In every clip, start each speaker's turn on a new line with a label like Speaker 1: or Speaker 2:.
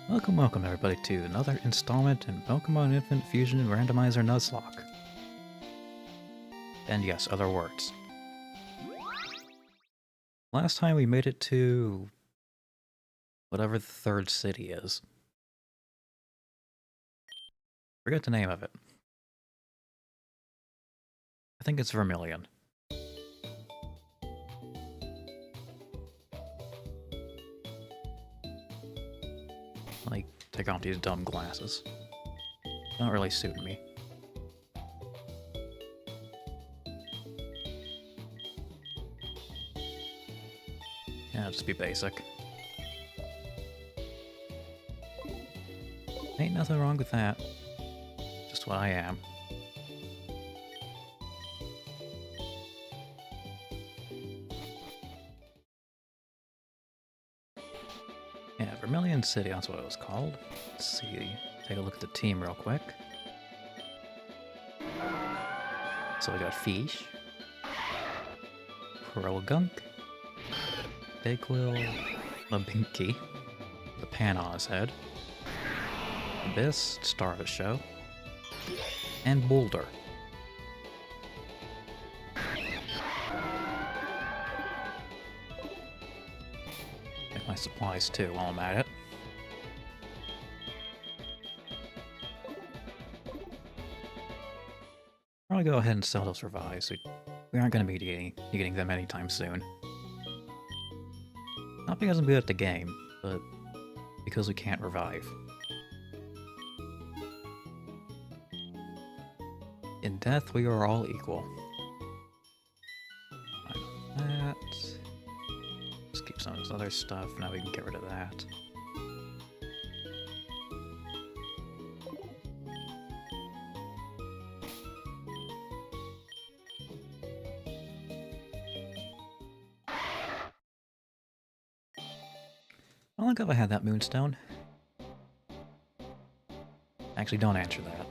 Speaker 1: Welcome everybody to another installment in Pokemon Infinite Fusion Randomizer Nuzlocke. And yes, other words. Last time we made it to whatever the third city is. Forget the name of it. I think it's Vermilion. Like, take off these dumb glasses. Not really suiting me. Yeah, just be basic. Ain't nothing wrong with that. Just what I am. Yeah, Vermilion City, that's what it was called. Let's see, take a look at the team real quick. So we got Fish, Gunk, Dayquil, Mabinky, the pan on his head, Abyss, star of the show, and Boulder. Get my supplies too while I'm at it. I'll go ahead and sell those revives. We aren't going to be getting them anytime soon. Not because I'm good at the game, but because we can't revive. In death, we are all equal. That. Let's keep some of this other stuff. Now we can get rid of that. I don't think I've had that moonstone. Actually, don't answer that.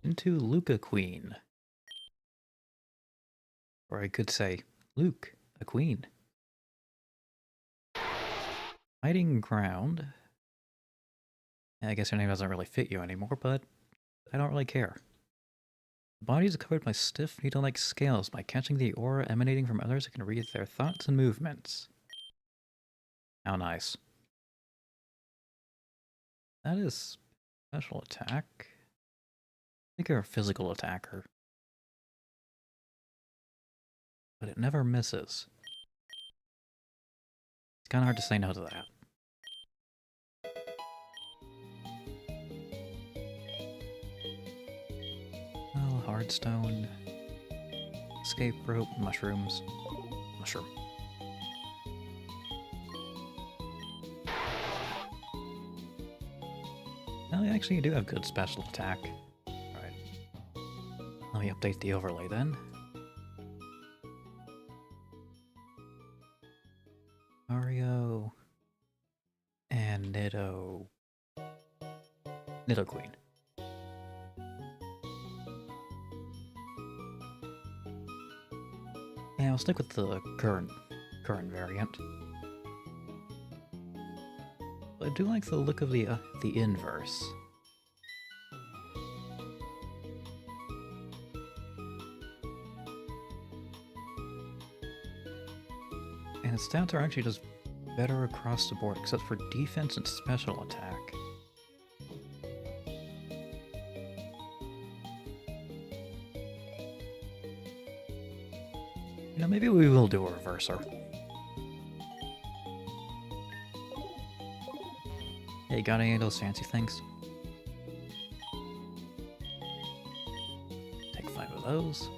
Speaker 1: Into Luca Queen. Or I could say, Luke, a queen. Hiding Ground. I guess your name doesn't really fit you anymore, but I don't really care. The body is covered by stiff, needle-like scales. By catching the aura emanating from others, it can read their thoughts and movements. How nice. That is special attack. I think you're a physical attacker. But it never misses. It's kind of hard to say no to that. Well, hardstone. Escape rope, mushrooms. Mushroom. Well, actually, you do have good special attack. Alright. Let me update the overlay then. Mario and Nidoqueen. Yeah, I'll stick with the current variant. But I do like the look of the inverse. And its stats are actually just better across the board, except for defense and special attack. You know, maybe we will do a reverser. Hey, got any of those fancy things? Take 5 of those.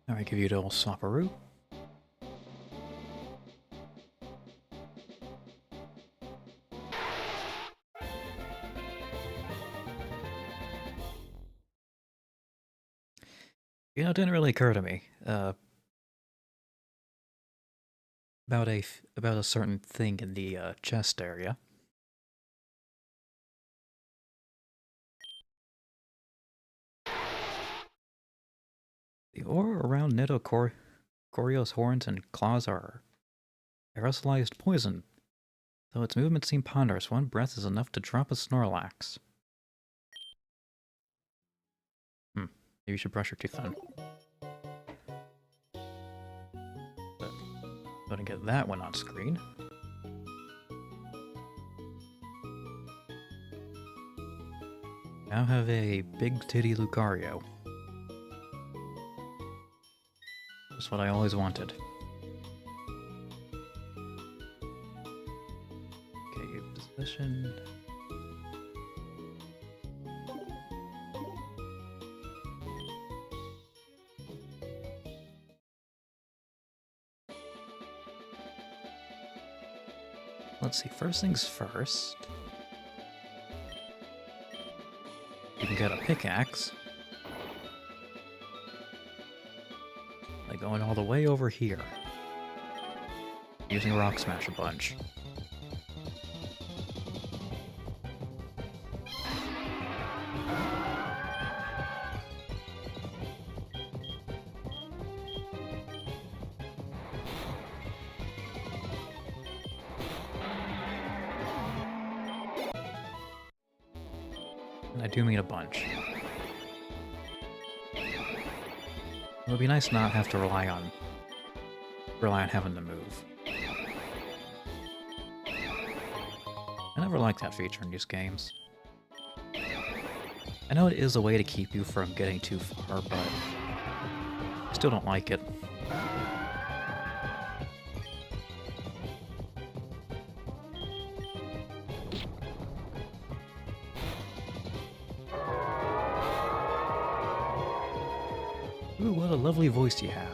Speaker 1: Alright, give you the old Swapperoo. You know, it didn't really occur to me. about a certain thing in the chest area. The aura around Corio's horns and claws are aerosolized poison. Though its movements seem ponderous, one breath is enough to drop a Snorlax. Maybe you should brush your teeth then. Gonna get that one on screen. Now have a big titty Lucario. That's what I always wanted. Okay, position. Let's see, first things first. You can get a pickaxe. Like going all the way over here. Using Rock Smash a bunch. And I do mean a bunch. It would be nice not have to rely on having to move. I never liked that feature in these games. I know it is a way to keep you from getting too far, but I still don't like it. Ooh, what a lovely voice you have.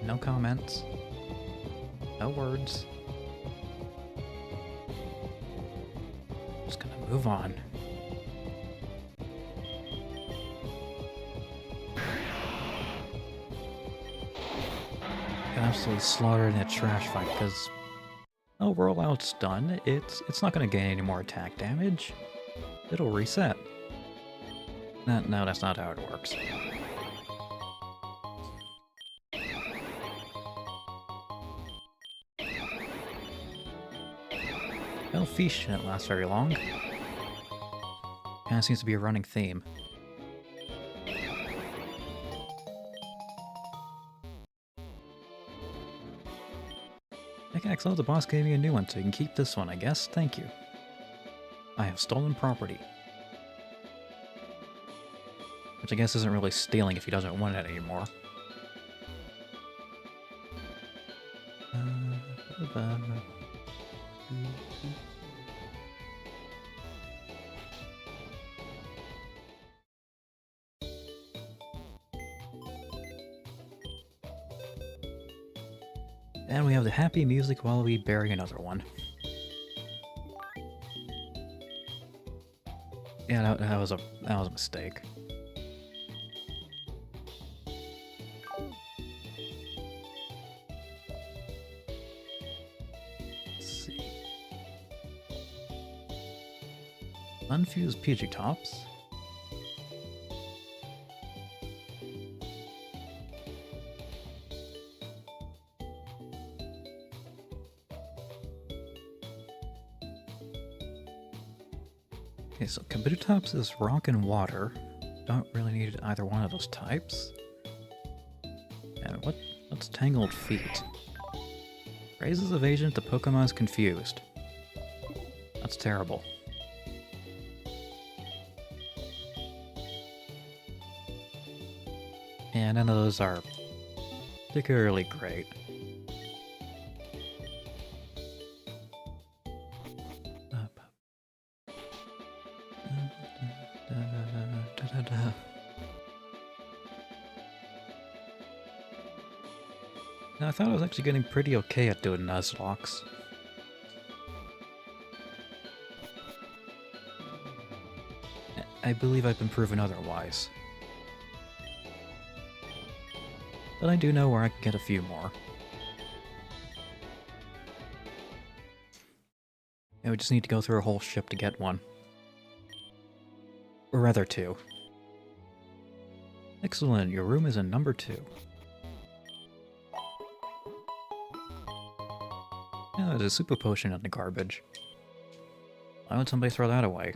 Speaker 1: No comments. No words. Just gonna move on. Absolutely slaughtered in a trash fight because overall outdone. It's not gonna gain any more attack damage. It'll reset. No, that's not how it works. No feast shouldn't last very long. Kinda seems to be a running theme. Pickaxe, the boss gave me a new one, so you can keep this one, I guess. Thank you. I have stolen property. Which I guess isn't really stealing if he doesn't want it anymore. And we have the happy music while we bury another one. Yeah, that was a mistake. Let's see. Unfused PG Tops. Okay, so Kabutops is rock and water. Don't really need either one of those types. And what's Tangled Feet? Raises evasion if the Pokemon's confused. That's terrible. And none of those are particularly great. god. Now, I thought I was actually getting pretty okay at doing Nuzlocks. I believe I've been proven otherwise. But I do know where I can get a few more. And we just need to go through a whole ship to get one. Or rather, 2. Excellent, your room is in number 2. Yeah, there's a super potion in the garbage. Why would somebody throw that away?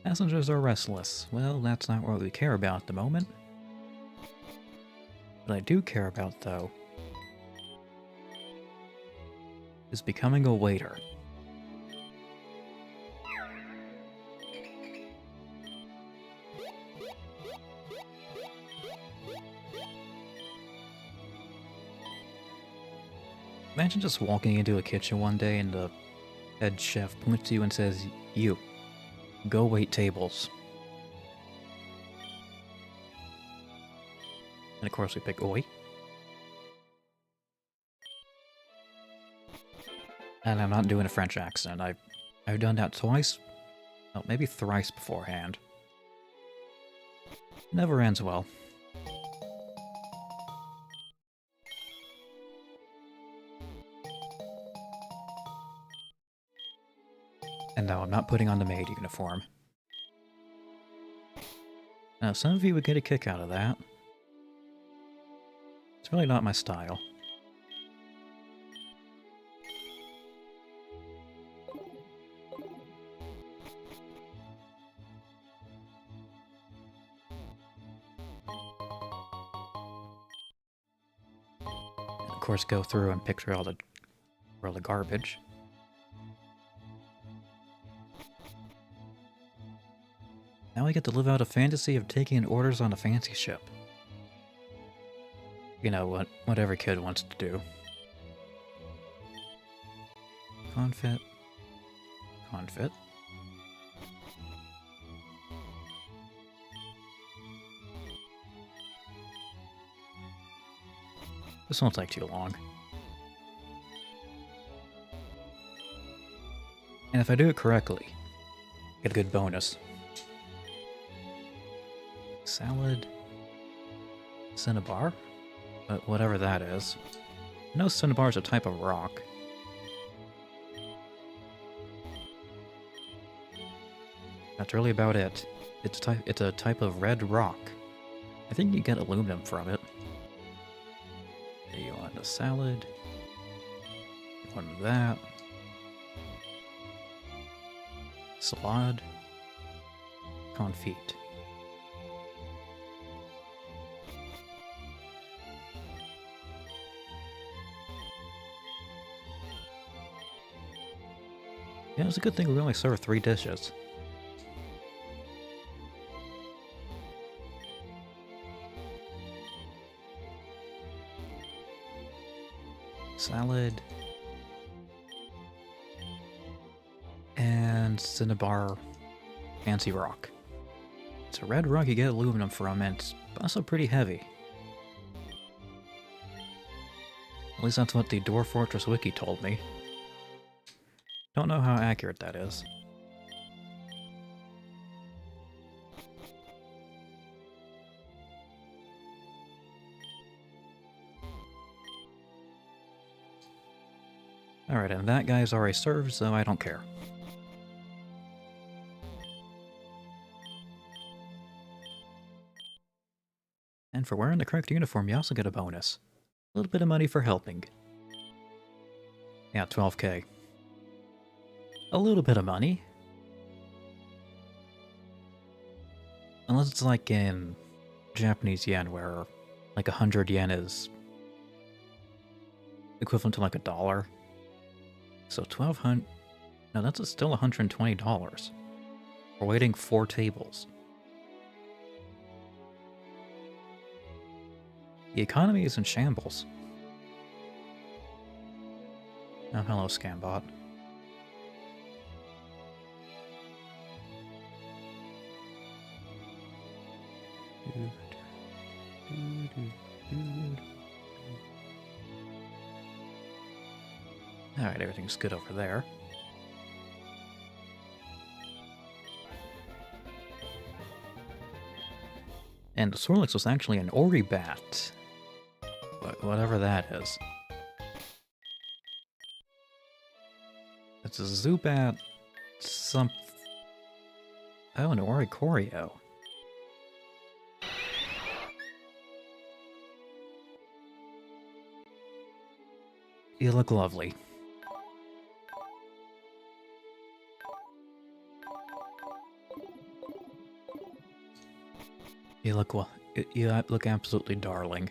Speaker 1: Passengers are restless. Well, that's not what we care about at the moment. What I do care about, though, is becoming a waiter. Imagine just walking into a kitchen one day and the head chef points to you and says, "You, go wait tables." And of course we pick Oi. And I'm not doing a French accent. I've done that twice, well, maybe thrice beforehand. Never ends well. And no, I'm not putting on the maid uniform. Now, some of you would get a kick out of that. It's really not my style. And of course, go through and pick through all the garbage. Now I get to live out a fantasy of taking orders on a fancy ship. You know, what every kid wants to do. Confit. Confit. This won't take too long. And if I do it correctly, get a good bonus. Salad. Cinnabar? But whatever that is. I know cinnabar is a type of rock. That's really about it. It's a type of red rock. I think you get aluminum from it. You want a salad. You want that. Salad. Confit. Yeah, it's a good thing we only serve 3 dishes. Salad. And cinnabar fancy rock. It's a red rock you get aluminum from, and it's also pretty heavy. At least that's what the Dwarf Fortress Wiki told me. Don't know how accurate that is. Alright, and that guy's already served, so I don't care. And for wearing the correct uniform, you also get a bonus. A little bit of money for helping. Yeah, 12k. A little bit of money. Unless it's like in Japanese yen, where like 100 yen is equivalent to like $1. So 1200. No, that's still $120. We're waiting 4 tables. The economy is in shambles. Oh, hello, Scambot. Alright, everything's good over there. And the Sorlix was actually an Oribat. Whatever that is. It's a Zubat... some... Oh, an Oricorio. You look lovely. You look well. You look absolutely darling.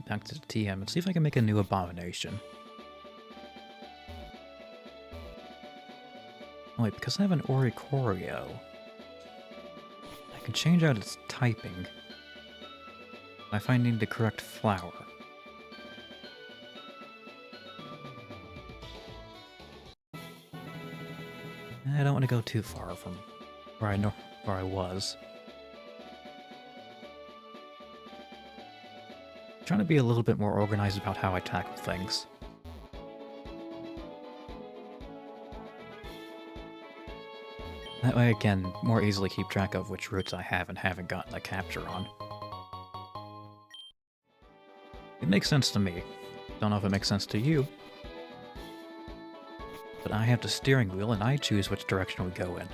Speaker 1: Back to the TM and see if I can make a new abomination. Oh, wait, because I have an Oricorio, I can change out its typing by finding the correct flower. I don't want to go too far from where I was. I'm trying to be a little bit more organized about how I tackle things. That way I can more easily keep track of which routes I have and haven't gotten a capture on. It makes sense to me. Don't know if it makes sense to you. But I have the steering wheel and I choose which direction we go in.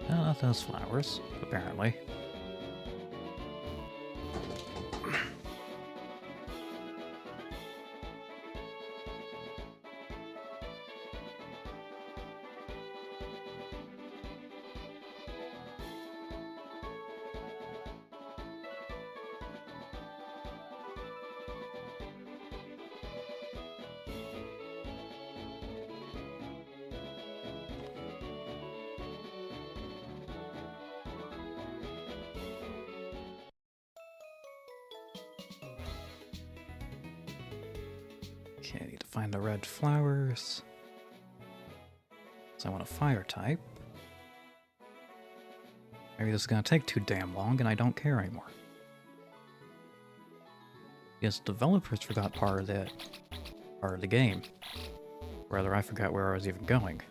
Speaker 1: No, not those flowers, apparently. Okay, I need to find the red flowers. So I want a fire type. Maybe this is gonna take too damn long and I don't care anymore. Because developers forgot part of the game. Rather, I forgot where I was even going.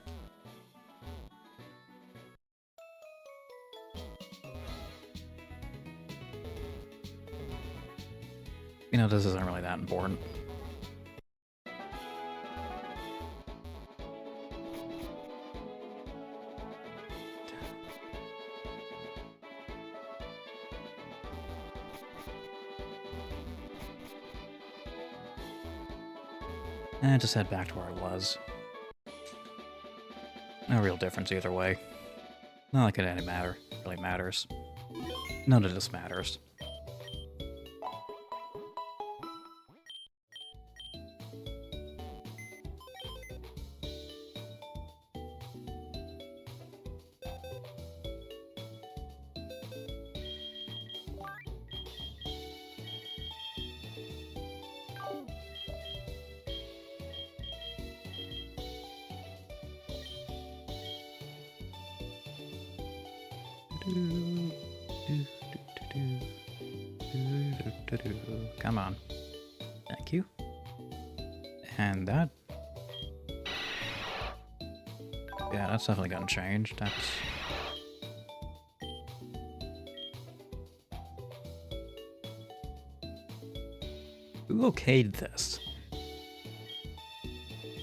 Speaker 1: You know, this isn't really that important. And just head back to where I was. No real difference either way. Not like it really matters. None of this matters. Come on. Thank you. And that... yeah, that's definitely gonna change. That's... who okayed this?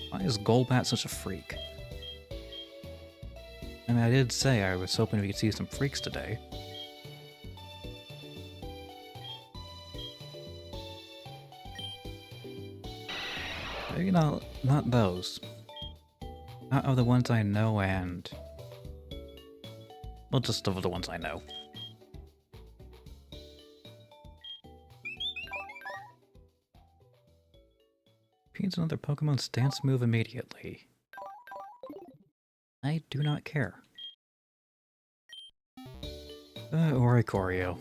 Speaker 1: Why is Golbat such a freak? I mean, I did say I was hoping we could see some freaks today. Maybe not those. Not of the ones I know and... well, just of the ones I know. Repeats another Pokemon's dance move immediately. I do not care. Oricorio.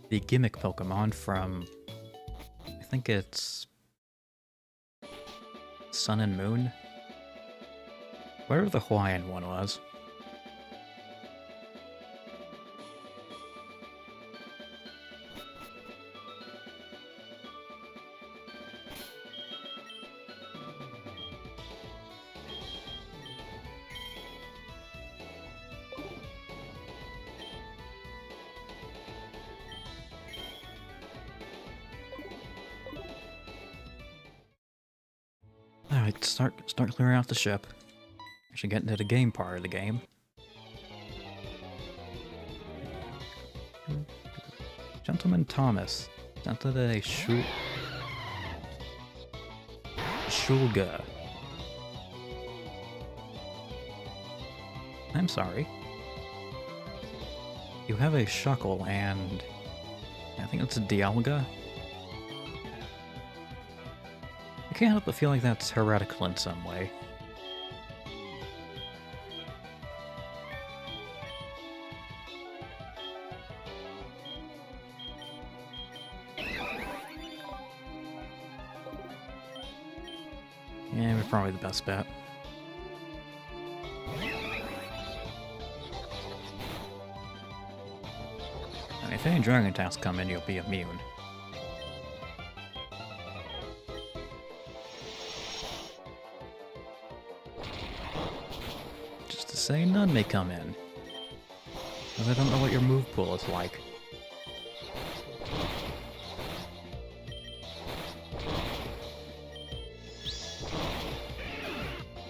Speaker 1: The gimmick Pokemon from... I think it's... Sun and Moon? Whatever the Hawaiian one was. Alright, start clearing out the ship. I should get into the game part of the game. Gentleman Thomas. Santa de Shulga. I'm sorry. You have a Shuckle and... I think it's a Dialga? I can't help but feel like that's heretical in some way. Yeah, we're probably the best bet. I mean, if any dragon attacks come in, you'll be immune. Just to say, none may come in. Because I don't know what your move pool is like.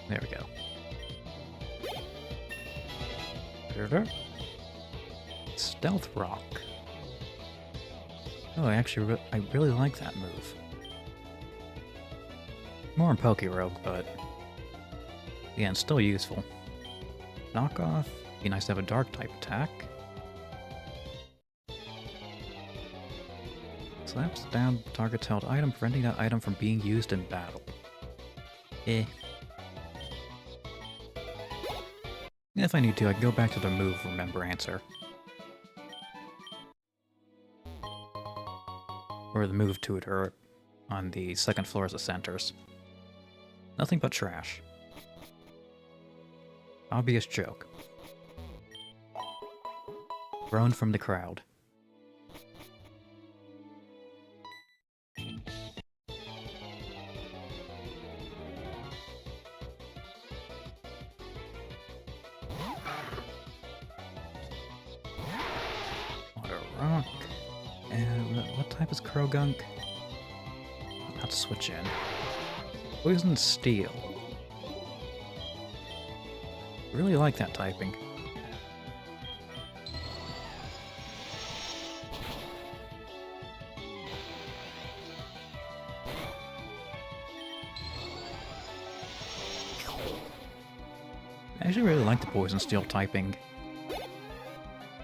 Speaker 1: There we go. Stealth Rock. Oh, I really like that move. More in Pokerogue, but yeah, it's still useful. Knockoff. Be nice to have a dark type attack. Slaps down target's held item, preventing that item from being used in battle. Eh. If I need to, I can go back to the move remember answer. Or the move tutor on the second floor as the centers. Nothing but trash. Obvious joke. Groan from the crowd. Water Rock. And what type is Krogunk? I'm about to switch in. Poison Steel. Really like that typing. I actually really like the Poison Steel typing.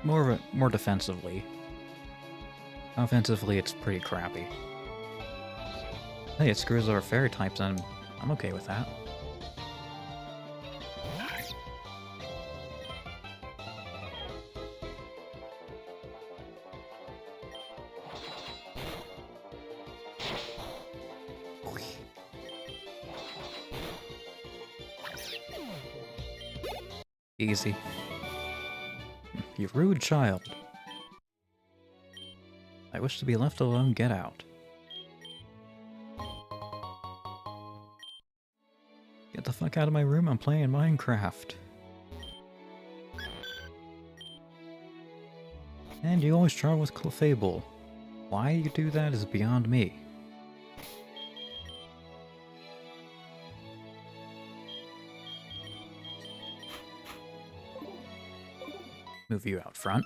Speaker 1: More defensively. Offensively, it's pretty crappy. Hey, it screws over fairy types, and I'm okay with that. Easy. You rude child. I wish to be left alone, get out. Get the fuck out of my room, I'm playing Minecraft. And you always try with Clefable. Why you do that is beyond me. Move you out front.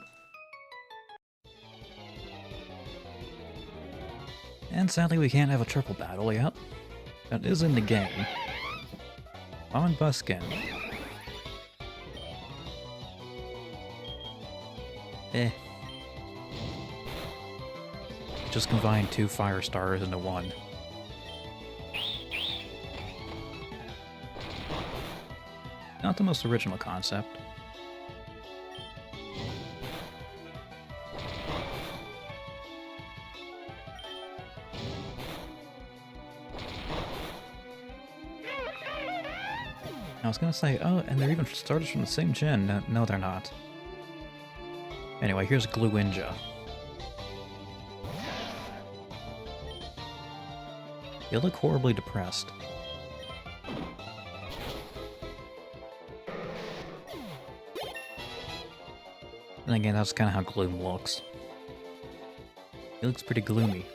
Speaker 1: And sadly we can't have a triple battle yet. That is in the game. On Buskin. Eh. Just combine 2 fire stars into 1. Not the most original concept. I was gonna say, oh, and they're even started from the same gen. No, no they're not. Anyway, here's Gluinja. You look horribly depressed. And again, that's kind of how Gloom looks. He looks pretty gloomy.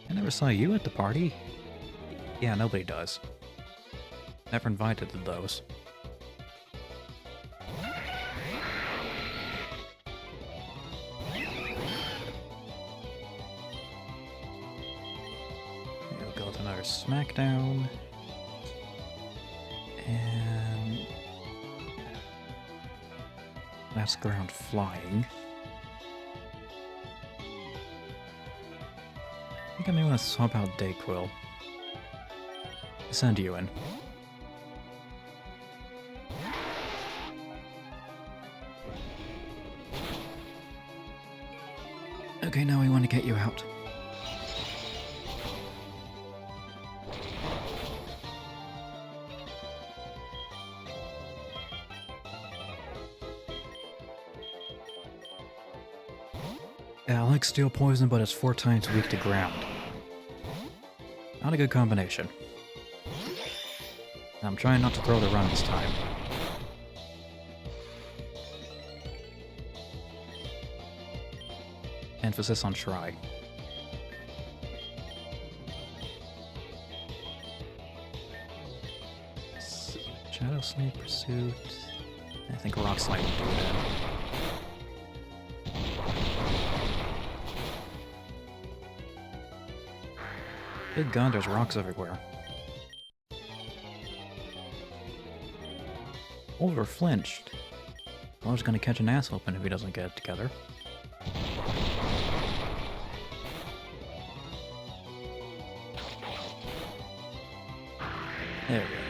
Speaker 1: I never saw you at the party. Yeah, nobody does. Never invited to those. We'll go to another Smackdown. And that's ground flying. I think I may want to swap out Dayquil. Send you in. Okay, now we want to get you out. Yeah, I like Steel Poison, but it's 4 times weak to ground. Not a good combination. I'm trying not to throw the run this time. Emphasis on try. Shadow Snake Pursuit. I think Rock Slide will do that. Good God, there's rocks everywhere. Oliver flinched. Oliver's gonna catch an ass open if he doesn't get it together. There we go.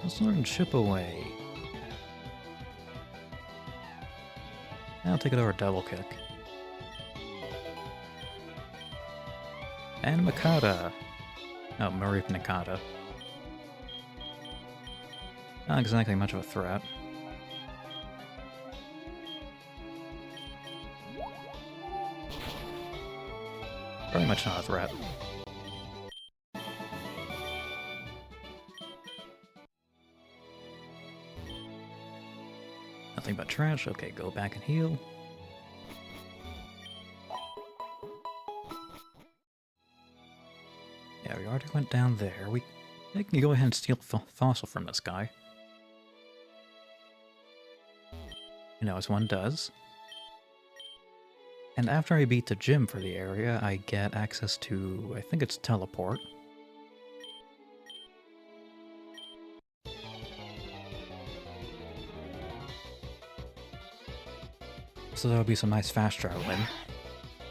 Speaker 1: Let's learn Chip Away. I'll take it over Double Kick. And Mikata. Oh, Marip Nikata. Not exactly much of a threat. Very much not a threat. Nothing but trash. Okay, go back and heal. Yeah, we already went down there. We can go ahead and steal fossil from this guy. You know, as one does. And after I beat the gym for the area, I get access to, I think it's teleport. So that'll be some nice fast traveling.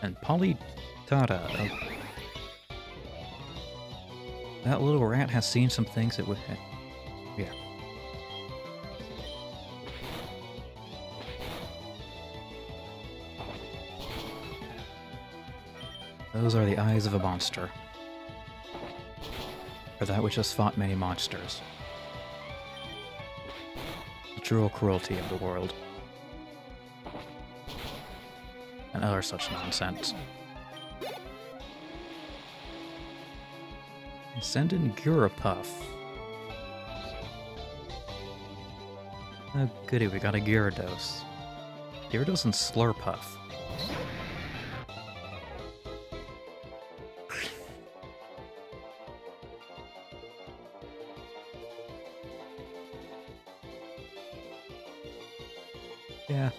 Speaker 1: And Polytata. That little rat has seen some things that would... Yeah. Those are the eyes of a monster. For that which has fought many monsters. The true cruelty of the world. And other such nonsense. Send in Gyarapuff. Oh goody, we got a Gyarados. Gyarados and Slurpuff. Yeah.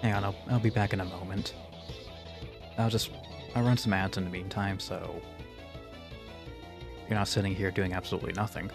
Speaker 1: Hang on, I'll be back in a moment. I'll run some ads in the meantime, so you're not sitting here doing absolutely nothing.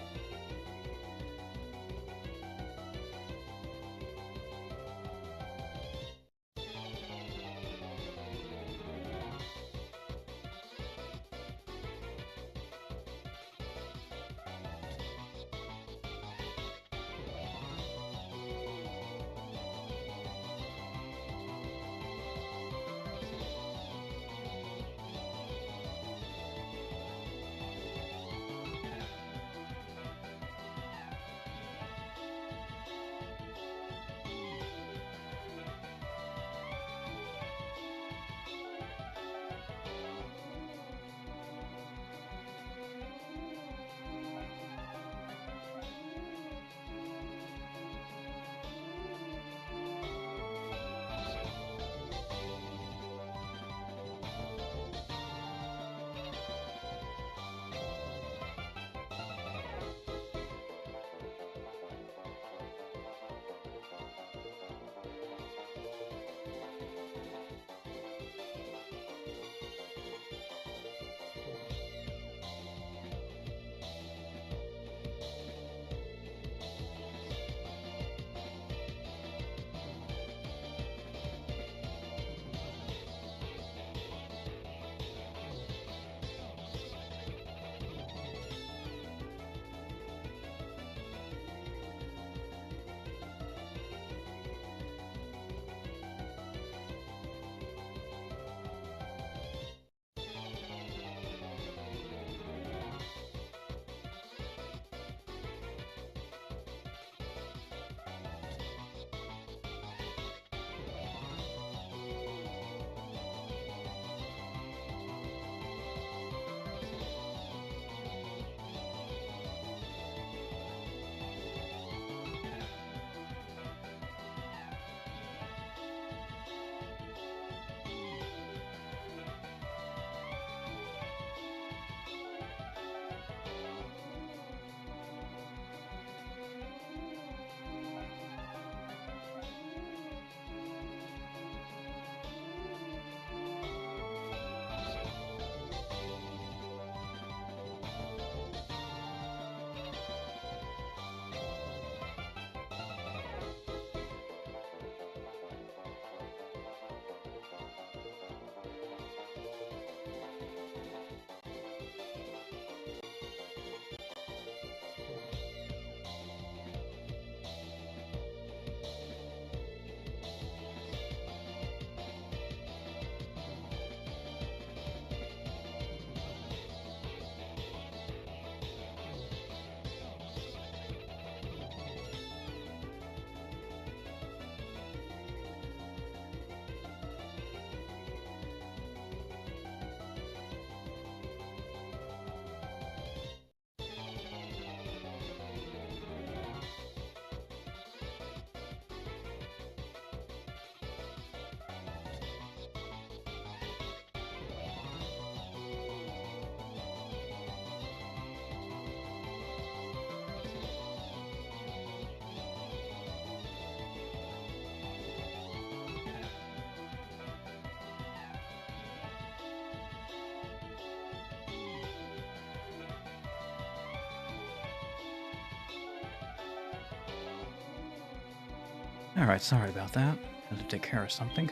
Speaker 1: Alright, sorry about that. Had to take care of something.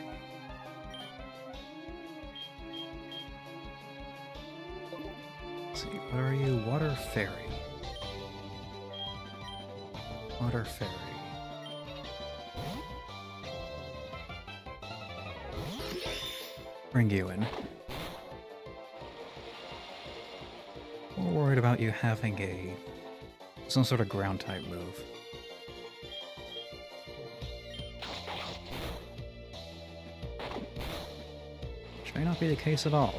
Speaker 1: Let's see, what are you? Water Fairy. Water Fairy. Bring you in. We're worried about you having some sort of ground type move. Which may not be the case at all.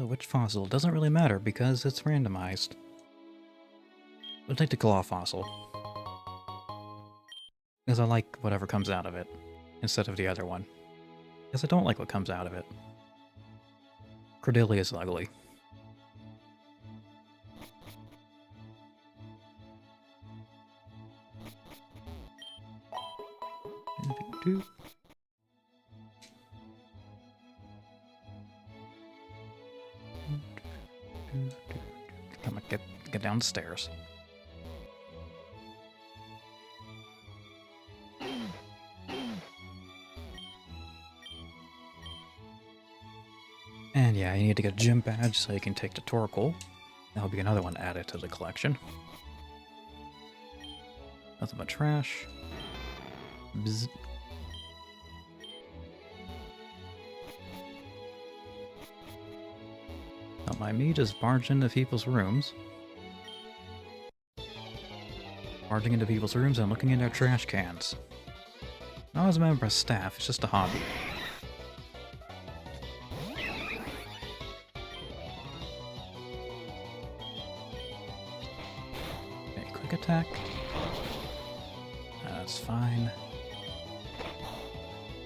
Speaker 1: Which fossil? Doesn't really matter because it's randomized. We'll take the claw fossil. Because I like whatever comes out of it, instead of the other one. Because I don't like what comes out of it. Cordelia is ugly. Come on, get downstairs. And yeah, you need to get a gym badge so you can take the Torkoal. That'll be another one added to the collection. Nothing but trash. Bzz. Don't mind me, just barge into people's rooms. Barging into people's rooms and looking in their trash cans. Not as a member of staff, it's just a hobby. Okay, quick attack. That's fine.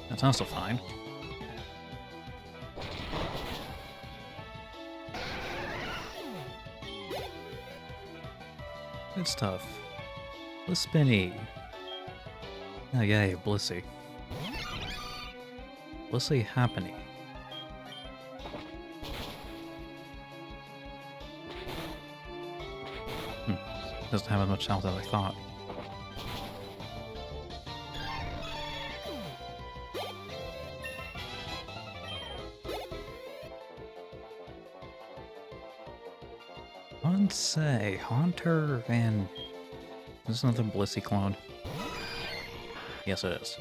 Speaker 1: That's also fine. Good stuff. Blispinny. Oh yay, Blissey. Blissey Happiny. Doesn't have as much health as I thought. Say, Haunter and... Is this another Blissey clone? Yes, it is.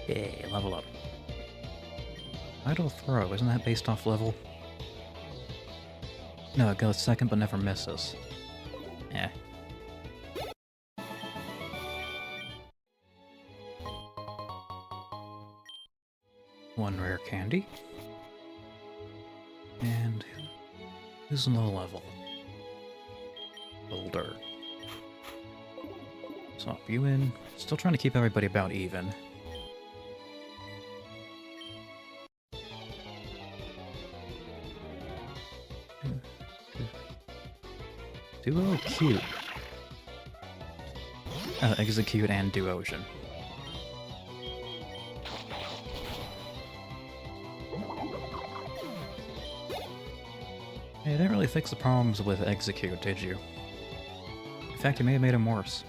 Speaker 1: Yay, level up. Idle Throw, isn't that based off level? No, it goes second but never misses. Eh. One rare candy. And who's low level? Boulder. Swap you in. Still trying to keep everybody about even. Duo cute. Execute and Duosion. Hey, you didn't really fix the problems with Execute, did you? In fact, you may have made them worse.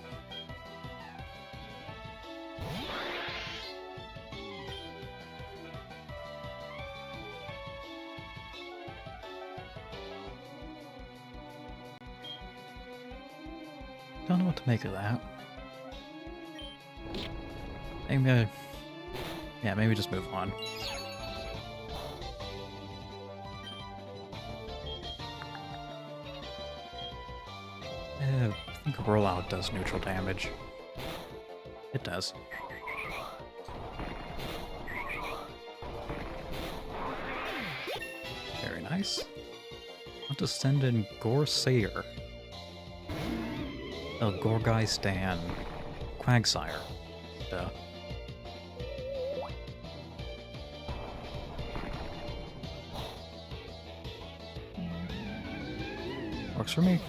Speaker 1: Don't know what to make of that. Maybe, yeah, maybe just move on. I think Rollout does neutral damage. It does. Very nice. Want to send in Gorsayer. Oh, Gorgai Stan. Quagsire. Duh. Works for me.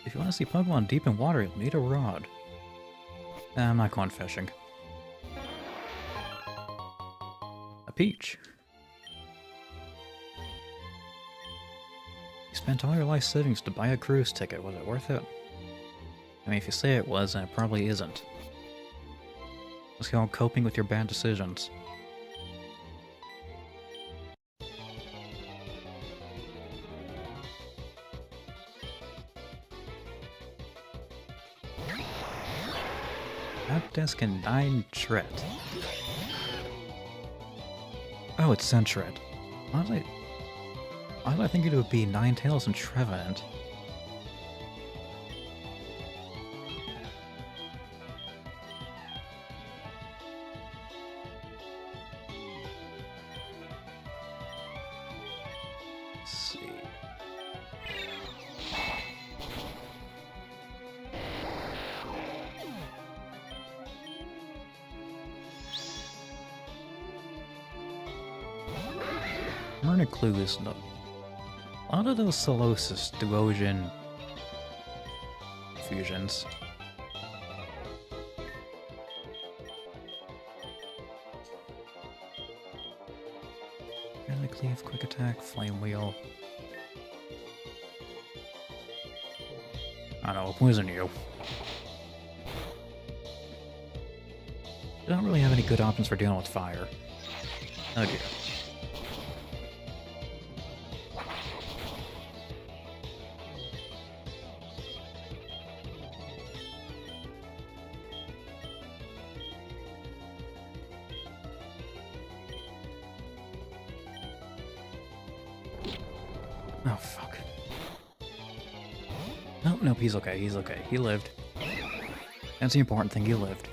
Speaker 1: If you want to see Pokemon deep in water, you'll need a rod. I'm not going fishing. A peach. You spent all your life savings to buy a cruise ticket. Was it worth it? I mean, if you say it was, then it probably isn't. Let's go on coping with your bad decisions. Desk and 9 Tret. Oh, it's Sentret. Why did I think it would be Ninetales and Trevenant? Let's see. Clues. No. A lot of those Solosis Duosion fusions. Really cleave, quick attack, flame wheel. I don't know, poison you. I don't really have any good options for dealing with fire. Oh dear. Oh, fuck. Nope, he's okay, he's okay. He lived. That's the important thing, he lived.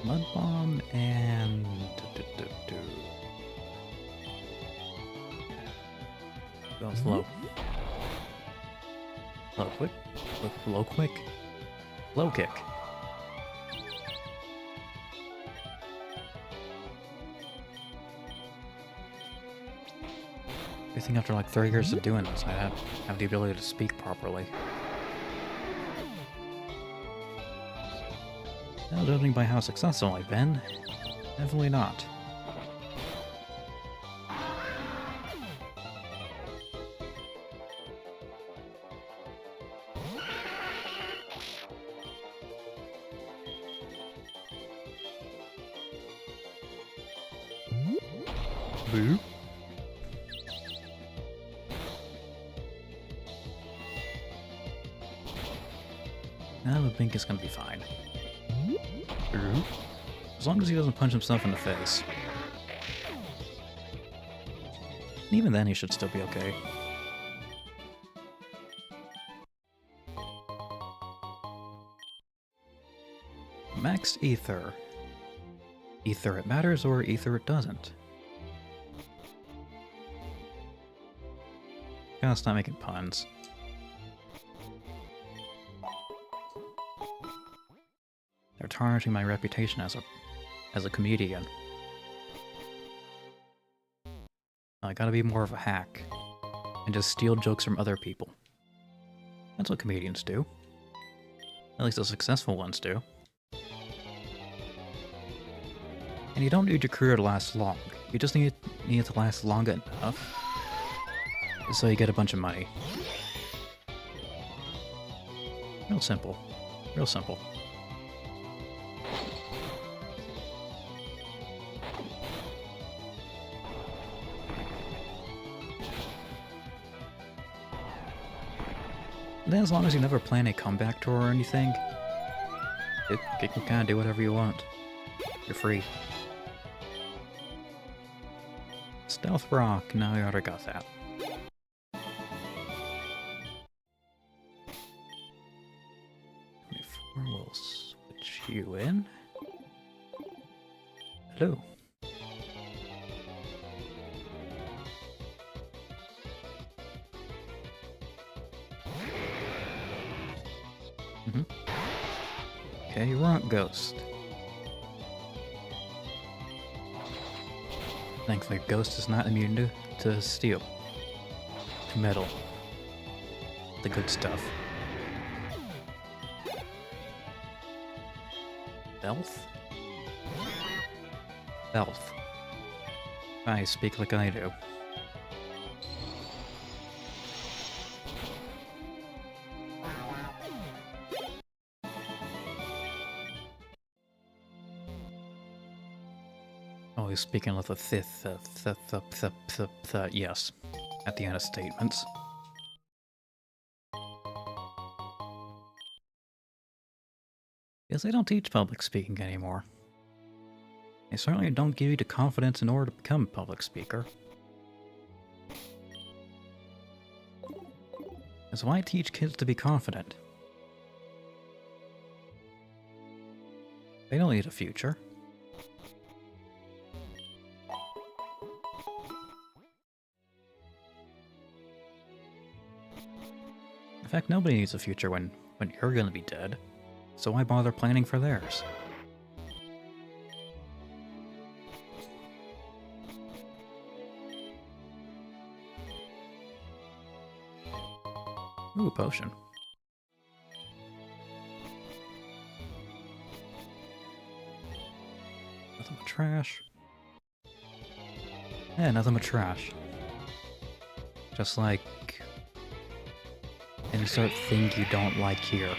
Speaker 1: Mud Bomb and... Go slow. Slow quick. Low quick. Low kick. I think after like 30 years of doing this, I have the ability to speak properly. Now, judging by how successful I've been, definitely not. Boo. Now the Bink is gonna be fine. Boo. As long as he doesn't punch himself in the face. And even then he should still be okay. Max Ether. Either it matters or either it doesn't. Gotta stop making puns. They're tarnishing my reputation as a comedian. I gotta be more of a hack and just steal jokes from other people. That's what comedians do. At least the successful ones do. And you don't need your career to last long. You just need it to last long enough so you get a bunch of money. Real simple. Real simple. And then as long as you never plan a comeback tour or anything, you can kind of do whatever you want. You're free. Stealth Rock, no, I already got that. We'll switch you in. Okay, rock ghost. Thankfully, ghost is not immune to steel. To metal. The good stuff. Stealth? Stealth. I speak like I do. Always speaking with a yes, at the end of statements. Because they don't teach public speaking anymore. They certainly don't give you the confidence in order to become a public speaker. Because why teach kids to be confident? They don't need a future. In fact, nobody needs a future when you're gonna be dead. So why bother planning for theirs? Ooh, potion. Nothing but trash. Yeah, nothing but trash. Just like any sort of thing you don't like here.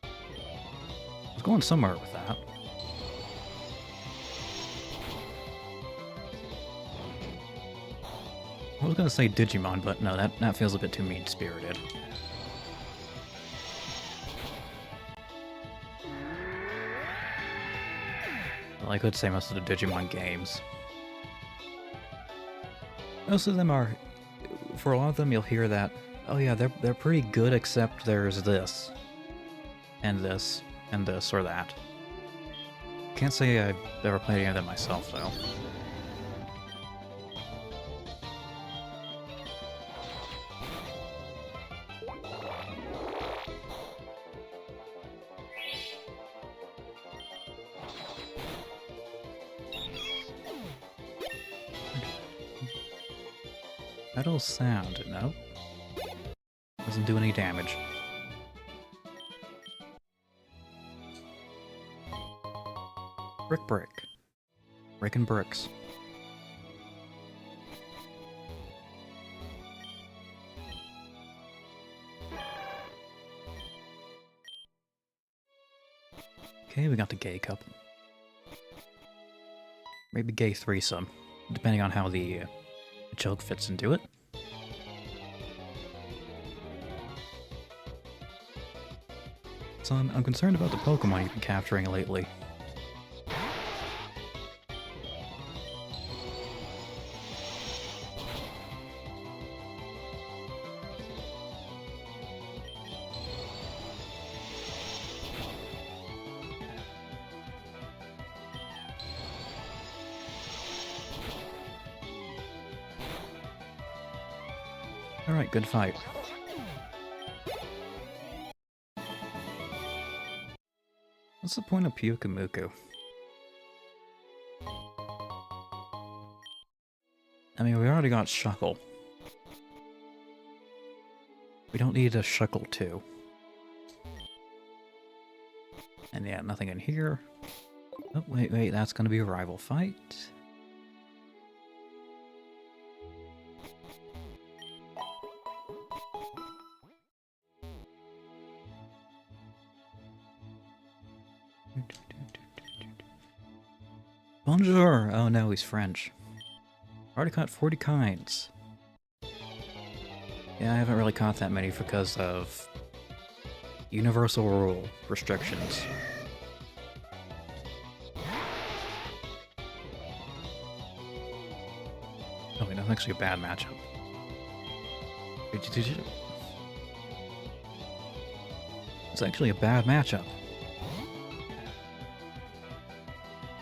Speaker 1: I was going somewhere with that. I was gonna say Digimon, but no, that feels a bit too mean-spirited. Well, I could say most of the Digimon games. Most of them are, for a lot of them you'll hear that, oh yeah, they're pretty good except there's this, and this, and this, or that. Can't say I've ever played any of them myself, though. Metal sound, no. Doesn't do any damage. Brick. Breaking bricks. Okay, we got the gay cup. Maybe gay threesome, depending on how the joke fits into it. So I'm concerned about the Pokemon you've been capturing lately. Alright, good fight. What's the point of Pyukumuku? I mean, we already got Shuckle. We don't need a Shuckle too. And yeah, nothing in here. Oh, wait, that's gonna be a rival fight. Bonjour! Oh no, he's French. Already caught 40 kinds. Yeah, I haven't really caught that many because of universal rule restrictions. Oh wait, that's actually a bad matchup. It's actually a bad matchup.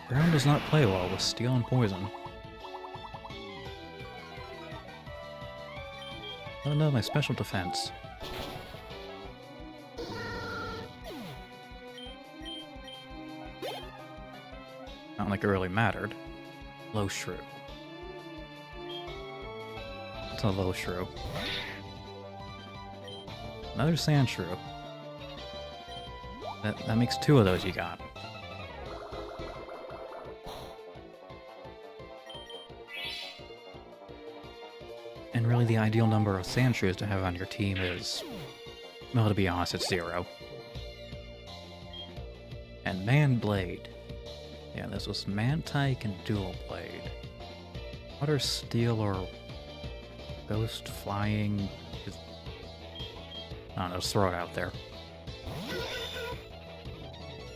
Speaker 1: Ground does not play well with steel and poison. Oh no, my special defense. Not like it really mattered. Low shrew. It's a low shrew. Another sand shrew. That makes 2 of those you got. And really the ideal number of sand shrews to have on your team is, well, to be honest, it's 0. And Man Blade. Yeah, this was Man Tyke and Dual Blade. Water, Steel, or Ghost, Flying. I don't know, just throw it out there.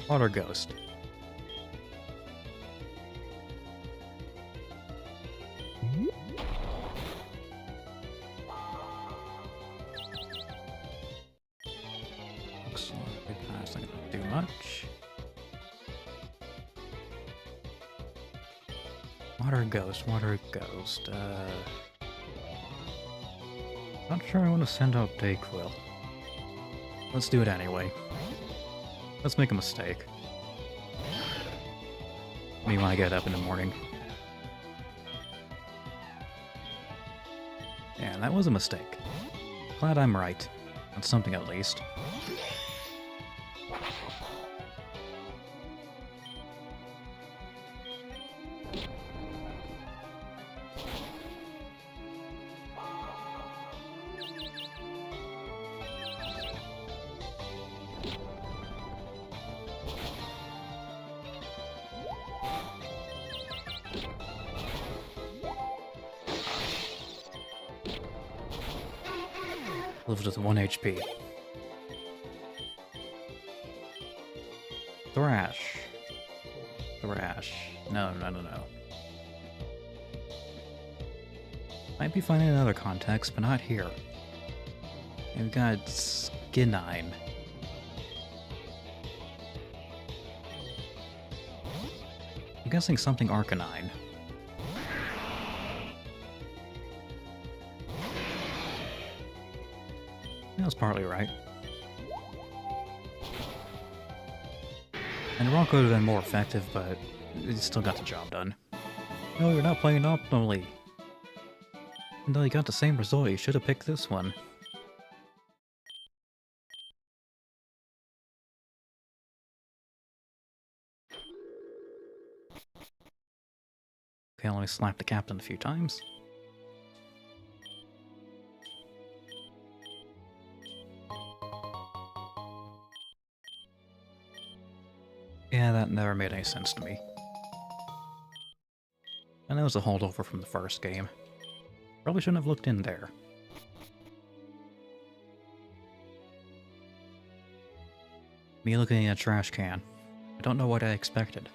Speaker 1: Water Ghost. Looks like that's not gonna do much. Water Ghost, Water Ghost. Not sure I want to send out Dayquil. Let's do it anyway. Let's make a mistake. Me when I get up in the morning. Yeah, that was a mistake. Glad I'm right. On something at least. Lives with 1 HP. Thrash. Thrash. No. Might be finding another context, but not here. We've got Skinine. I'm guessing something Arcanine. That's partly right. And Rock would have been more effective, but it still got the job done. No, you're not playing optimally. Until you got the same result, you should have picked this one. Okay, let me slap the captain a few times. Yeah, that never made any sense to me. And that was a holdover from the first game. Probably shouldn't have looked in there. Me looking at a trash can. I don't know what I expected.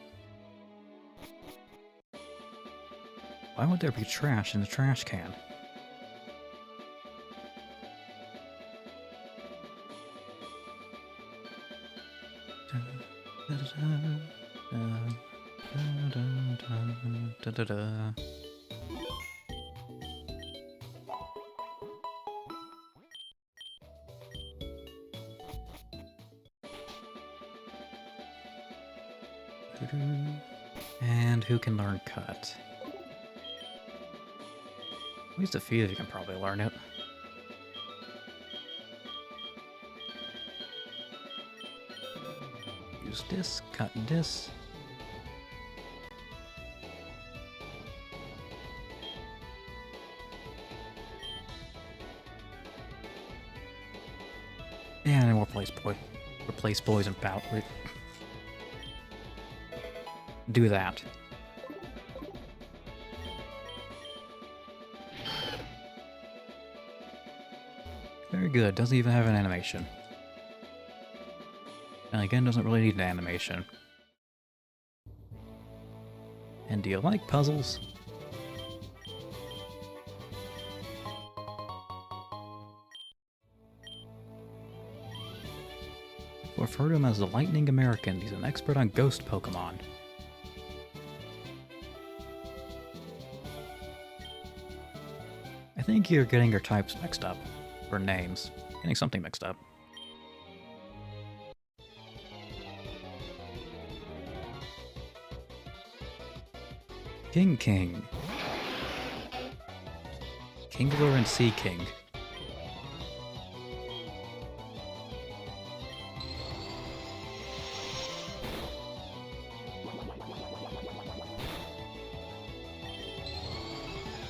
Speaker 1: Why would there be trash in the trash can? And who can learn cut? At least a few of you can probably learn it. Use this, cut this. And we'll replace boys and pout. Do that. Very good, doesn't even have an animation. And again, doesn't really need an animation. And do you like puzzles? We've heard of him as the Lightning American. He's an expert on ghost Pokemon. I think you're getting your types mixed up. Or names. Getting something mixed up. King. Kingler and Sea King.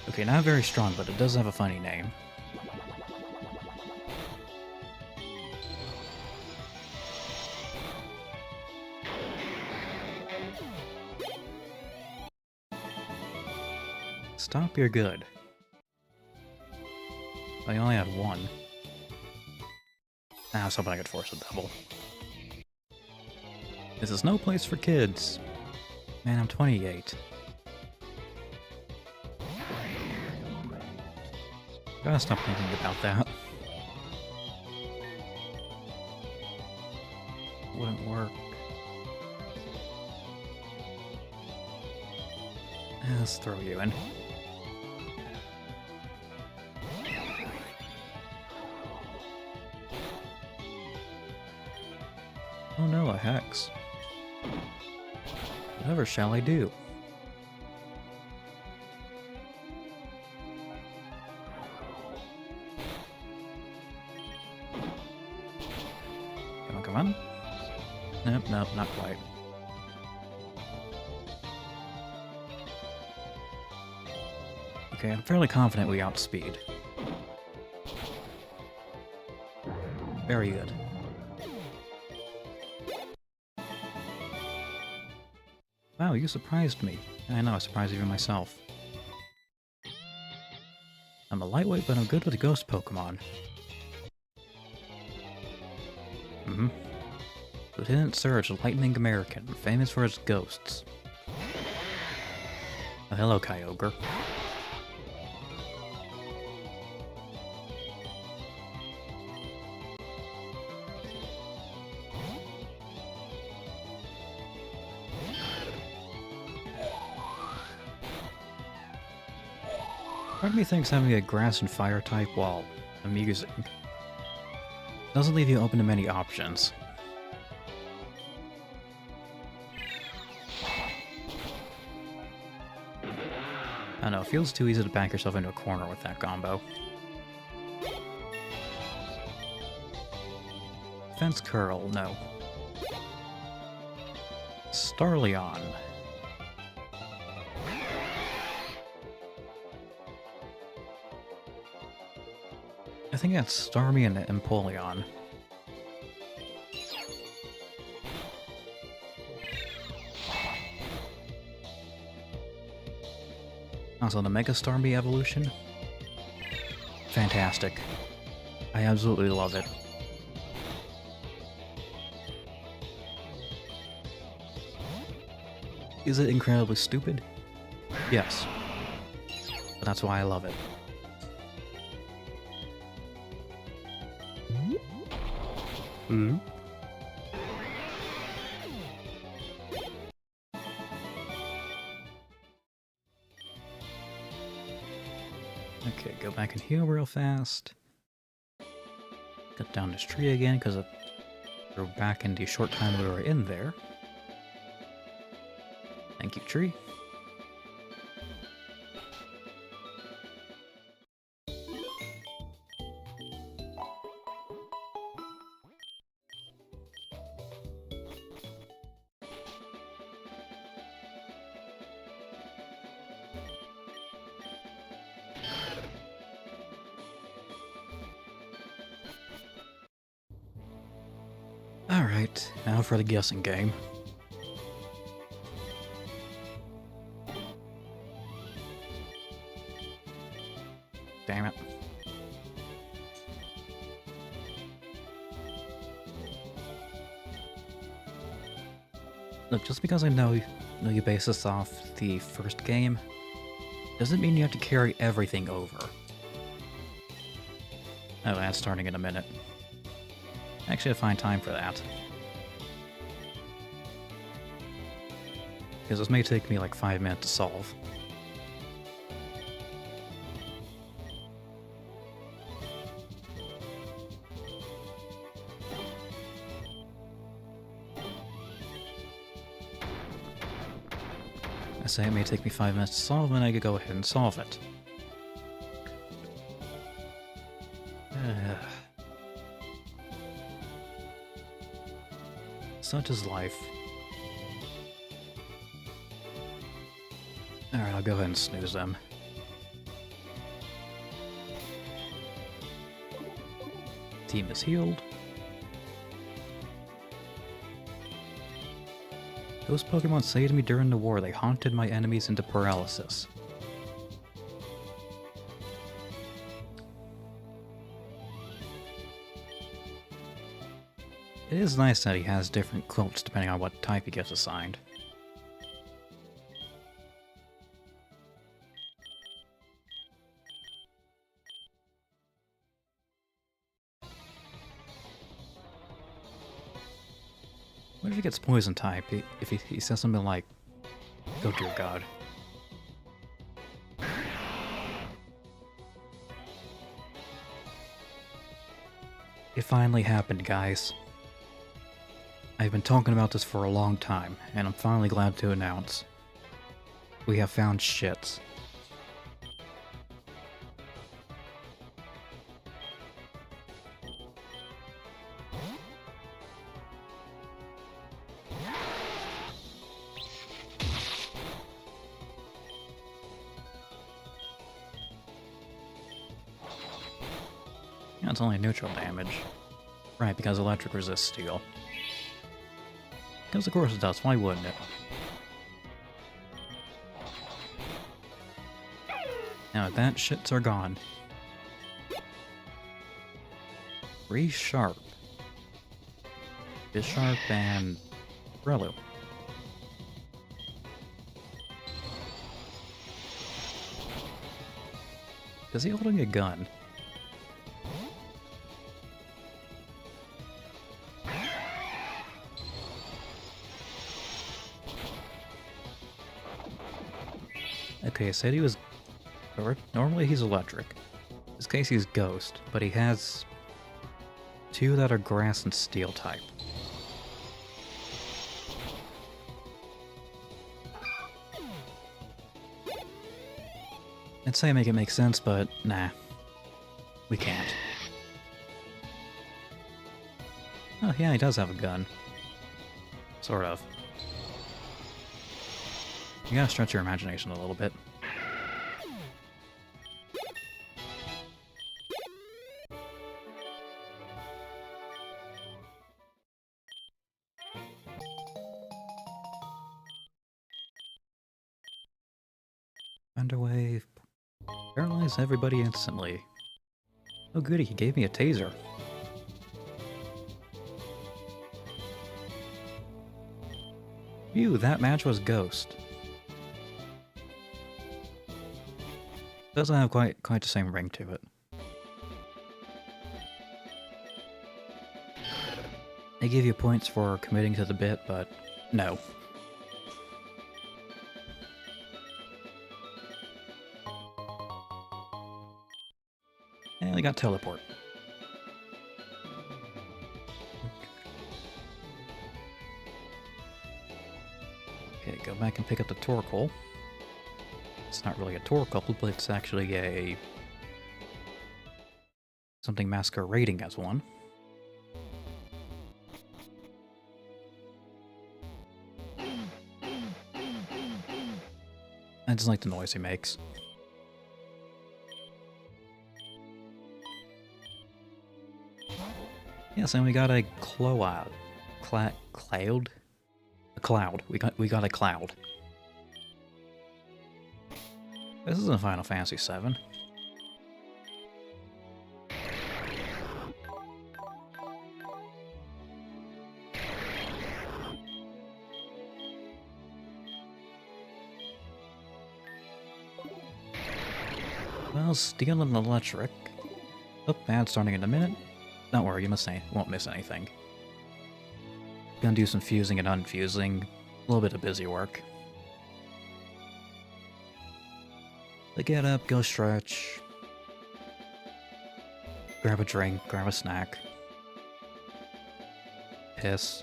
Speaker 1: Okay, not very strong, but it does have a funny name. Stop, you're good. I only had one. I was hoping I could force a double. This is no place for kids. Man, I'm 28. Gotta stop thinking about that. Wouldn't work. Let's throw you in. Oh no, a hex. Whatever shall I do? Come on. Nope, not quite. Okay, I'm fairly confident we outspeed. Very good. Wow, you surprised me. I know, I surprised even myself. I'm a lightweight, but I'm good with ghost Pokemon. Lieutenant Surge, Lightning American, famous for his ghosts. Oh, hello, Kyogre. Part of me thinks having a grass and fire type, while amusing, doesn't leave you open to many options. I don't know, it feels too easy to back yourself into a corner with that combo. Defense Curl, no. Starleon. I think that's Starmie and Empoleon. Also, the Mega Starmie evolution? Fantastic. I absolutely love it. Is it incredibly stupid? Yes. But that's why I love it. Hmm? Okay, go back and heal real fast. Cut down this tree again, because we're back in the short time we were in there. Thank you, tree. Alright, now for the guessing game. Damn it. Look, just because I know you base this off the first game, doesn't mean you have to carry everything over. Oh, that's starting in a minute. Actually, I find time for that. Because this may take me like 5 minutes to solve. I say it may take me 5 minutes to solve, and I could go ahead and solve it. Such is life. Alright, I'll go ahead and snooze them. Team is healed. Those Pokemon saved me during the war. They haunted my enemies into paralysis. It is nice that he has different quotes depending on what type he gets assigned. What if he gets poison type? If he says something like, "Oh dear God." It finally happened, guys. I've been talking about this for a long time, and I'm finally glad to announce we have found shits. Yeah, it's only neutral damage. Right, because electric resists steel. Because of course it does, why wouldn't it? Now that shits are gone. Resharp. Bisharp and Breloom. Is he holding a gun? Okay, said he was... Normally he's electric. In this case he's ghost, but he has 2 that are grass and steel type. I'd say make it make sense, but nah. We can't. Oh yeah, he does have a gun. Sort of. You gotta stretch your imagination a little bit. Underwave. Paralyze everybody instantly. Oh goody, he gave me a taser. Phew, that match was ghost. Doesn't have quite the same ring to it. They give you points for committing to the bit, but no. And they got teleport. Okay, go back and pick up the Torkoal. It's not really a Torkoal, but it's actually a... something masquerading as one. I just like the noise he makes. Yes, and we got a cloud. Cloud? A cloud. We got a cloud. This isn't Final Fantasy VII. Well, steel and electric. Oh, bad starting in a minute. Don't worry, you won't miss anything. Gonna do some fusing and unfusing. A little bit of busy work. But get up, go stretch. Grab a drink, grab a snack. Piss.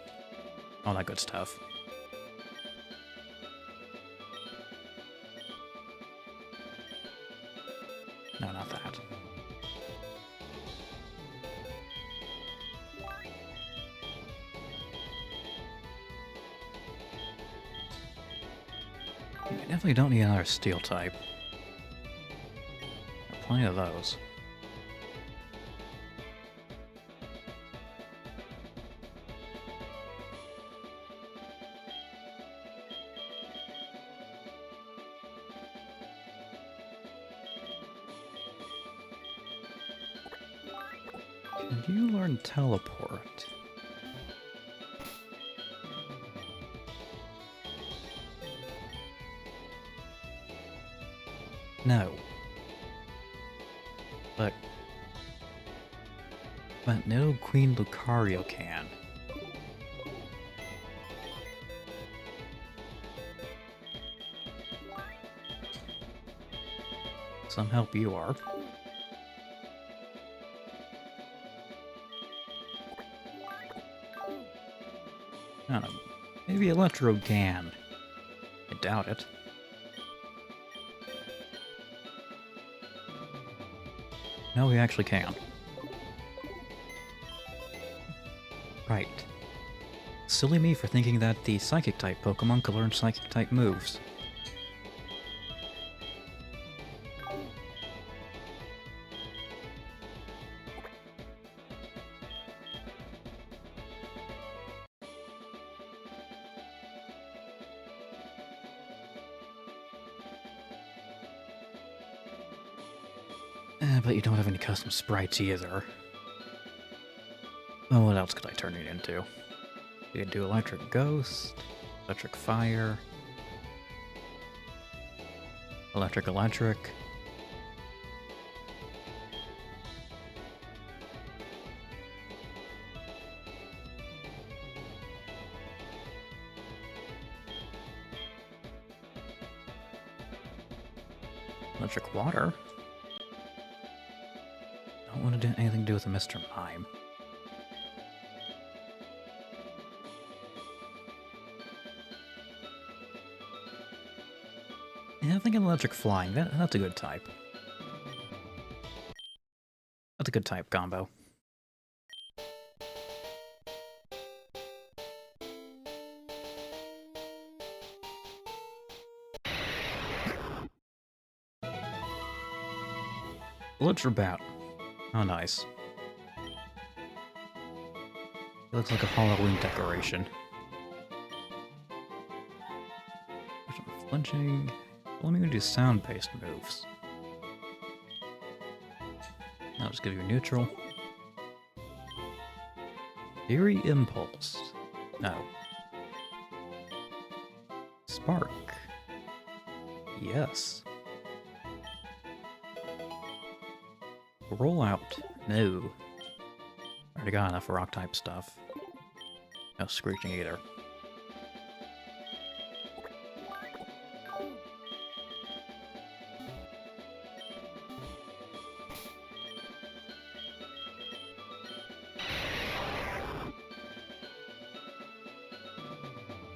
Speaker 1: All that good stuff. You definitely don't need another steel type. There are plenty of those. Can you learn teleport? No. But no Queen Lucario can. Some help you are. I don't know. Maybe Electro can. I doubt it. No, he actually can. Right. Silly me for thinking that the Psychic-type Pokemon could learn Psychic-type moves. But you don't have any custom sprites either. Well, what else could I turn it into? You could do Electric Ghost, Electric Fire, Electric Electric. Electric Water? Don't want to do anything to do with a Mr. Mime. Yeah, I'm thinking Electric Flying. That's a good type. That's a good type combo. Electrobat. Oh, nice. It looks like a Halloween decoration. Flinching. Let me do sound-based moves. I'll just give you neutral. Fury Impulse. No. Spark. Yes. Rollout. No. Already got enough rock-type stuff. No screeching either.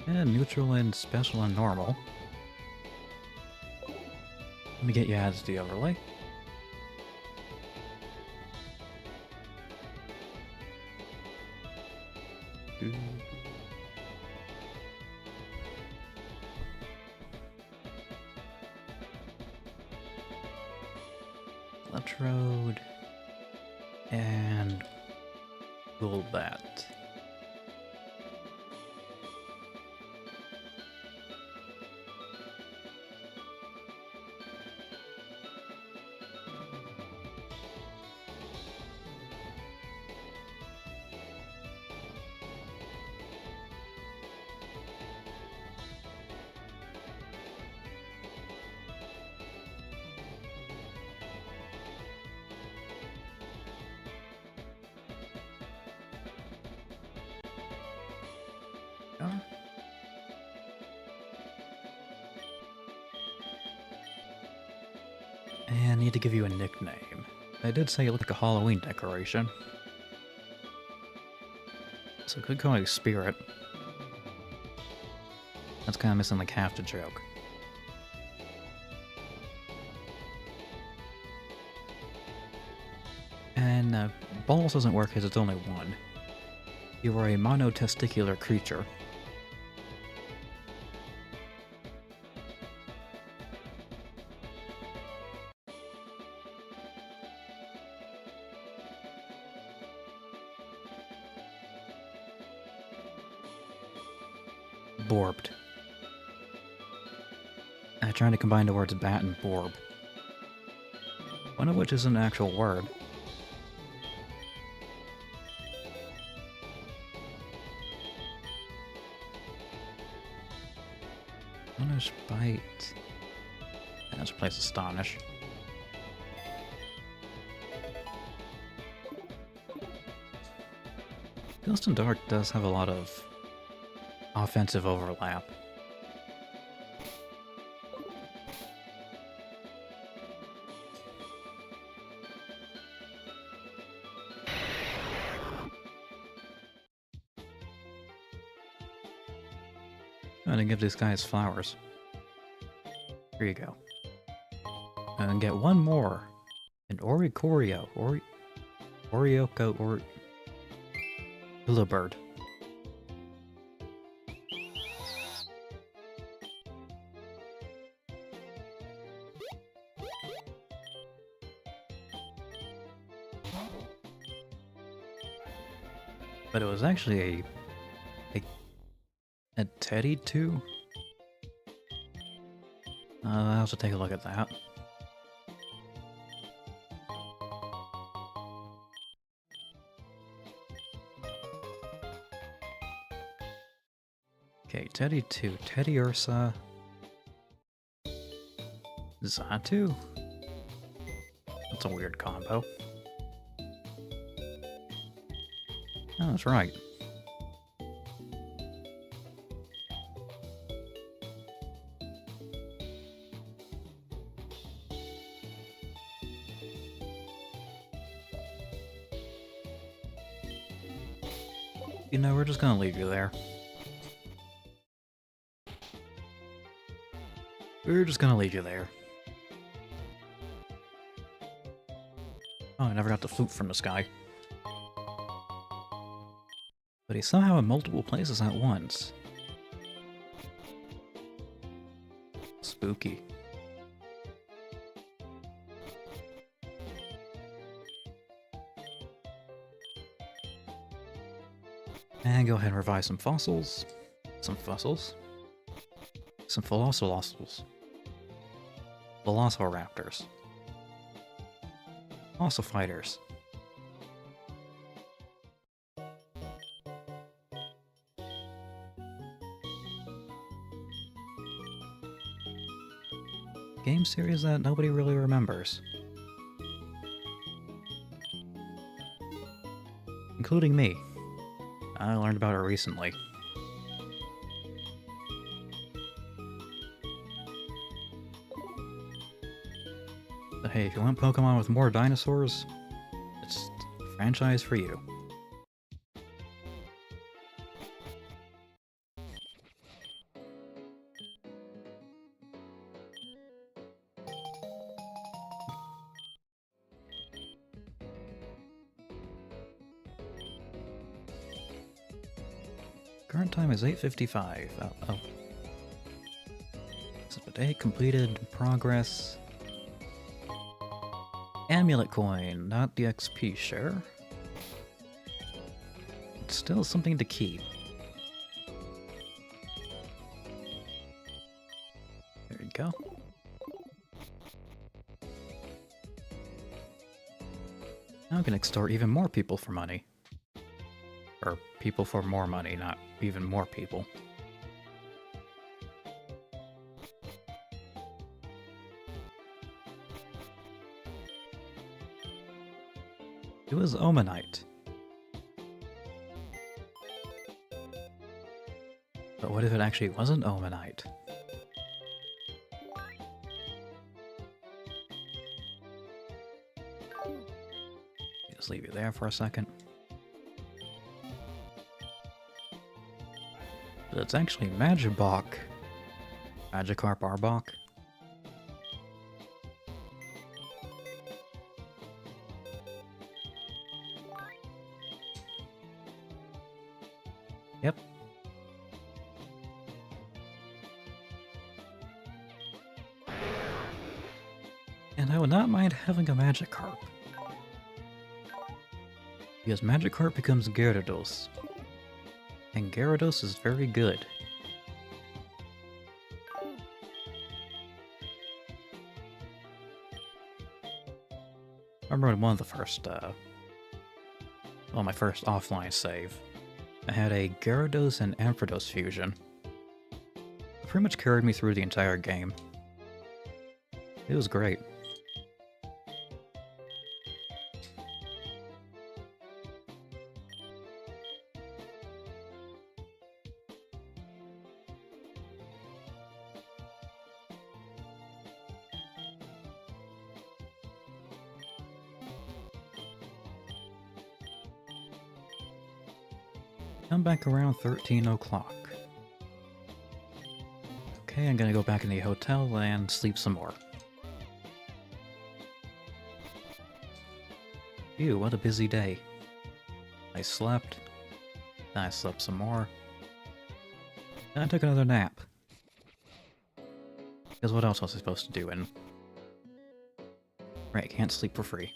Speaker 1: And neutral and special and normal. Let me get you added to the overlay. Electrode and Golbat. And I need to give you a nickname. I did say you look like a Halloween decoration. So I could call you Spirit. That's kind of missing like half the joke. And balls doesn't work because it's only one. You are a monotesticular creature. borbed. I tried to combine the words bat and borb. One of which is an actual word. Astonish bite. Yeah, let's replace astonish. Ghost and Dark does have a lot of offensive overlap. I'm gonna give these guys flowers. Here you go. And get one more. An Oricorio. Orioko or Billowbird. But it was actually a Teddy too? I'll have to take a look at that. Okay, Teddy 2, Teddy Ursa, Zatu? That's a weird combo. Oh, that's right. You know, we're just gonna leave you there. We're just gonna leave you there. Oh, I never got the flute from the sky. But he's somehow in multiple places at once. Spooky. And go ahead and revise some fossils. Some fossils. Some velociraptors. Velociraptors. Ossifighters. Game series that nobody really remembers. Including me. I learned about it recently. But hey, if you want Pokemon with more dinosaurs, it's a franchise for you. Current time is 8:55. Oh. Day completed, progress. Amulet coin, not the XP share. It's still something to keep. There you go. Now I can extort even more people for money. Or people for more money, not even more people. It was Omanite. But what if it actually wasn't Omanite? Just leave you there for a second. But it's actually Magikarp. Magikarp Arbok. Yep. And I would not mind having a Magikarp. Because Magikarp becomes Gyarados. And Gyarados is very good. I remember in one of the first, well, my first offline save, I had a Gyarados and Ampharos fusion. It pretty much carried me through the entire game. It was great. Come back around 13 o'clock. Okay, I'm gonna go back in the hotel and sleep some more. Ew, what a busy day. I slept. Then I slept some more. Then I took another nap. Because what else was I supposed to do in... Right, can't sleep for free.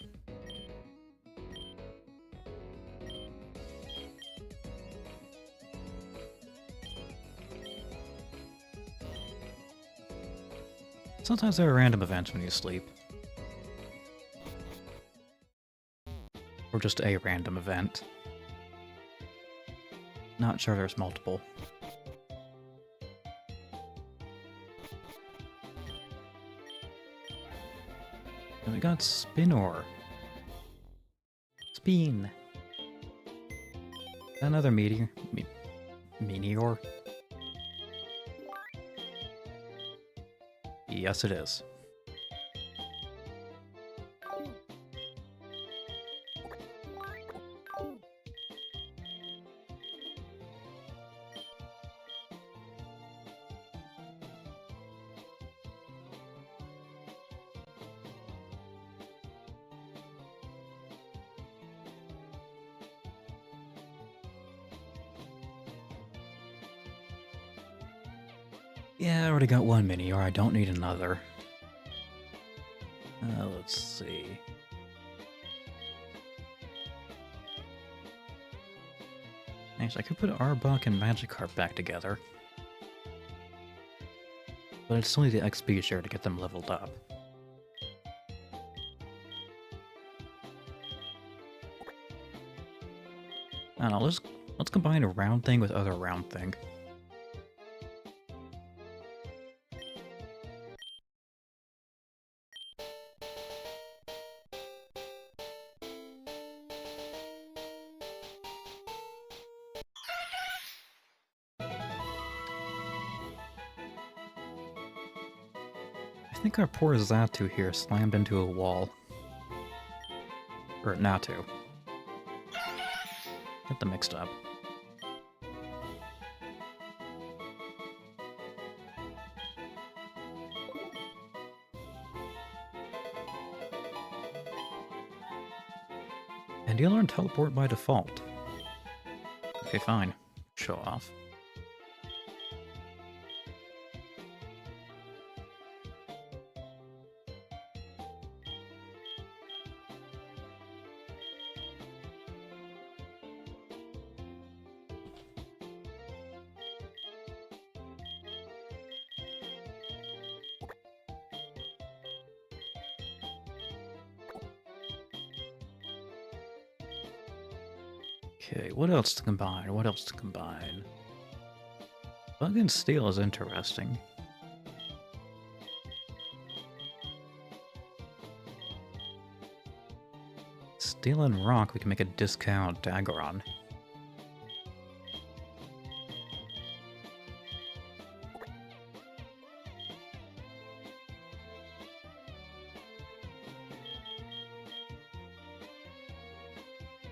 Speaker 1: Sometimes there are random events when you sleep. Or just a random event. Not sure there's multiple. And we got Spinor. Spin. Another meteor. Meteor? Yes, it is. Yeah, I already got one mini, or I don't need another. Let's see. Actually, I could put Arbok and Magikarp back together. But I'd still need the XP share to get them leveled up. I don't know, let's combine a round thing with other round thing. I think our poor Zatu here slammed into a wall. Or Natu. Get them mixed up. And you learn teleport by default. Okay, fine. Show off. Okay, what else to combine? What else to combine? Bug and Steel is interesting. Steel and Rock, we can make a discount Daggeron.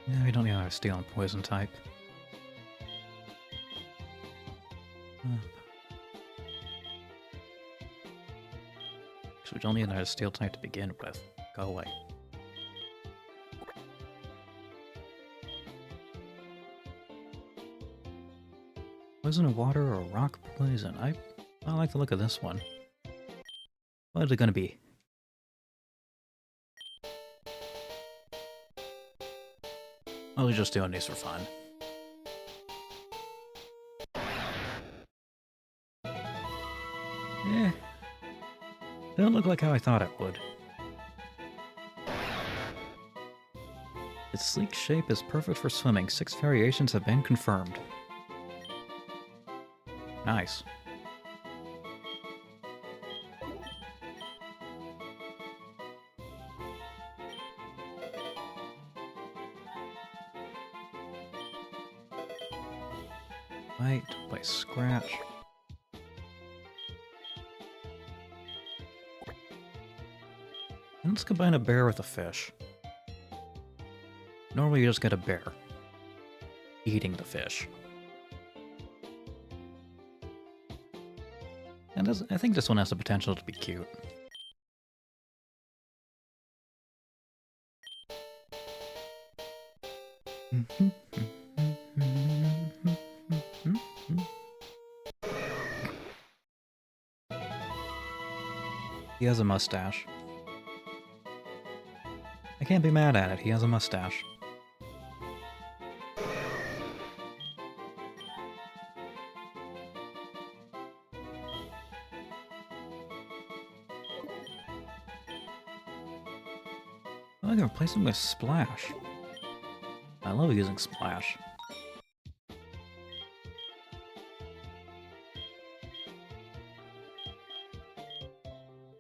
Speaker 1: Yeah, we don't need another Steel and Poison type. So we don't need another Steel type to begin with. Go away. Poison, water, or rock poison? I like the look of this one. What is it gonna be? I'll just doing these for fun. Eh. Don't look like how I thought it would. Its sleek shape is perfect for swimming. 6 variations have been confirmed. Nice. Fight, play scratch. And let's combine a bear with a fish. Normally you just get a bear eating the fish. And this, I think this one has the potential to be cute. He has a mustache. I can't be mad at it, he has a mustache. I can replace him with Splash. I love using Splash.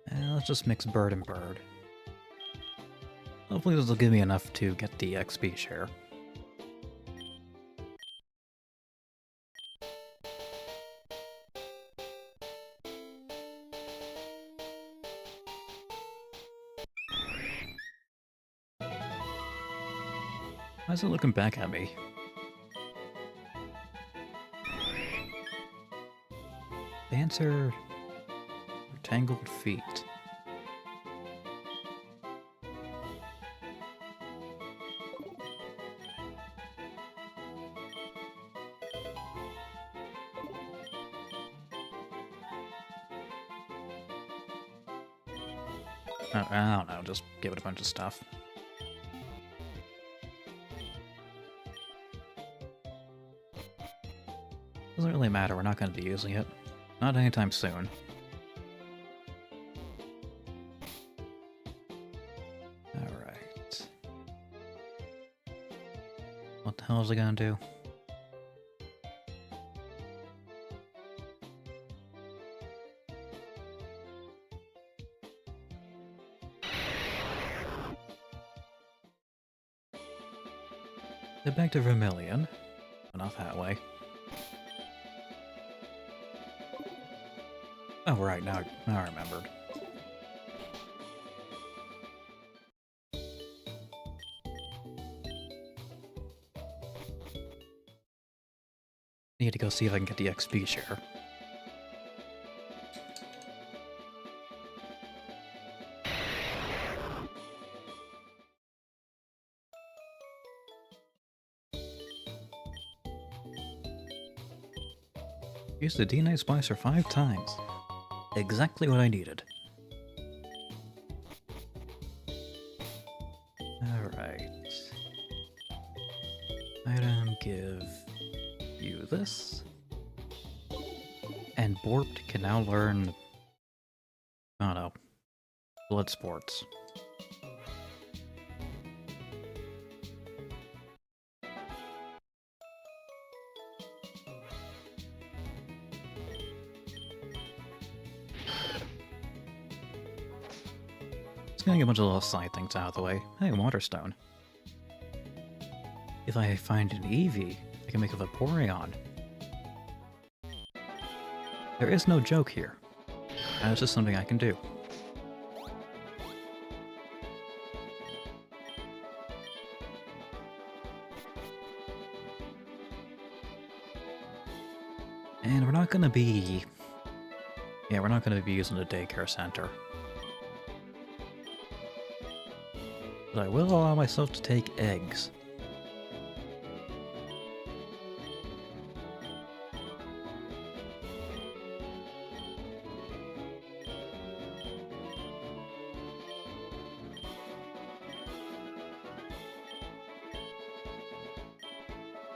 Speaker 1: Let's just mix Bird and Bird. Hopefully this will give me enough to get the XP share. Why is it looking back at me? Dancer... Tangled feet. I don't know, just give it a bunch of stuff. Doesn't really matter, we're not going to be using it. Not anytime soon. Alright. What the hell is it going to do? Get back to Vermilion. Not that way. Oh right, now I remembered. Need to go see if I can get the XP share. Used the DNA splicer 5 times. Exactly what I needed. Alright. Item, give you this. And Borped can now learn... I don't know. Blood sports. Getting a bunch of little side things out of the way. Hey, Waterstone. If I find an Eevee, I can make a Vaporeon. There is no joke here. That's just something I can do. And we're not gonna be... Yeah, we're not gonna be using the daycare center. But I will allow myself to take eggs.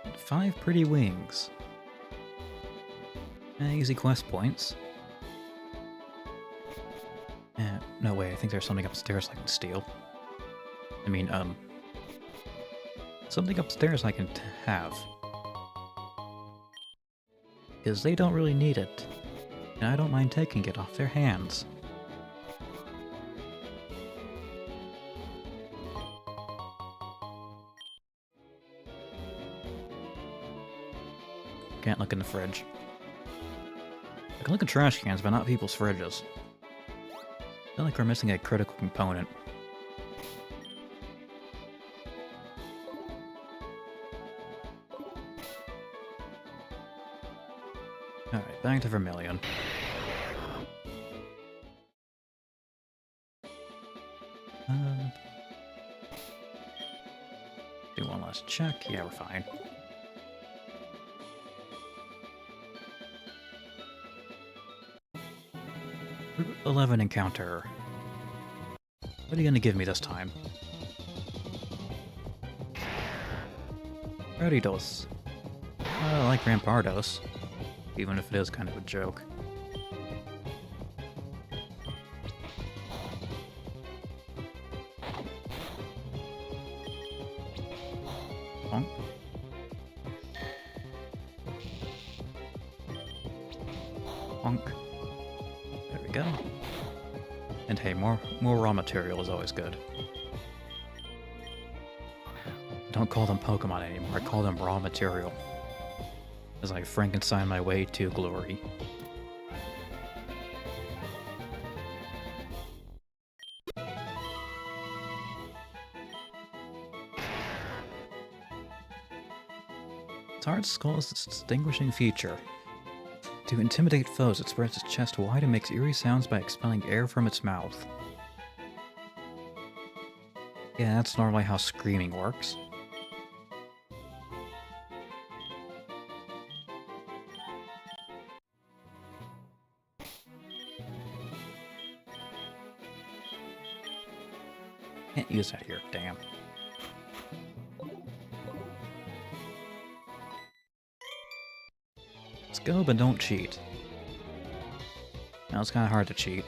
Speaker 1: And 5 pretty wings. Easy quest points. No way, I think there's something upstairs I can steal. I mean, something upstairs I can have. Because they don't really need it. And I don't mind taking it off their hands. Can't look in the fridge. I can look in trash cans, but not people's fridges. I feel like we're missing a critical component. Alright, back to Vermilion. Do one last check. Yeah, we're fine. Route 11 encounter. What are you gonna give me this time? Gradidos. I like Rampardos, even if it is kind of a joke. Bonk. Bonk. There we go. And hey, more raw material is always good. Don't call them Pokemon anymore, I call them raw material. As I Frankenstein my way to glory. Tard Skull's distinguishing feature. To intimidate foes, it spreads its chest wide and makes eerie sounds by expelling air from its mouth. Yeah, that's normally how screaming works. Can't use that here, damn. Let's go, but don't cheat. Now it's kind of hard to cheat.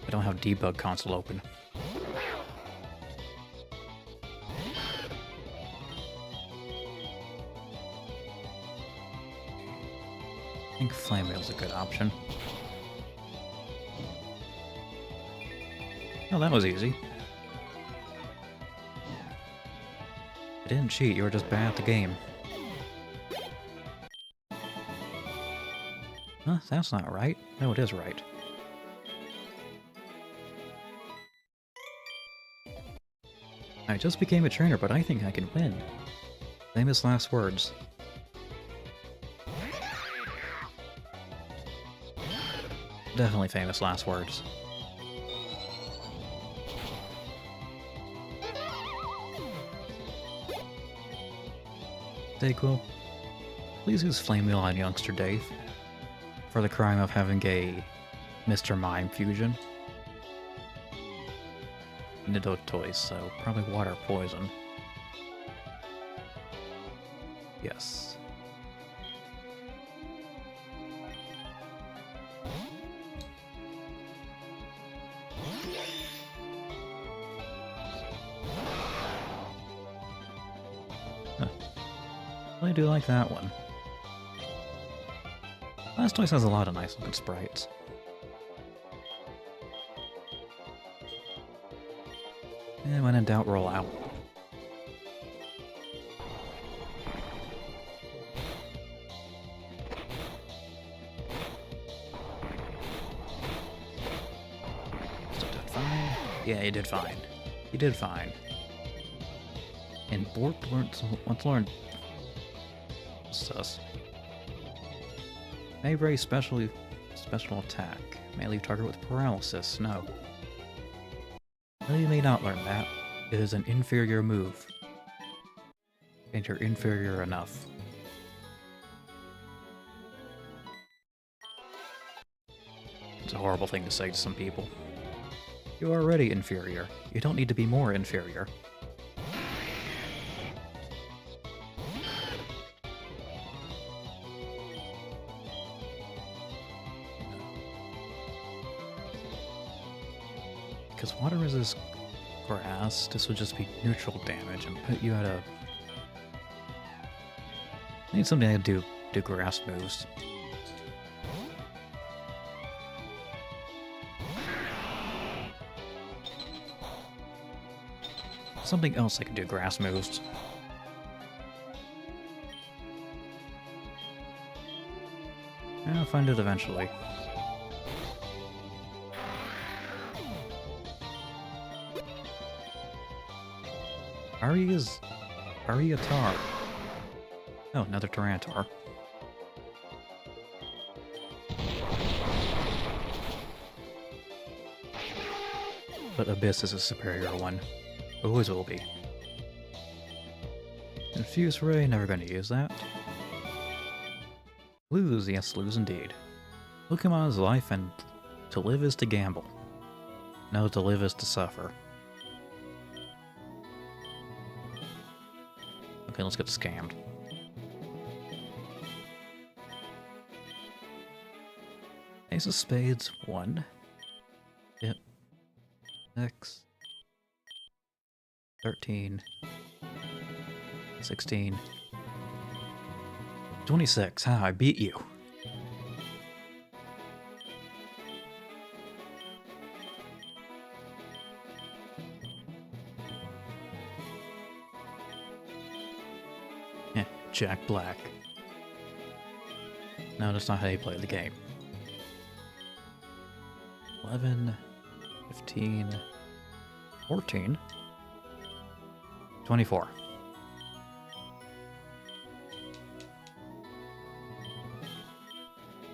Speaker 1: I don't have debug console open. I think Flame Wheel's a good option. Oh, that was easy. I didn't cheat, you were just bad at the game. Huh, that's not right. No, it is right. I just became a trainer, but I think I can win. Famous last words. Definitely famous last words. Dayquil, please use Flame Wheel on youngster Dave. For the crime of having a Mr. Mime fusion. Nidotoys, so probably water poison. Yes. Huh. I do like that one. Blastoise has a lot of nice looking sprites. And when in doubt, roll out. Still did fine. Yeah, you did fine. You did fine. And Bork once learned. Sus. Mayberry special attack. May leave target with paralysis. No. No, you may not learn that. It is an inferior move. And you're inferior enough. It's a horrible thing to say to some people. You're already inferior. You don't need to be more inferior. Because water resist grass, this would just be neutral damage and put you at a I need something to do grass moves. Something else I can do grass moves. I'll find it eventually. Ariatar. Oh, another Tyranitar. But Abyss is a superior one. Always will be. Infuse Ray, never going to use that. Lose, yes, lose indeed. Pokemon's life, and to live is to gamble. No, to live is to suffer. Okay, let's get scammed. Ace of Spades, 1. Yep. 6. 13. 16. 26. Ah, I beat you. Jack Black. No, that's not how you play the game. 11, 15, 14, 24.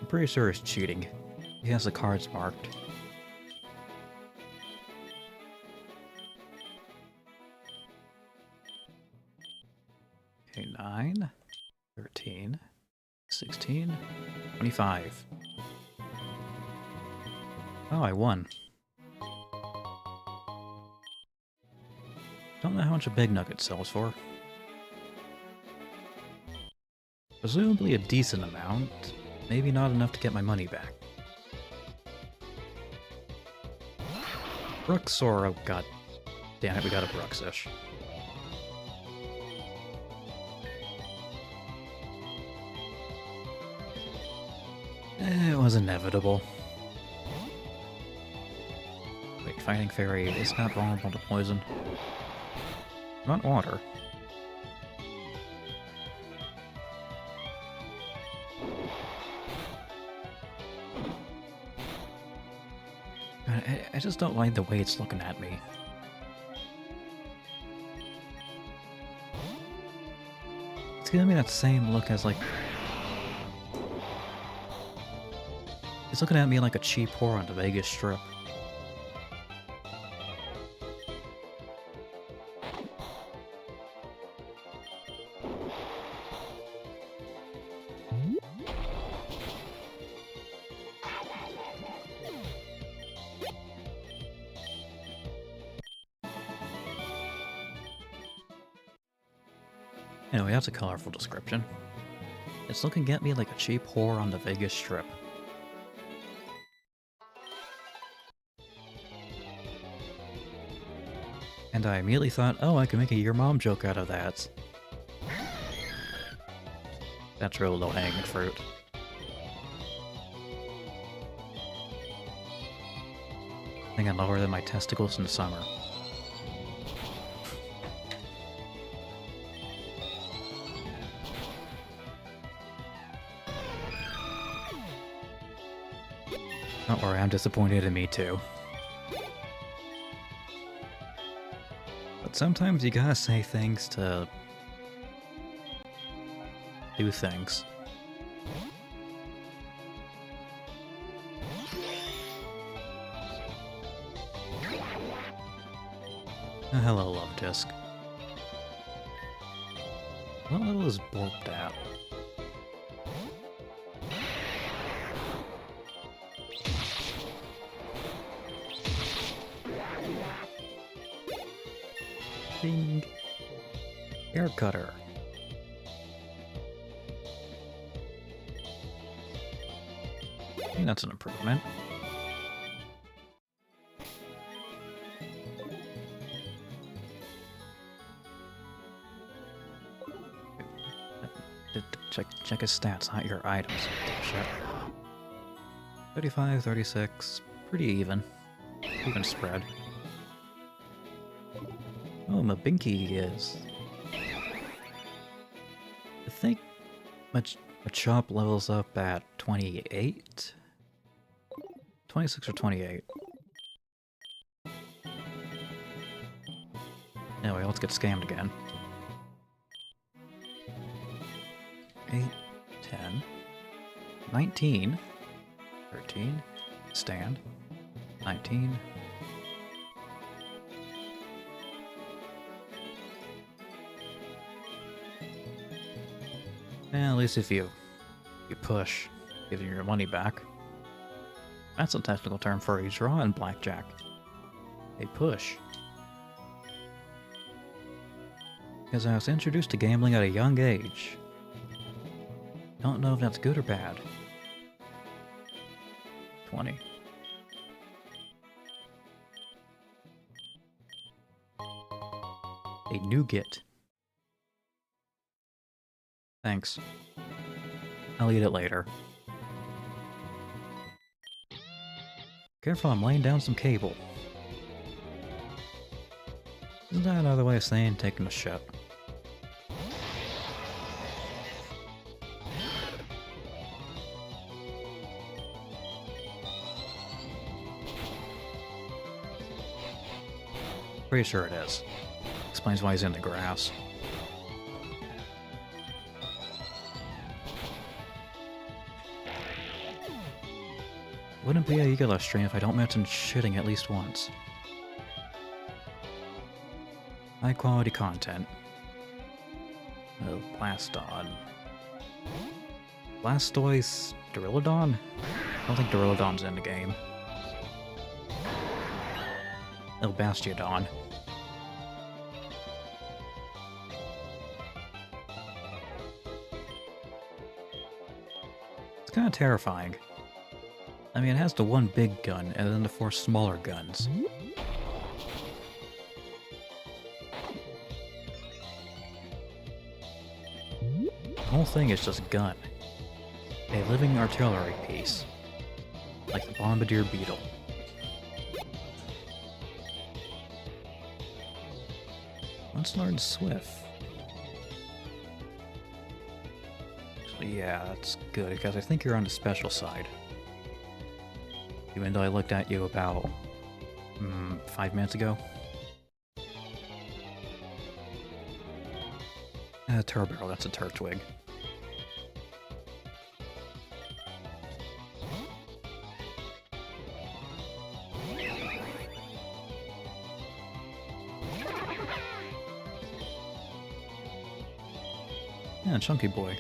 Speaker 1: I'm pretty sure it's cheating. He has the cards marked. Okay, 9, 13, 16, 25. Oh, I won. Don't know how much a big nugget sells for. Presumably a decent amount. Maybe not enough to get my money back. Bruxor, oh god. Damn it, we got a Bruxish. It was inevitable. Wait, Fighting Fairy is not vulnerable to poison. Not water. I just don't like the way it's looking at me. It's giving me that same look as like... It's looking at me like a cheap whore on the Vegas Strip. Anyway, that's a colorful description. It's looking at me like a cheap whore on the Vegas Strip. And I immediately thought, oh, I can make a your mom joke out of that. That's real low-hanging fruit. I think I'm lower than my testicles in the summer. Don't worry, I'm disappointed in me too. But sometimes you gotta say things to do things. Oh, hello, Love Disc. What level is Borped at? Bing. Hair cutter. I think that's an improvement. check his stats, not your items. Shit. 35, 36, pretty even. Even spread. Oh, Mabinky is. I think Machop levels up at 28? 26 or 28. Anyway, let's get scammed again. 8, 10, 19, 13, stand, 19. And at least if you push, giving your money back. That's a technical term for a draw in blackjack. A push. Because I was introduced to gambling at a young age. Don't know if that's good or bad. 20. A nougat. Thanks. I'll eat it later. Careful, I'm laying down some cable. Isn't that another way of saying taking a shit? Pretty sure it is. Explains why he's in the grass. Wouldn't be a Eagle stream if I don't mention shitting at least once. High quality content. Oh, Blastodon. Blastoise? Duraludon? I don't think Duraludon's in the game. Oh, Bastiodon. It's kind of terrifying. I mean, it has the one big gun, and then the 4 smaller guns. The whole thing is just gun. A living artillery piece. Like the Bombardier Beetle. Let's learn Swift. Actually, yeah, that's good, because I think you're on the special side. Even though I looked at you about 5 minutes ago. Turbo, that's a Turtwig. Yeah, Chunky Boy.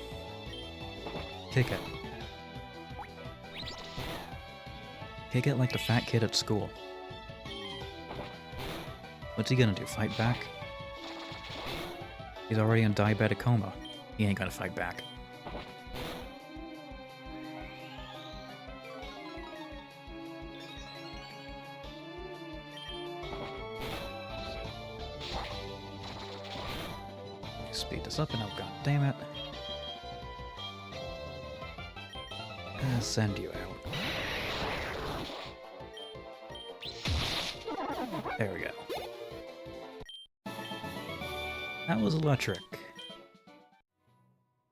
Speaker 1: Kick it. Kick it like the fat kid at school. What's he gonna do, fight back? He's already in diabetic coma. He ain't gonna fight back. Speed this up and oh god damn it. Send you out. There we go. That was electric.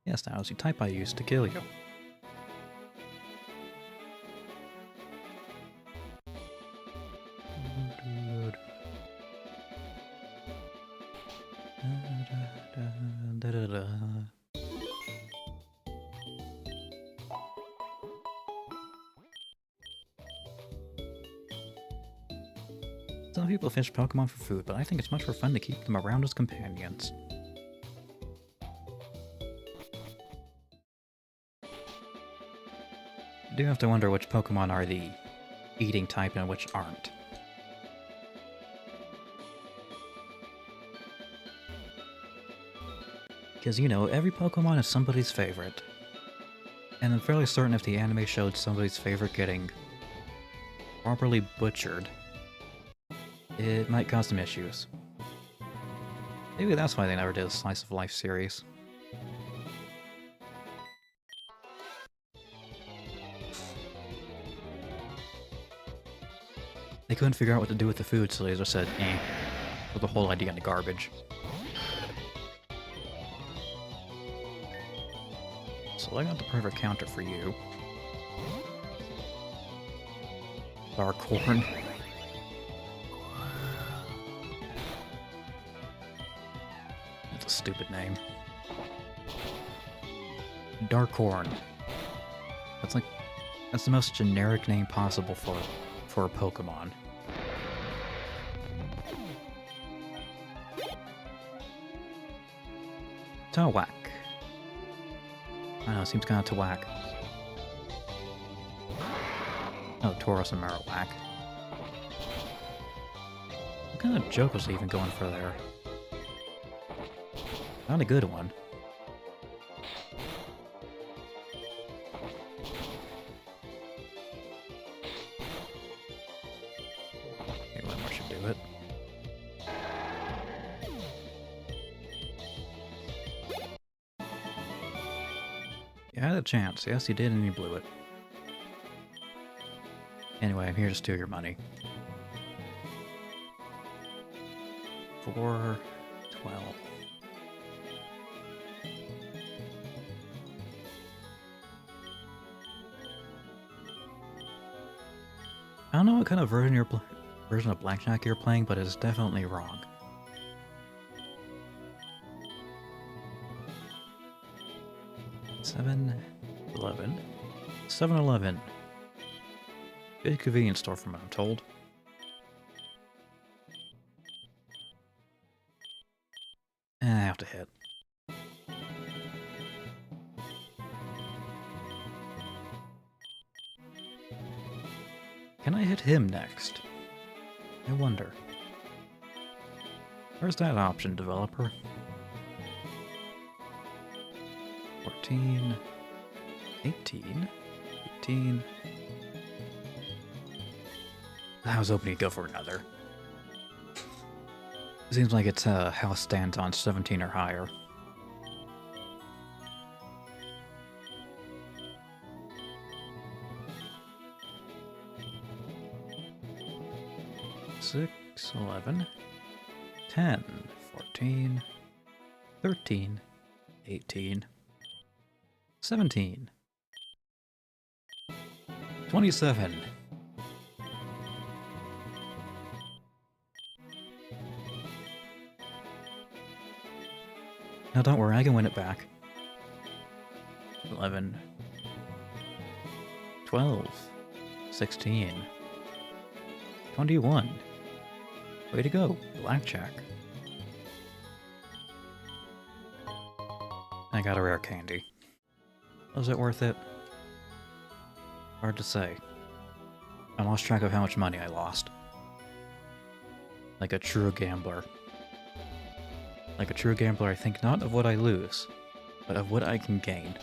Speaker 1: Yes, that was the type I used to kill you. Some people fish Pokemon for food, but I think it's much more fun to keep them around as companions. I do have to wonder which Pokemon are the eating type and which aren't. Because, you know, every Pokemon is somebody's favorite. And I'm fairly certain if the anime showed somebody's favorite getting properly butchered, it might cause some issues. Maybe that's why they never did a Slice of Life series. They couldn't figure out what to do with the food, so they just said, eh. Put the whole idea in the garbage. So I got the perfect counter for you. Dark corn. That's a stupid name. Darkhorn. That's the most generic name possible for a Pokemon. Tawak. I don't know, seems kind of Tawak. Oh, Tauros and Marowak. What kind of joke was he even going for there? Not a good one. Okay, one more should do it. You had a chance. Yes, you did, and you blew it. Anyway, I'm here to steal your money. 4, 12. I don't know what kind of version of blackjack you're playing, but it's definitely wrong. $7-11. 7-Eleven. Good convenience store from what I'm told. And I have to hit. Can I hit him next? I wonder. Where's that option, developer? 14, 18, 18. I was hoping he'd go for another. Seems like its house stands on 17 or higher. $6, 11, 10, 14, 13, 18, 17, 27. Now don't worry, I can win it back. 11, 12, 16, 21. Way to go, blackjack. I got a rare candy. Was it worth it? Hard to say. I lost track of how much money I lost. Like a true gambler. Like a true gambler, I think not of what I lose, but of what I can gain.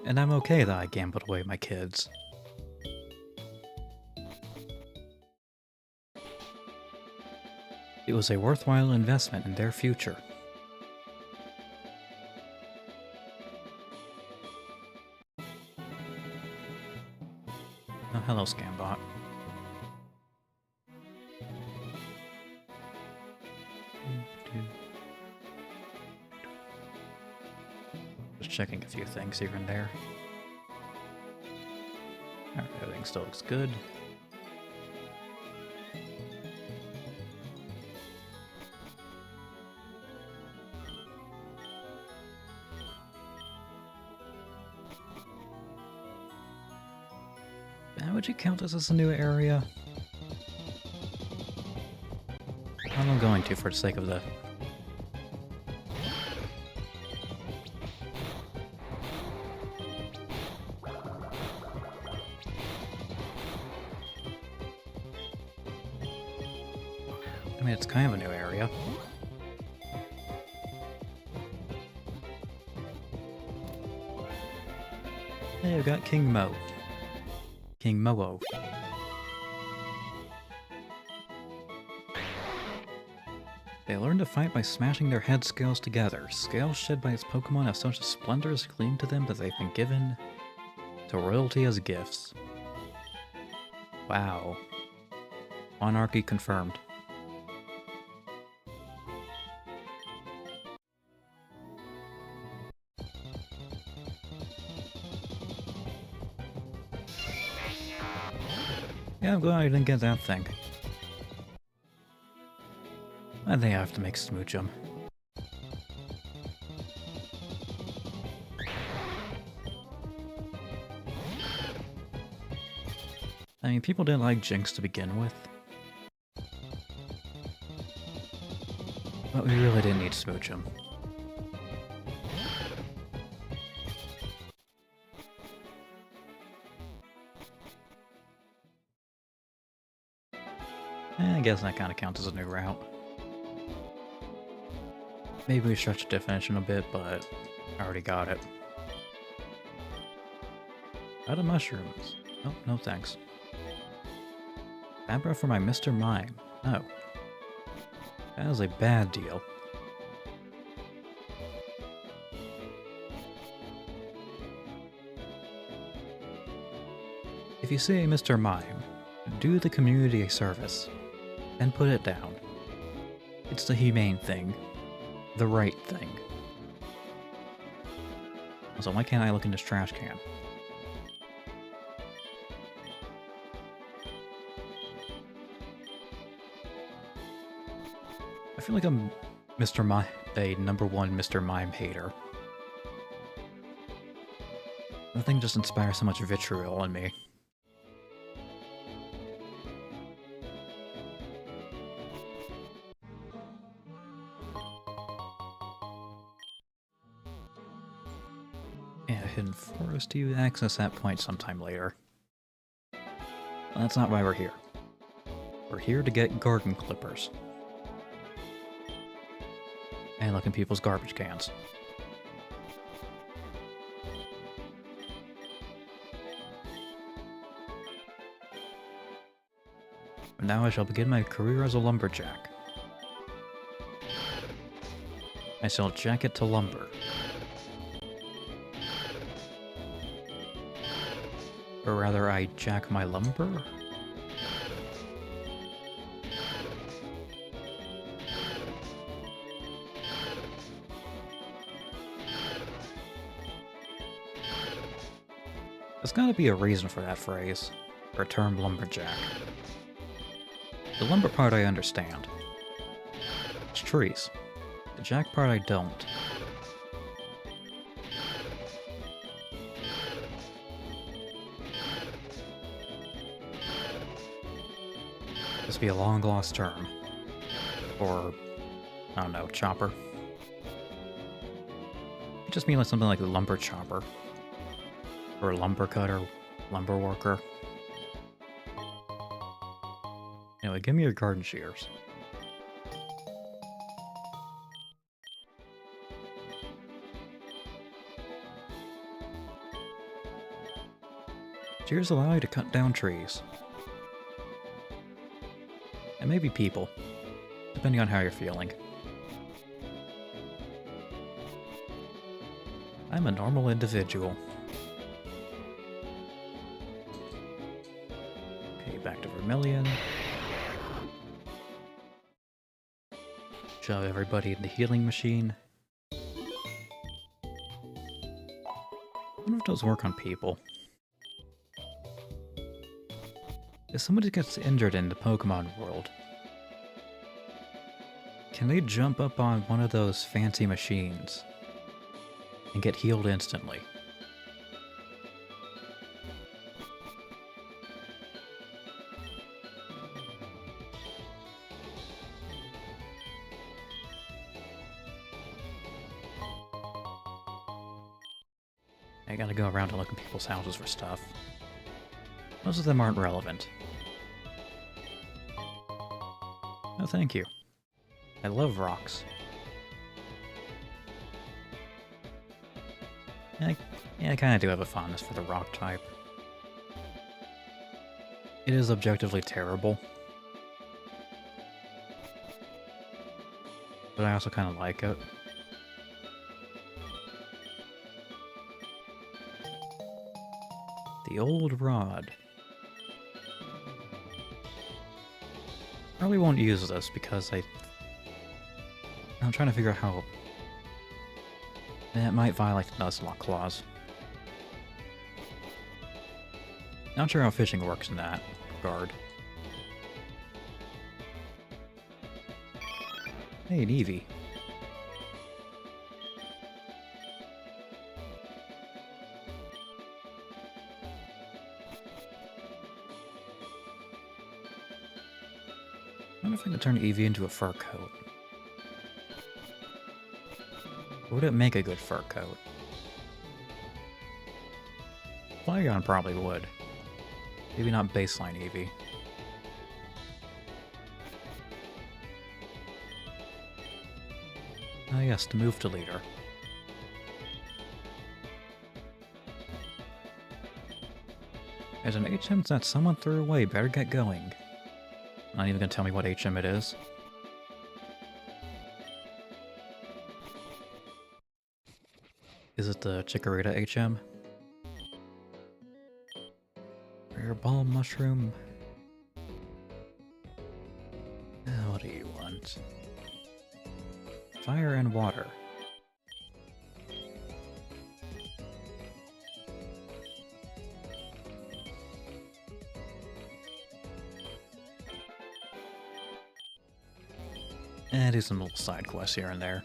Speaker 1: And I'm okay that I gambled away my kids. It was a worthwhile investment in their future. Oh, hello, Scambot. Just checking a few things here and there. Alright, everything still looks good. Would you count this as a new area? I'm going to for the sake of the... I mean, it's kind of a new area. Hey, we've got King Mo. King Mo-O. They learn to fight by smashing their head scales together. Scales shed by its Pokemon have such splendors cling to them that they've been given to royalty as gifts. Wow. Monarchy confirmed. Yeah, I'm glad I didn't get that thing. I think I have to make Smoochum. I mean, people didn't like Jinx to begin with. But we really didn't need Smoochum. I guess that kind of counts as a new route. Maybe we stretch the definition a bit, but I already got it. Out of mushrooms. Oh, no thanks. Abra for my Mr. Mime. No. That is a bad deal. If you see a Mr. Mime, do the community a service, and put it down. It's the humane thing. The right thing. So why can't I look in this trash can? I feel like I'm a #1 Mr. Mime hater. The thing just inspires so much vitriol in me. Hidden Forest, you access that point sometime later. But that's not why we're here. We're here to get garden clippers. And look in people's garbage cans. And now I shall begin my career as a lumberjack. I sell jacket to lumber. Or rather, I jack my lumber? There's gotta be a reason for that phrase, or term lumberjack. The lumber part I understand. It's trees. The jack part I don't. This be a long lost term. Or, I don't know, chopper. It just mean like something like a lumber chopper. Or a lumber cutter, lumber worker. Anyway, give me your garden shears. Shears allow you to cut down trees. And maybe people, depending on how you're feeling. I'm a normal individual. Okay, back to Vermilion. Shove everybody in the healing machine. I wonder if those work on people. If somebody gets injured in the Pokemon world, can they jump up on one of those fancy machines and get healed instantly? I gotta go around and look in people's houses for stuff. Most of them aren't relevant. No, thank you. I love rocks. I kind of do have a fondness for the rock type. It is objectively terrible. but I also kind of like it. The old rod. Probably won't use this because I'm trying to figure out how that might violate the Nuzlocke clause. Not sure how fishing works in that regard. Hey, an Eevee. I wonder if I can turn Eevee into a fur coat. Would it make a good fur coat? Flygon probably would. Maybe not baseline Eevee. Ah yes, to move to leader. There's an HM that someone threw away, better get going. Not even gonna tell me what HM it is. Is it the Chikorita HM? Rare ball mushroom. What do you want? Fire and water. And do some little side quests here and there.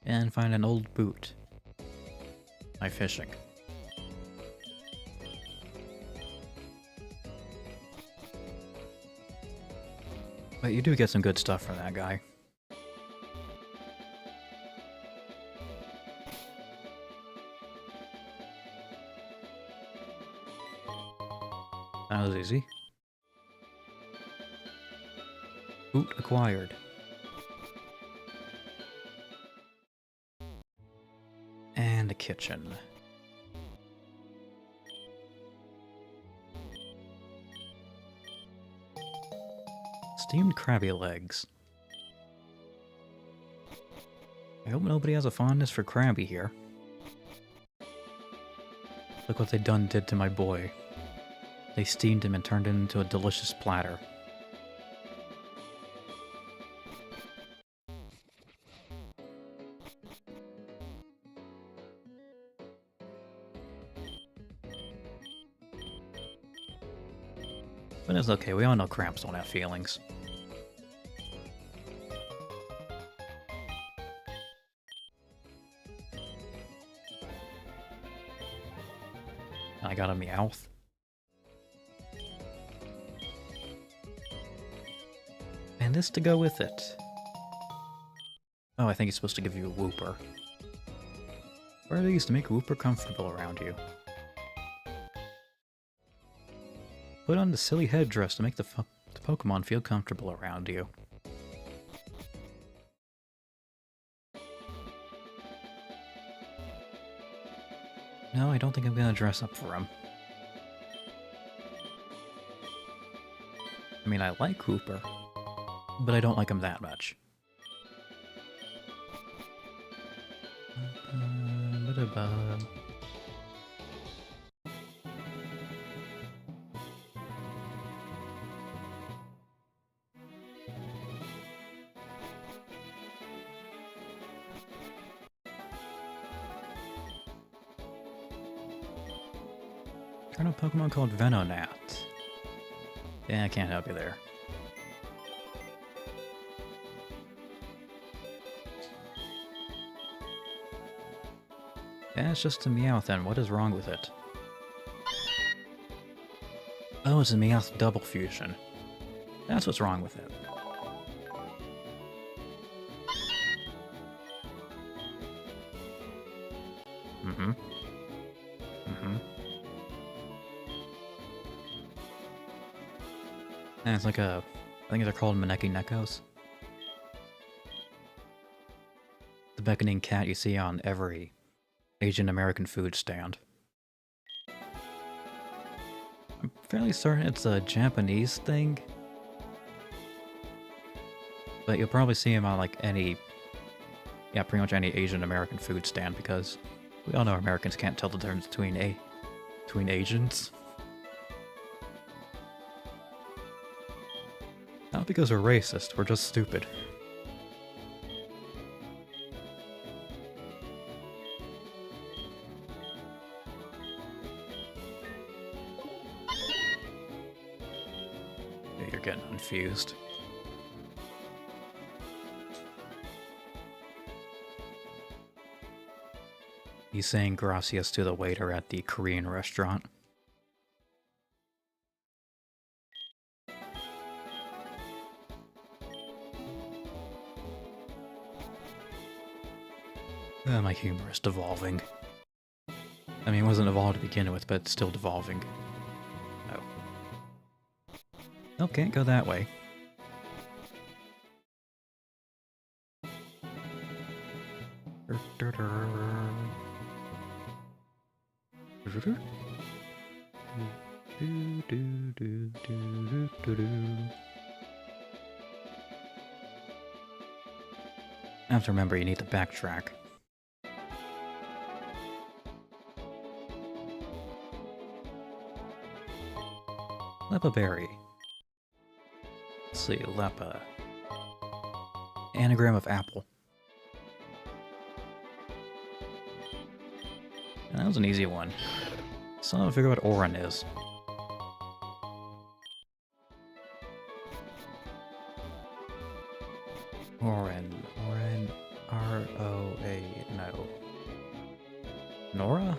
Speaker 1: And find an old boot. By fishing. But you do get some good stuff from that guy. That was easy. Boot acquired. And a kitchen. Steamed crabby legs. I hope nobody has a fondness for Krabby here. Look what they did to my boy. They steamed him and turned him into a delicious platter. But it's okay, we all know cramps don't have feelings. I got a Meowth. And this to go with it. Oh, I think it's supposed to give you a Wooper. Where are these to make Wooper comfortable around you? Put on the silly headdress to make the Pokemon feel comfortable around you. No, I don't think I'm gonna dress up for him. I mean, I like Hooper, but I don't like him that much. Turn a Pokemon called Venonat. Yeah, I can't help you there. Yeah, it's just a Meowth then. What is wrong with it? Oh, it's a Meowth double fusion. That's what's wrong with it. Mm-hmm. Mm-hmm. And it's like I think they're called Maneki Nekos. The beckoning cat you see on every Asian American food stand. I'm fairly certain it's a Japanese thing. But you'll probably see him on like any, yeah, pretty much any Asian American food stand, because we all know Americans can't tell the difference between Asians. Not because we're racist, we're just stupid. Yeah, you're getting confused. He's saying gracias to the waiter at the Korean restaurant. My humor is devolving. I mean, it wasn't evolved to begin with, but it's still devolving. Oh. Nope, can't go that way. I have to remember you need to backtrack. Lepa berry. Let's see, lepa. Anagram of apple. And that was an easy one. Still haven't figured out what Oran is. Oran. R-O-A, no. Nora?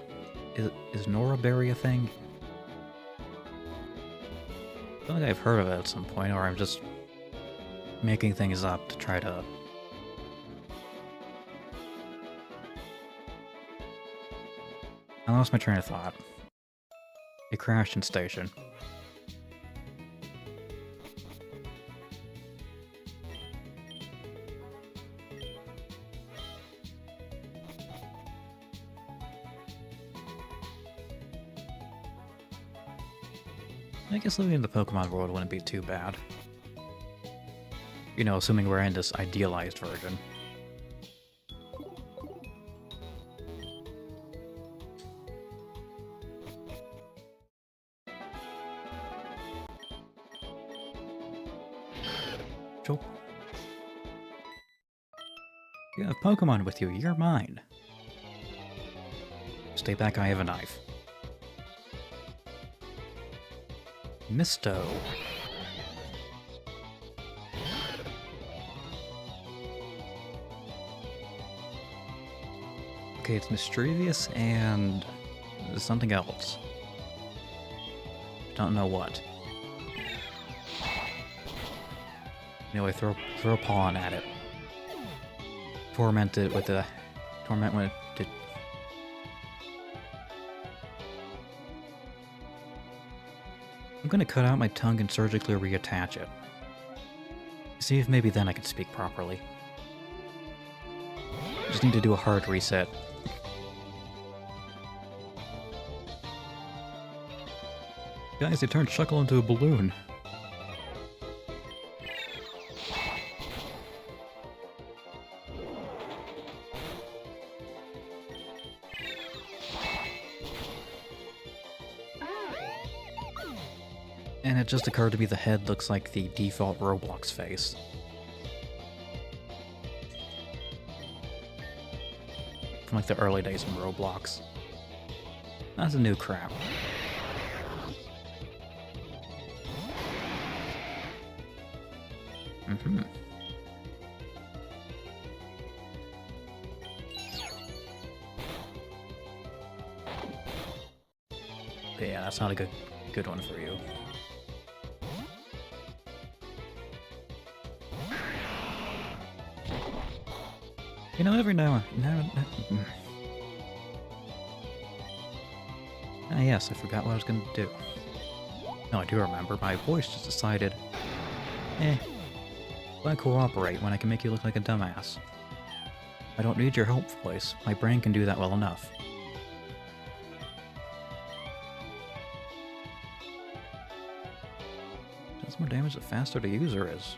Speaker 1: Is Nora berry a thing? I feel like I've heard of it at some point, or I'm just making things up to try to... I lost my train of thought. It crashed in station. I guess living in the Pokemon world wouldn't be too bad. You know, assuming we're in this idealized version. Sure. You have Pokemon with you, you're mine. Stay back, I have a knife. Misto. Okay, it's mischievous and something else. Don't know what. Anyway, throw a pawn at it. Torment it with a torment when it. I'm gonna cut out my tongue and surgically reattach it. See if maybe then I can speak properly. Just need to do a hard reset. Guys, they turned Shuckle into a balloon. And it just occurred to me the head looks like the default Roblox face. From like the early days of Roblox. That's a new crap. Mm-hmm. Yeah, that's not a good one for you. You know, every now and then... Ah yes, I forgot what I was gonna do. No, I do remember. My voice just decided... why cooperate when I can make you look like a dumbass? I don't need your help, voice. My brain can do that well enough. Does more damage the faster the user is.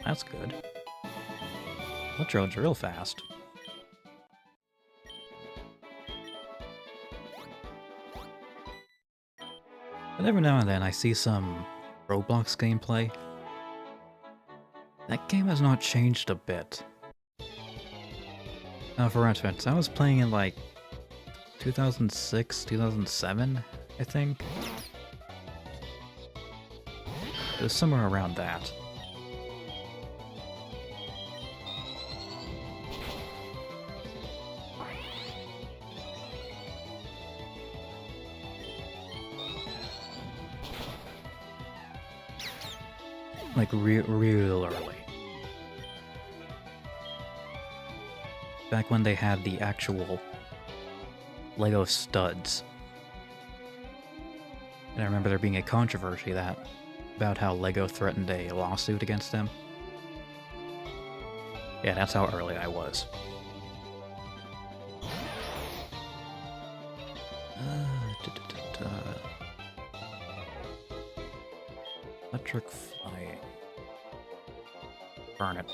Speaker 1: That's good. Electrode's real fast. But every now and then I see some Roblox gameplay. That game has not changed a bit. For reference, I was playing in like 2006, 2007, I think. It was somewhere around that. Like real early. Back when they had the actual Lego studs. And I remember there being a controversy about how Lego threatened a lawsuit against them. Yeah, that's how early I was. Electric flying. Burn it.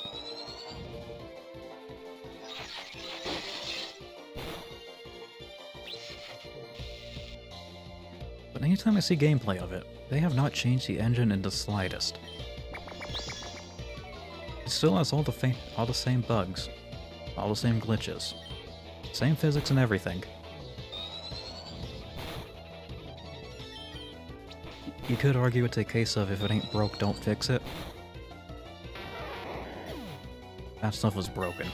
Speaker 1: But anytime I see gameplay of it, they have not changed the engine in the slightest. It still has all the same bugs, all the same glitches, same physics and everything. You could argue it's a case of if it ain't broke, don't fix it. That stuff was broken.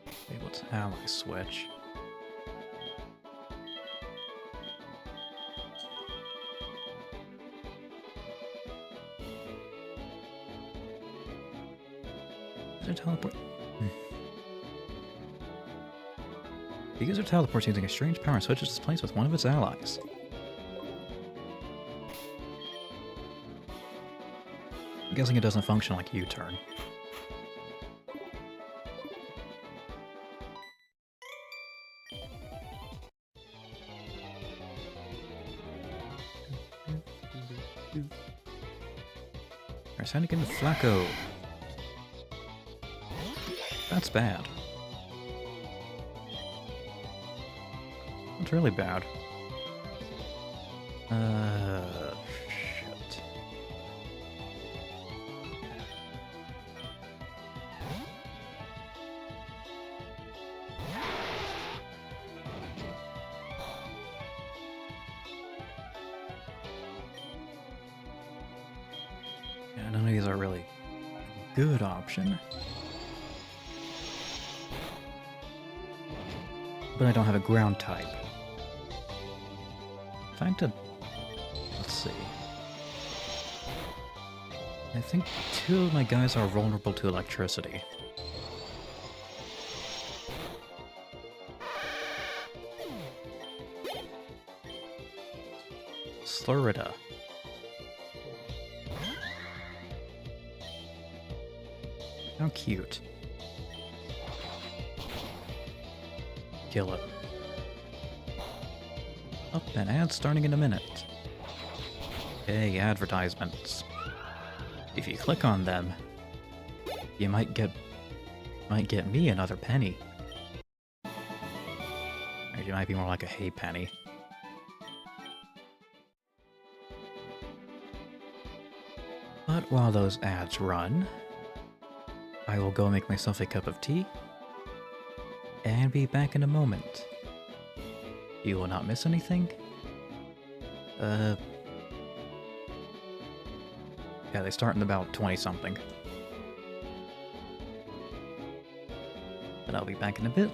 Speaker 1: Okay, what's ally switch? Teleport. The user teleports using a strange power and switches its place with one of its allies. I'm guessing it doesn't function like U-turn. Arsenic and Flacco. That's bad. That's really bad. Shit. Yeah, none of these are really a good option. But I don't have a ground type. If I had to... Let's see. I think two of my guys are vulnerable to electricity. Slurrida. How cute. Kill it. Oh, that ad's starting in a minute. Hey, advertisements. If you click on them, you might get me another penny. Or you might be more like a hey penny. But while those ads run, I will go make myself a cup of tea and be back in a moment. You will not miss anything. Yeah, they start in about 20-something. But I'll be back in a bit.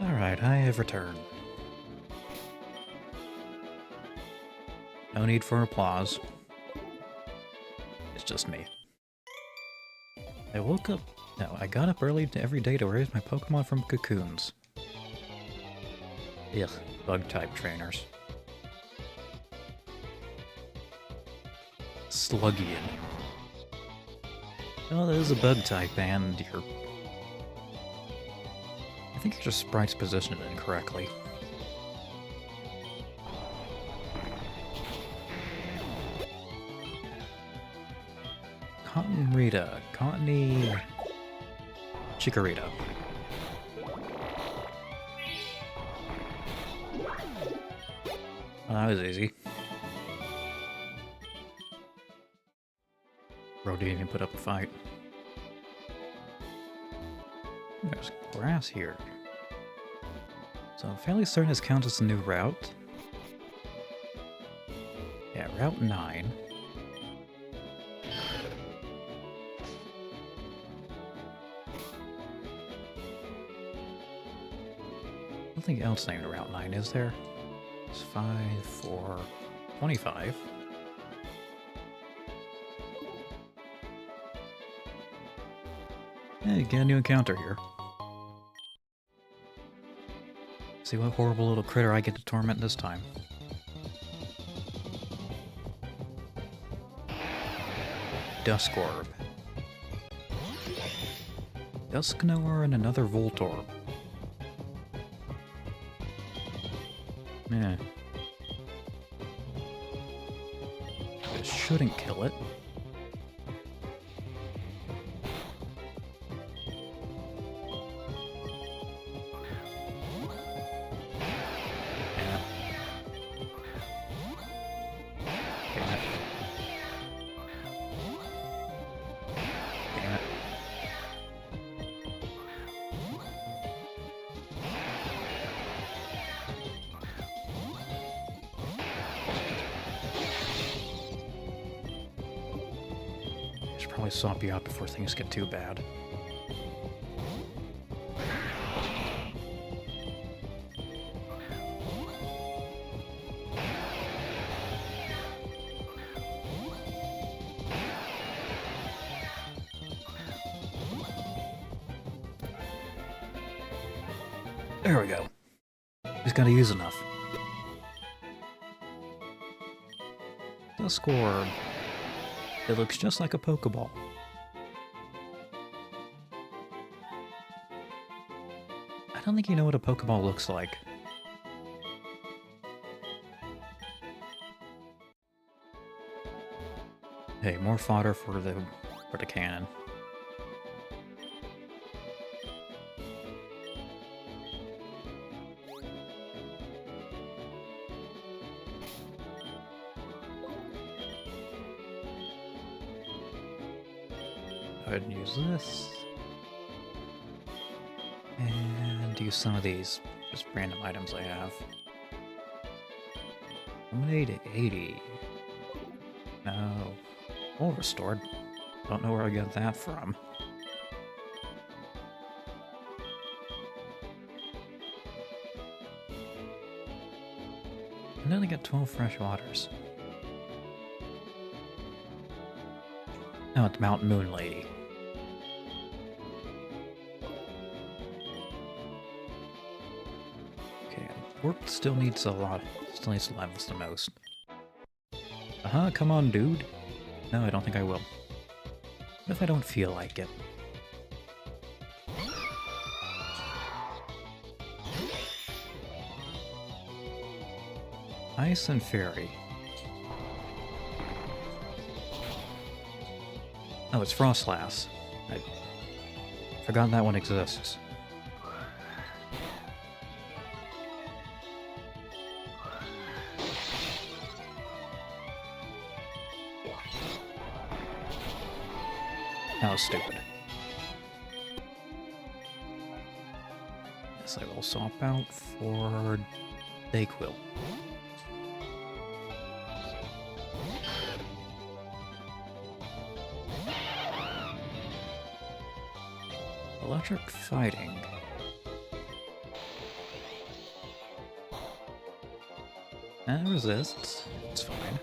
Speaker 1: Alright, I have returned. No need for applause. It's just me. I woke up... No, I got up early every day to raise my Pokemon from cocoons. Ugh, bug-type trainers. Sluggian. Well, that is a bug-type, and you're... I think your sprite's positioned incorrectly. Cotton Rita. Cottony... Chikorita. Well, that was easy. Bro didn't even put up a fight. There's grass here. So I'm fairly certain this counts as a new route. Yeah, Route 9. Nothing else named Route 9, is there? It's 5, 4, 25. Hey, get a new encounter here. See what horrible little critter I get to torment this time. Duskorb. Dusknoir and another Voltorb. Yeah. This shouldn't kill it. Probably swap you out before things get too bad. There we go. Just gotta use enough. Duskorb. It looks just like a Pokeball. I don't think you know what a Pokeball looks like. Hey, more fodder for the cannon. Go ahead and use this. And use some of these just random items I have. Lemonade 80. No. All restored. Don't know where I got that from. And then I got 12 fresh waters. No, it's Mount Moon Lady. Okay, Warp still needs a lot. Still needs to levels the most. Come on, dude. No, I don't think I will. What if I don't feel like it? Ice and Fairy. Oh, it's Frostlass. I forgot that one exists. That was stupid. Yes, I will swap out for Dayquil. Electric Fighting. And resists. It's fine.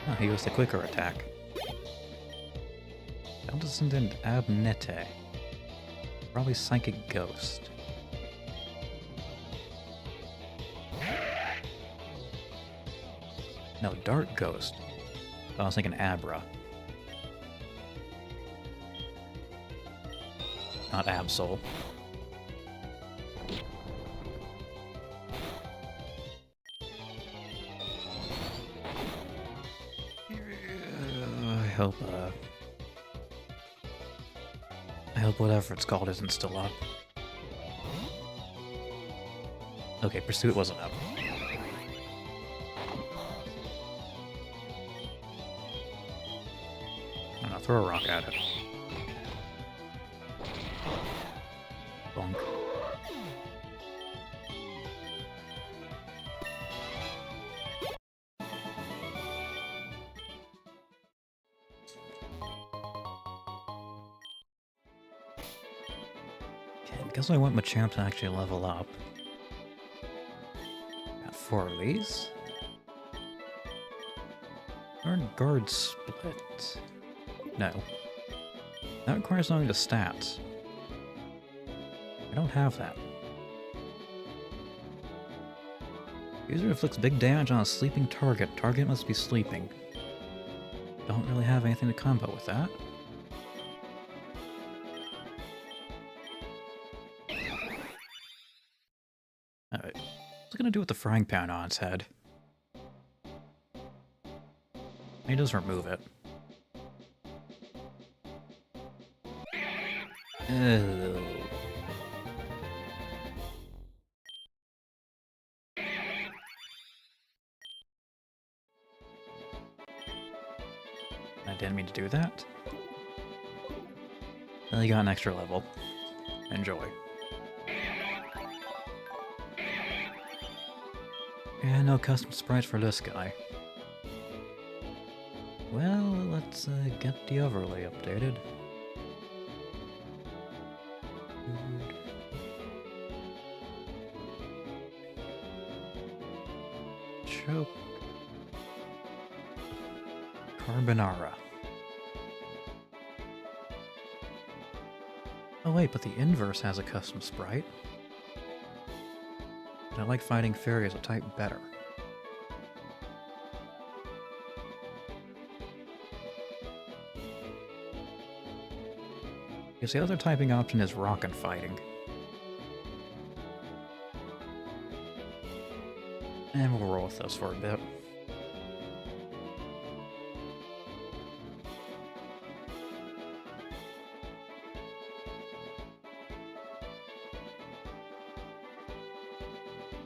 Speaker 1: Oh, he used the quicker attack. Descendant Abnete. Probably Psychic Ghost. No, Dart Ghost. Oh, I was thinking Abra. Not Absol. I hope whatever it's called isn't still up. Okay, Pursuit wasn't up. I'm gonna throw a rock at it. Bonk. Okay, because I want Machamp to actually level up. Got 4 of these. Guard Split. No. That requires knowing the stats. I don't have that. User inflicts big damage on a sleeping target. Target must be sleeping. Don't really have anything to combo with that. Alright. What's it gonna do with the frying pan on its head? He does remove it. Ew. I didn't mean to do that. Well, you got an extra level. Enjoy. Yeah, no custom sprites for this guy. Well, let's get the overlay updated. Choke. Carbonara. Oh wait, but the inverse has a custom sprite. And I like fighting fairy as a type better. Because the other typing option is rock and fighting. And we'll roll with those for a bit.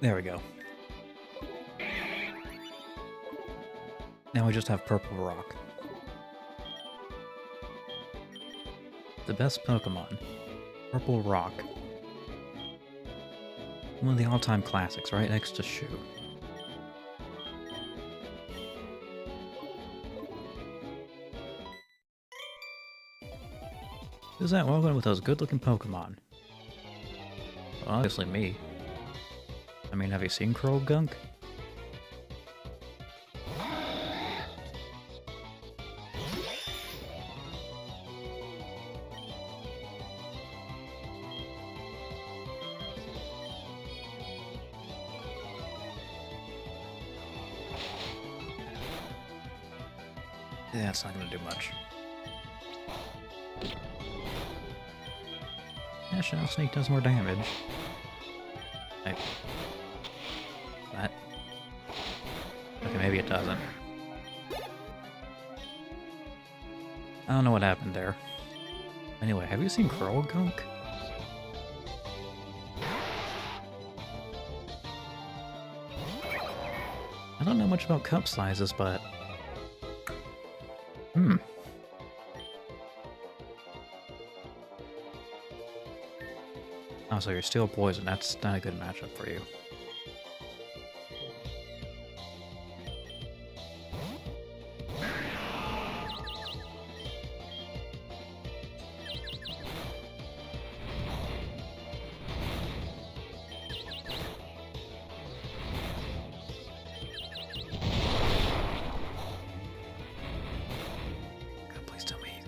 Speaker 1: There we go. Now we just have Purple Rock. The best Pokemon. Purple Rock. One of the all-time classics, right next to Shu. Who's that walking with those good-looking Pokemon? Well, obviously me. I mean, have you seen Croagunk? Yeah, it's not gonna do much. Yeah, Shadow Sneak does more damage. Like, that. Okay, maybe it doesn't. I don't know what happened there. Anyway, have you seen Croagunk? I don't know much about cup sizes, but... Oh, so you're Steel Poison. That's not a good matchup for you.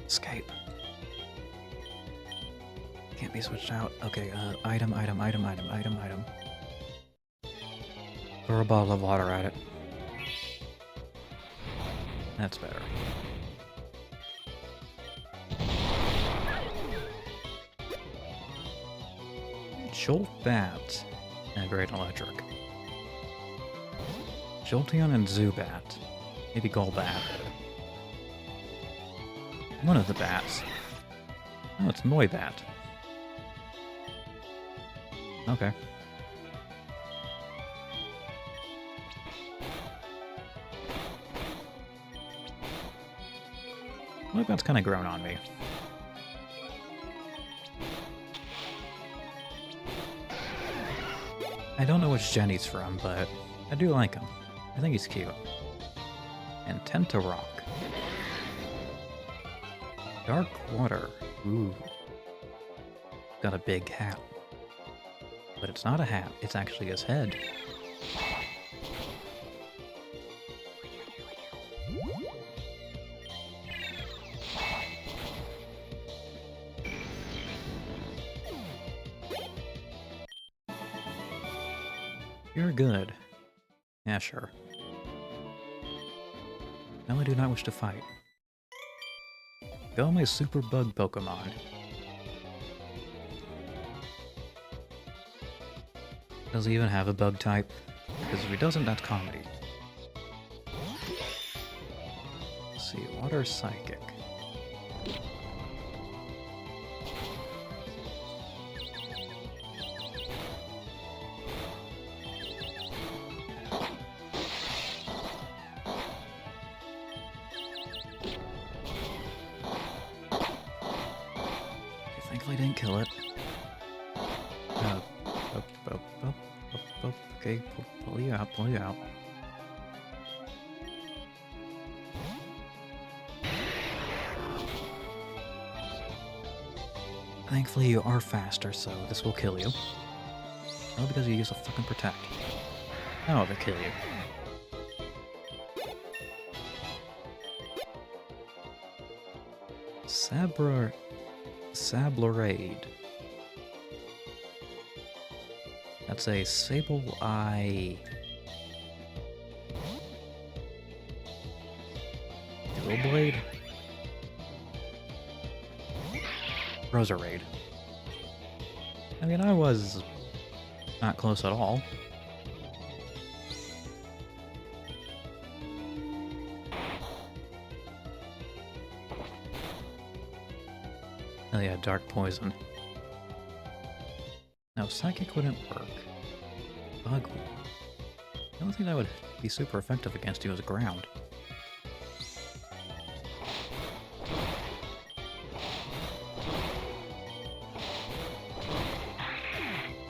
Speaker 1: Escape. Can't be switched out. Okay, item. Throw a bottle of water at it. That's better. Jolt Bat and Great Electric. Jolteon and Zubat. Maybe Golbat. One of the bats. Oh, it's Noibat. Okay. Noibat's kind of grown on me. I don't know which gen he's from, but I do like him. I think he's cute. And Tentarock. Dark Water. Ooh. Got a big hat. But it's not a hat, it's actually his head. You're good. Yeah, sure. No, I do not wish to fight. Go my super bug Pokemon. Does he even have a bug type? Because if he doesn't, that's comedy. Let's see, Water Psychic. Thankfully didn't kill it. Okay, pull you out, pull you out. Thankfully you are faster, so this will kill you. Oh, because you use a fucking Protect. Oh, they kill you. Sablerade. That's a Sableye. Dual Blade? Roserade. I mean, I was not close at all. Oh yeah, Dark Poison. No, Psychic wouldn't work. Bug. The only thing that would be super effective against you is Ground.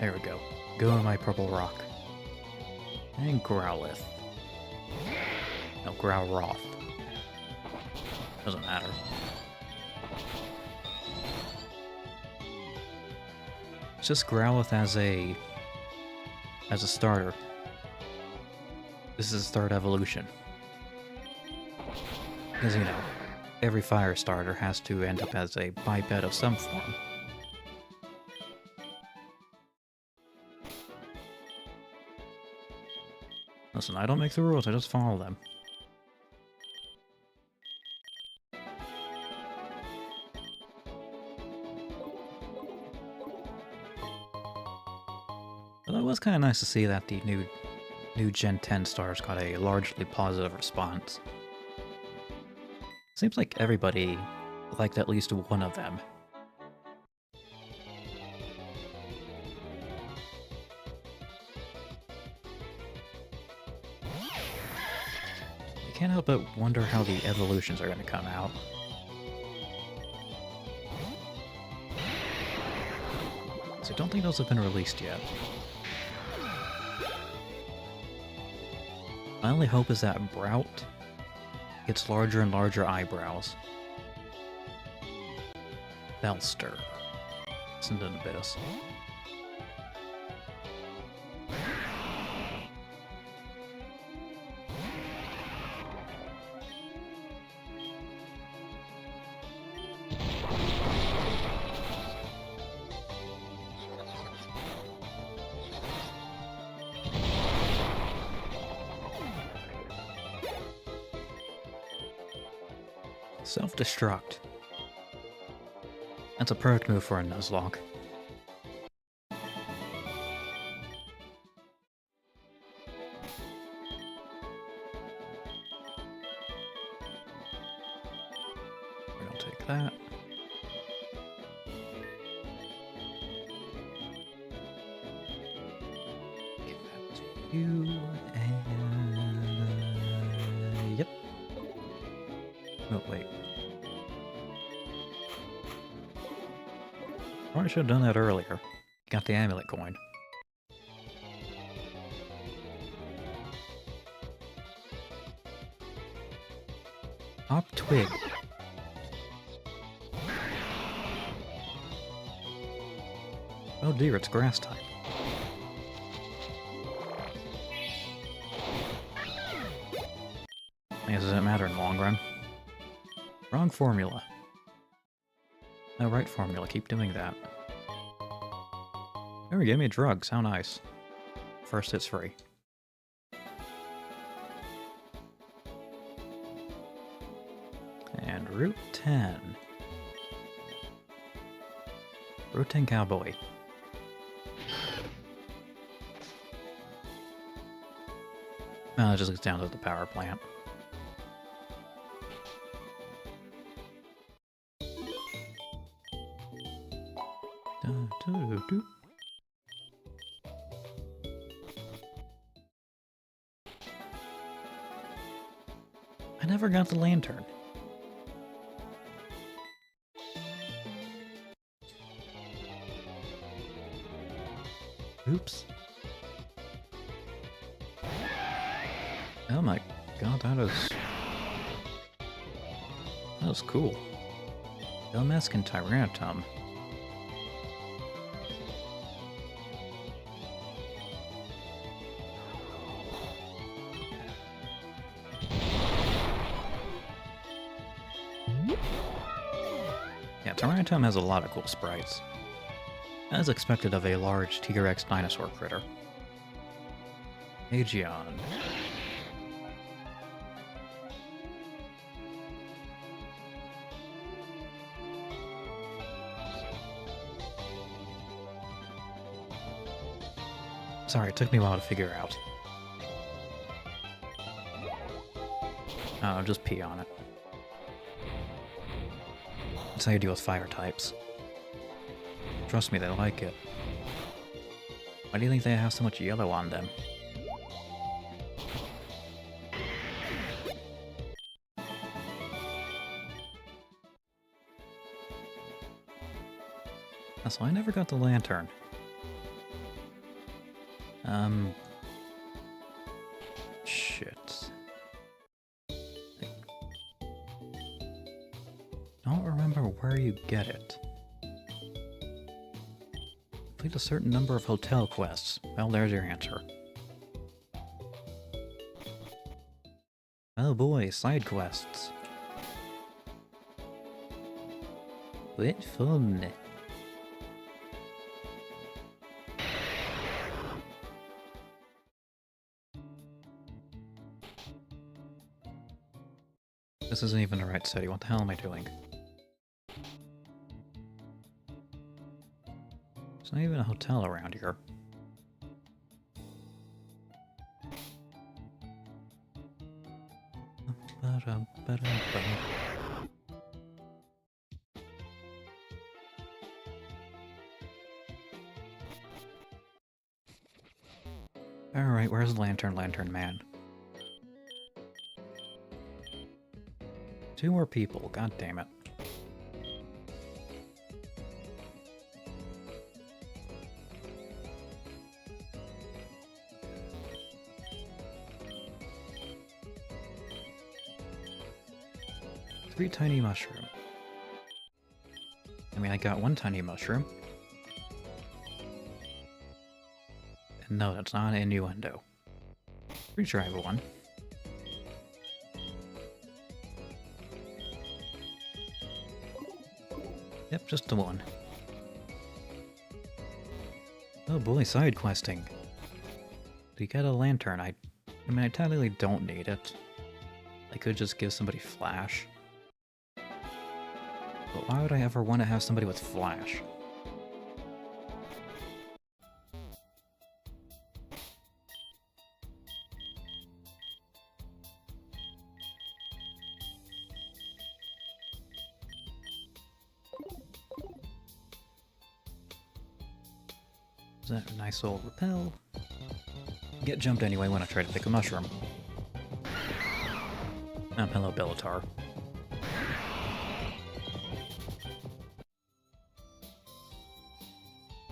Speaker 1: There we go. Go on my Purple Rock. And Growlithe. No, Growlroth. Doesn't matter. It's just Growlithe as a starter. This is his third evolution. Because, you know, every fire starter has to end up as a biped of some form. Listen, I don't make the rules, I just follow them. But it was kind of nice to see that the new Gen 10 stars got a largely positive response. Seems like everybody liked at least one of them. You can't help but wonder how the evolutions are going to come out. So I don't think those have been released yet. My only hope is that Brout gets larger and larger eyebrows. Belster. Isn't an abyss. Self-destruct. That's a perfect move for a Nuzlocke. I'll take that. Give that to you, and... Yep. Oh, wait. Probably should have done that earlier. Got the amulet coin. Hop twig. Oh dear, it's grass type. I guess it doesn't matter in the long run. Wrong formula. No, right formula. Keep doing that. Oh, give me drugs. How nice. First it's free. And Route 10. Route 10 Cowboy. It just gets down to the power plant. I never got the lantern. Oops. Oh my god, that was cool. Ilmask and Tyranitum. Yeah, Tyranitum has a lot of cool sprites. As expected of a large T-Rex dinosaur critter. Aegeon. Sorry, it took me a while to figure out. Oh, just pee on it. That's how you deal with fire types. Trust me, they like it. Why do you think they have so much yellow on them? So I never got the lantern. Shit. Don't remember where you get it. Complete a certain number of hotel quests. Well, there's your answer. Oh boy, side quests. What fun. This isn't even the right city. What the hell am I doing? There's not even a hotel around here. Alright, where's the Lantern Man? 2 more people, god damn it. Three tiny mushroom. I mean, I got 1 tiny mushroom. And no, that's not an innuendo. Pretty sure I have 1. Yep, just the 1. Oh boy, side questing. Do you get a lantern? I mean, I technically don't need it. I could just give somebody flash. But why would I ever want to have somebody with flash? Is that a nice old repel? Get jumped anyway when I try to pick a mushroom. Hello, Bellatar.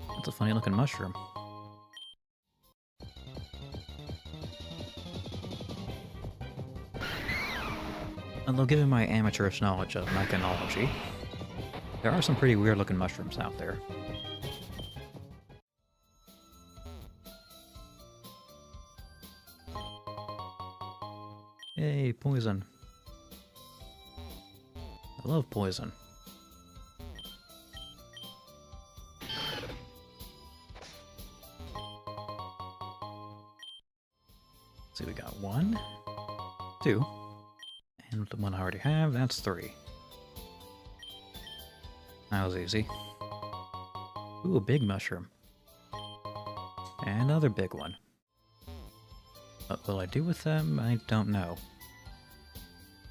Speaker 1: That's a funny looking mushroom. Although given my amateurish knowledge of mechanology, there are some pretty weird looking mushrooms out there. Hey, poison. I love poison. Let's see, we got 1, 2, and the one I already have, that's 3. That was easy. Ooh, a big mushroom. And another big one. What will I do with them? I don't know.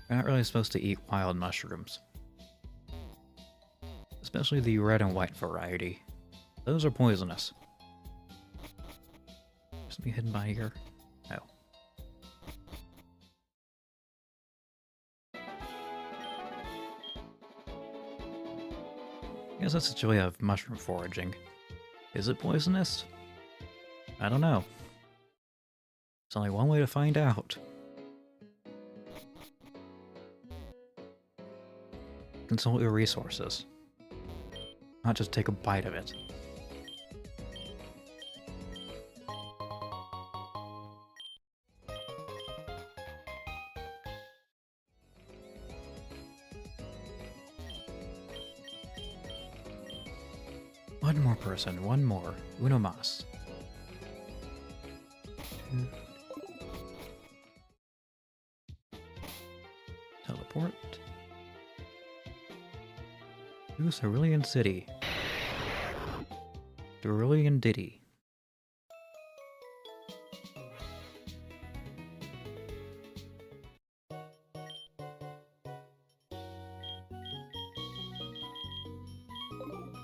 Speaker 1: We're not really supposed to eat wild mushrooms. Especially the red and white variety. Those are poisonous. Just be hidden by here? No. I guess that's the joy of mushroom foraging. Is it poisonous? I don't know. There's only one way to find out. Consult your resources. Not just take a bite of it. One more person, one more. Uno mas. Teleport. To Cerulean City. Cerulean Ditty.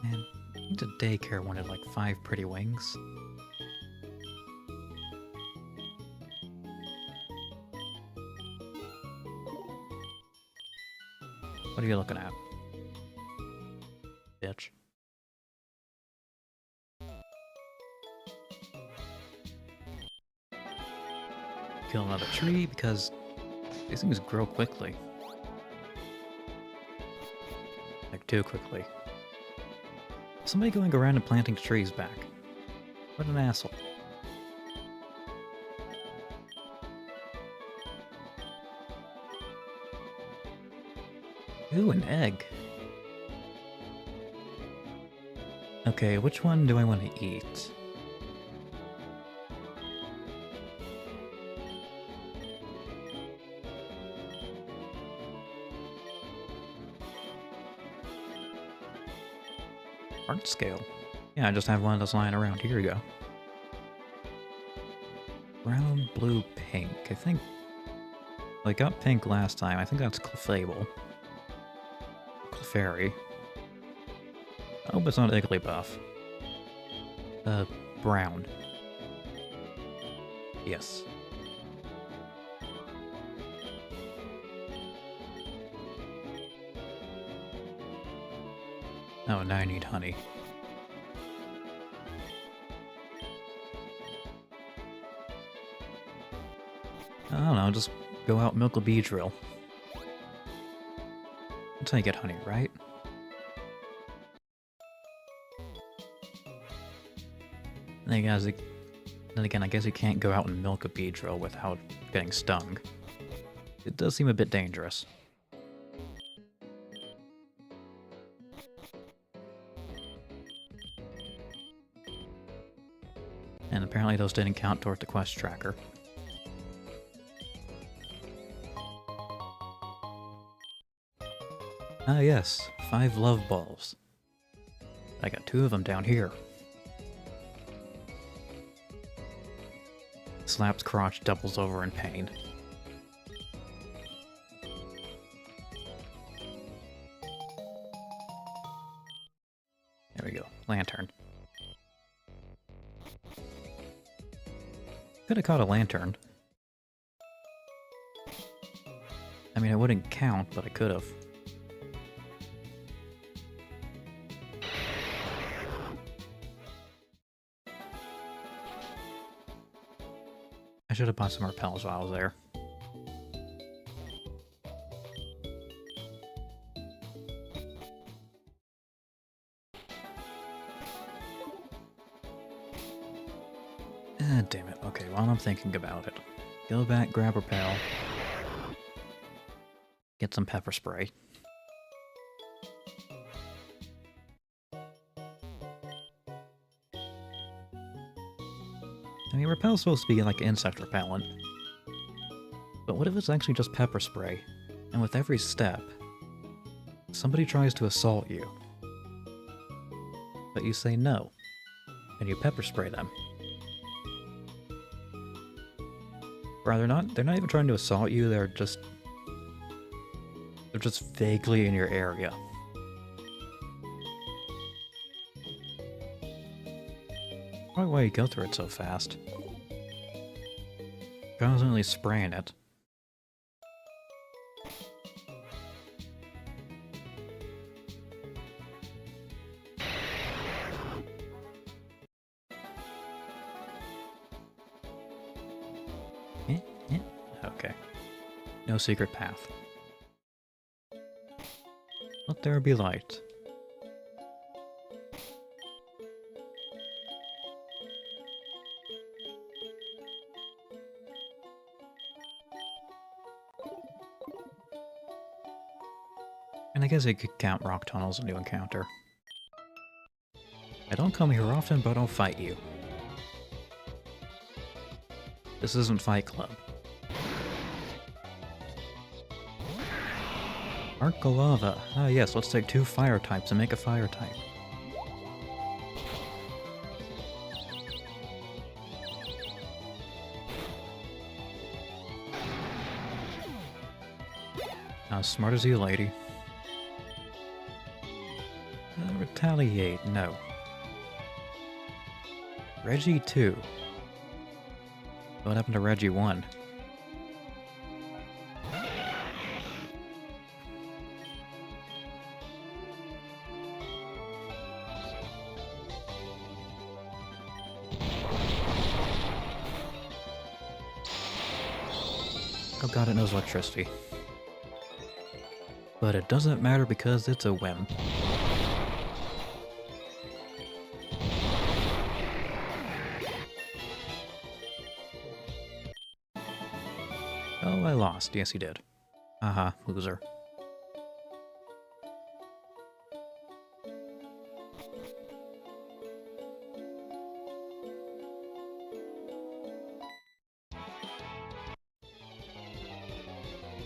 Speaker 1: Man, the daycare wanted like 5 pretty wings. What are you looking at? Bitch. Kill another tree because these things grow quickly. Like, too quickly. Somebody going around and planting trees back. What an asshole. Ooh, an egg. Okay, which one do I want to eat? Art scale. Yeah, I just have one of those lying around. Here you go. Brown, blue, pink. I think... I got pink last time. I think that's Clefable. Clefairy. I hope it's not Igglybuff. Brown. Yes. Oh, now I need honey. I don't know, just go out and milk a bee drill. That's how you get honey, right? Then again, I guess you can't go out and milk a bee drill without getting stung. It does seem a bit dangerous. And apparently those didn't count toward the quest tracker. Ah yes, 5 love balls. I got 2 of them down here. Slaps crotch, doubles over in pain. There we go. Lantern. Could have caught a lantern. I mean, it wouldn't count, but I could have. I should have bought some repels while I was there. Ah, damn it. Okay, while I'm thinking about it. Go back, grab repel. Get some pepper spray. I mean, repel's supposed to be like insect repellent. But what if it's actually just pepper spray, and with every step, somebody tries to assault you, but you say no, and you pepper spray them? Or they're not even trying to assault you, they're just vaguely in your area. Probably why you go through it so fast. Constantly spraying it. Okay. No secret path. Let there be light. And I guess I could count rock tunnels a new encounter. I don't come here often, but I'll fight you. This isn't Fight Club. Arc lava. Ah yes, let's take 2 fire types and make a fire type. Not as smart as you, lady. Retaliate, no. Reggie 2. What happened to Reggie 1? Oh god, it knows electricity. But it doesn't matter because it's a whim. Oh, I lost. Yes, you did. Haha, loser.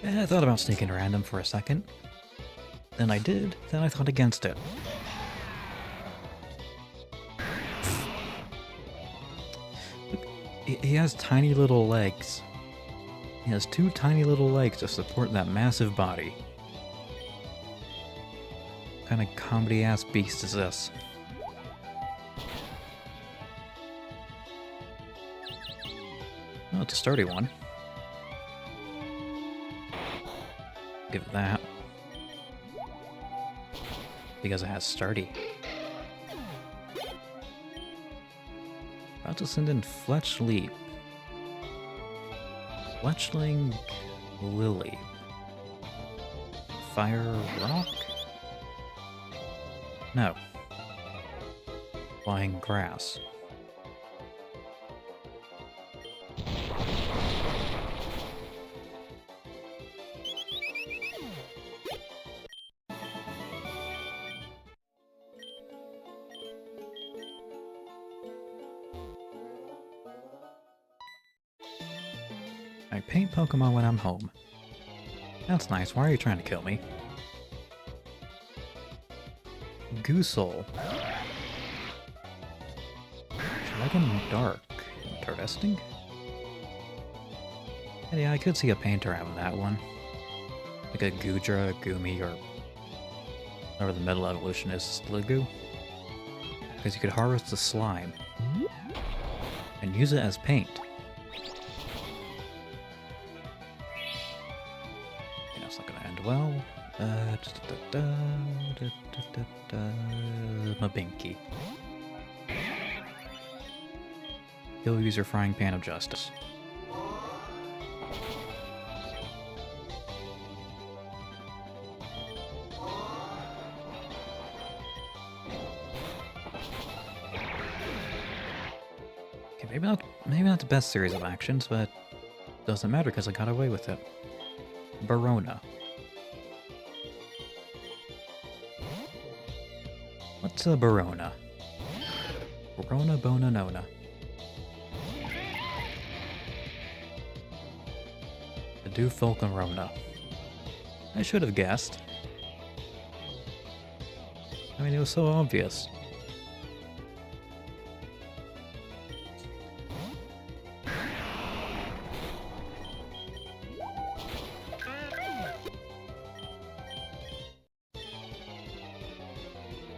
Speaker 1: I thought about sneaking random for a second. Then I did, then I thought against it. Look, he has tiny little legs. He has 2 tiny little legs to support that massive body. What kind of comedy-ass beast is this? Oh, it's a sturdy one. Give it that. Because it has sturdy. About to send in Fletch Leap. Fletchling Lily. Fire Rock? No. Flying Grass. I paint Pokemon when I'm home. That's nice. Why are you trying to kill me? Goosel. Dragon Dark. Interesting. And yeah, I could see a painter having that one. Like a Goodra, Goomy, or whatever the middle evolution is, Sliggoo. Because you could harvest the slime and use it as paint. Yeah, it's not gonna end well. Mabinky. You'll use your frying pan of justice. Okay, maybe not the best series of actions, but doesn't matter because I got away with it. Barona. What's a Barona? Barona Bona Nona. The Do Falconrona. I should have guessed. I mean, it was so obvious.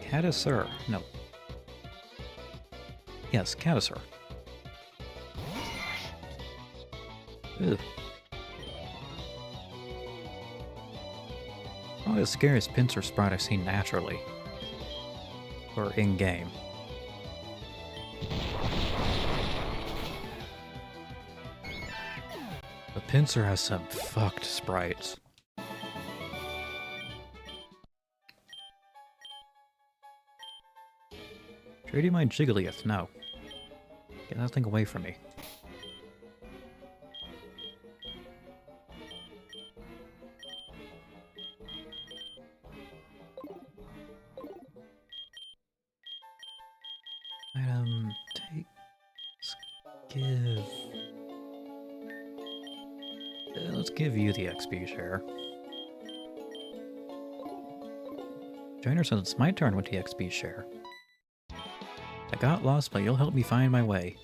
Speaker 1: Catasur. No. Yes, Catasur. Ugh. Probably the scariest pincer sprite I've seen naturally. Or in-game. The pincer has some fucked sprites. Trading my Jigglypuff, no. Get that thing away from me. Item, take, give. Let's give you the XP share. Joiner says it's my turn with the XP share. I got lost, but you'll help me find my way.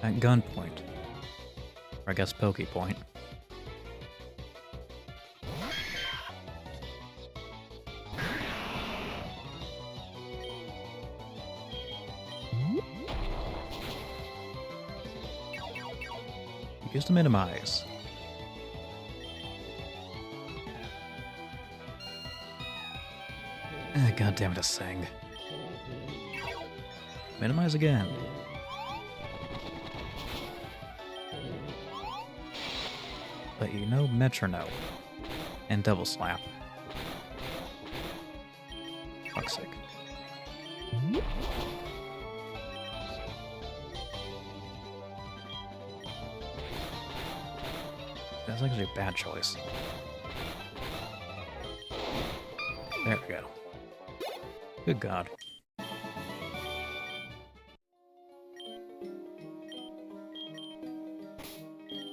Speaker 1: At gunpoint. Or I guess Poke Point. Use to minimize. God damn it, a Sing. Minimize again. But you know Metronome. And Double Slap. Fuck's sake. That's actually a bad choice. There we go. Good God.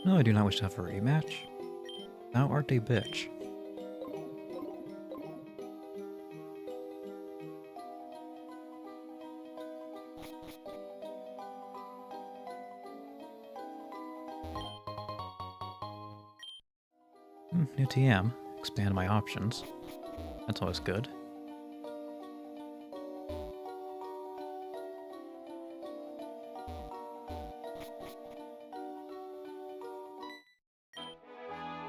Speaker 1: No, I do not wish to have a rematch. Thou art a bitch. New TM. Expand my options. That's always good.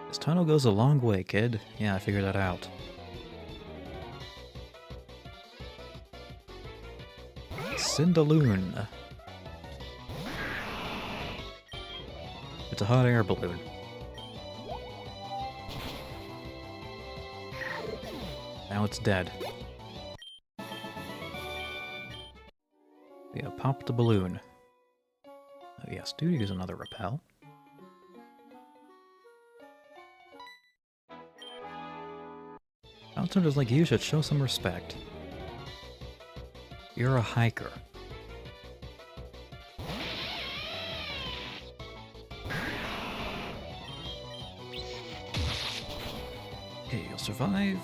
Speaker 1: This tunnel goes a long way, kid. Yeah, I figured that out. Cindaloon. It's a hot air balloon. Now it's dead. Yeah, pop the balloon. Oh yes, do use another repel. Outsiders like you should show some respect. You're a hiker. Okay, you'll survive.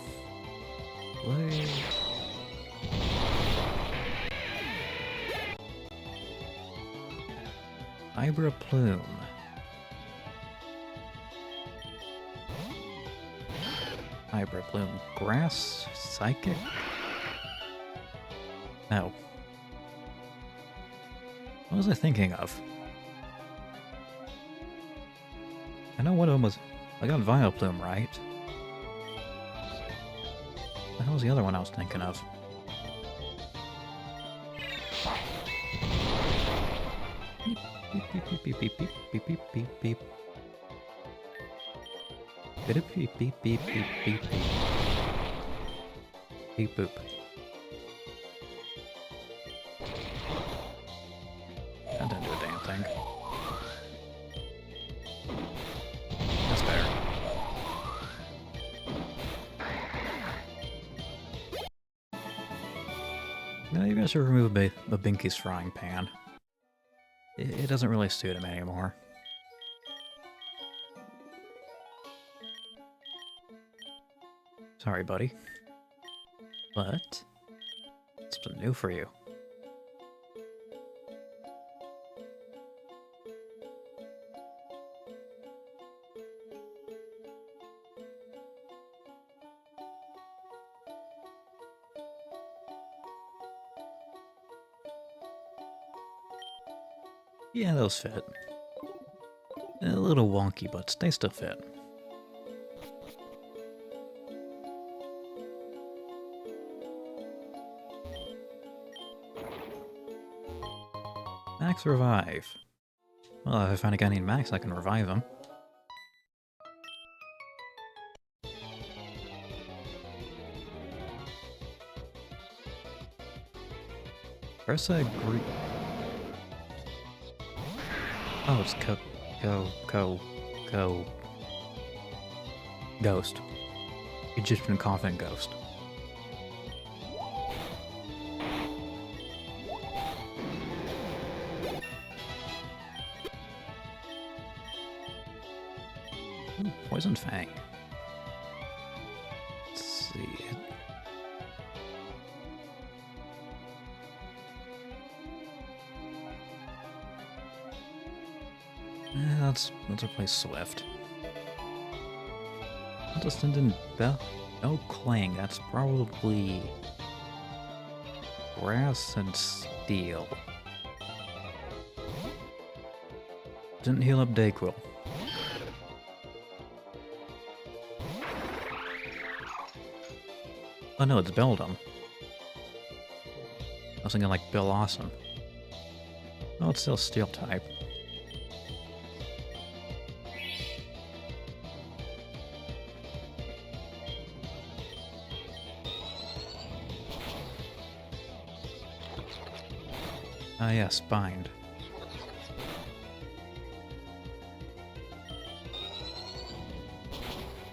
Speaker 1: Play. Ibra Plume. Ibra Plume. Grass? Psychic? No. What was I thinking of? I know one of them was... I got Vileplume right. What the hell was the other one I was thinking of? Beep beep beep beep beep beep beep beep beep. Beep beep beep beep beep beep beep. Beep boop. That didn't do a damn thing. That's better. Now you guys should remove Babinky's frying pan. It doesn't really suit him anymore. Sorry, buddy. But it's been new for you. Yeah, those fit. A little wonky, but they still fit. Max revive. Well, if I find a guy named Max, I can revive him. Press a group. Oh, it's Ghost. Egyptian coffin ghost. Ooh, Poison Fang. Let's see. Let's replace Swift. I'll just send in no Clang. That's probably Grass and Steel. Didn't heal up Dayquil. Oh no, it's Beldum. I was thinking like Bill Awesome. Oh, it's still Steel type. Ah yes, Bind.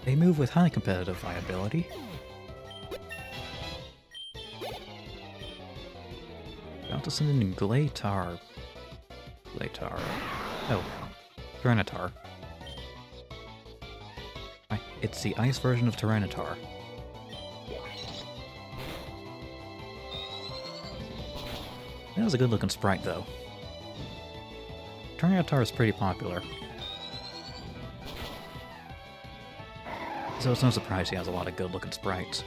Speaker 1: They move with high competitive viability. About to send in Glatar. Oh, Tyranitar. It's the ice version of Tyranitar. That was a good looking sprite though. Tyranitar is pretty popular. So it's no surprise he has a lot of good looking sprites.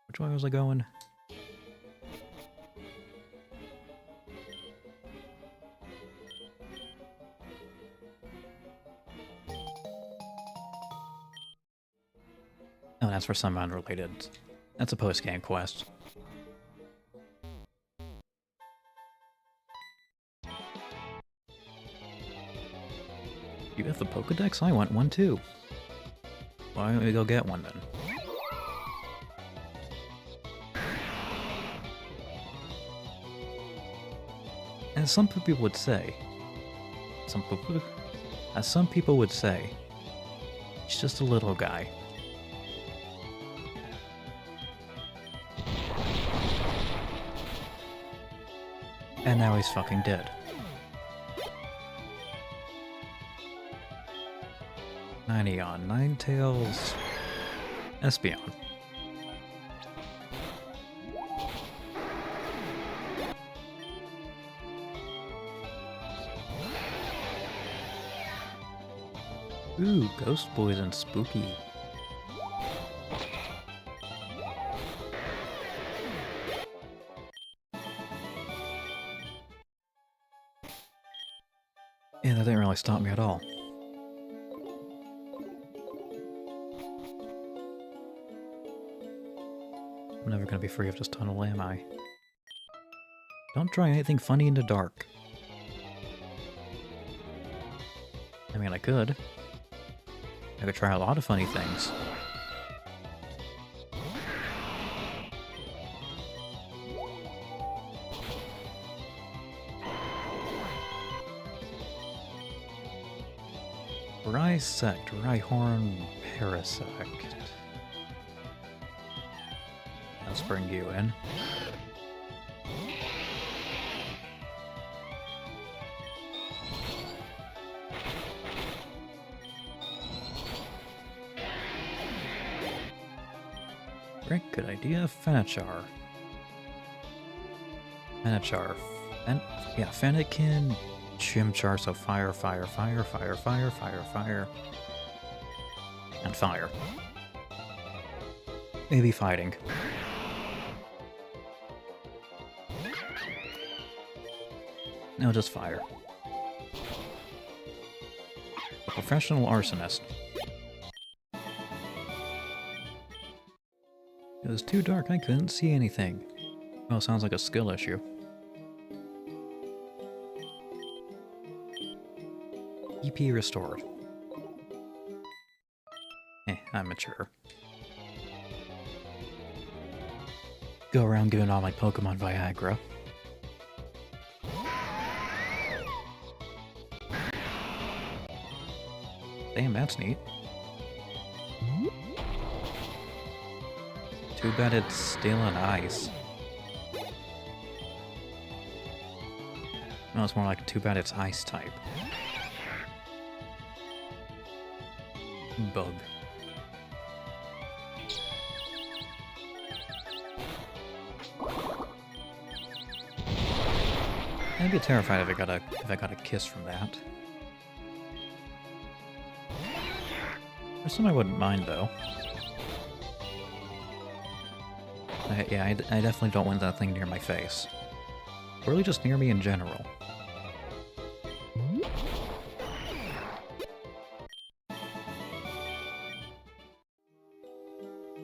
Speaker 1: Which way was I going? Oh, that's for some unrelated. That's a post-game quest. You have the Pokedex? I want one too. Why don't we go get one then? As some people would say, he's just a little guy. And now he's fucking dead. Nineon, Ninetales, Espeon. Ooh, ghost boys and spooky. Yeah, that didn't really stop me at all. I'm never gonna be free of this tunnel, am I? Don't try anything funny in the dark. I mean, I could. I could try a lot of funny things. Rysect, Rhyhorn, Parasect. Let's bring you in. Great, good idea. Fenachar. Fenachar. Yeah, Fennekin. Chimchar, so fire, fire, fire, fire, fire, fire, fire. And fire. Maybe fighting. No, just fire. A professional arsonist. It was too dark, I couldn't see anything. Well, sounds like a skill issue. EP restored. I'm mature. Go around giving all my Pokemon Viagra. Damn, that's neat. Too bad it's still in ice. No, it's more like too bad it's ice type. Bug. I'd be terrified if I got a kiss from that. There's some I wouldn't mind though. Yeah, I definitely don't want that thing near my face. Or really just near me in general.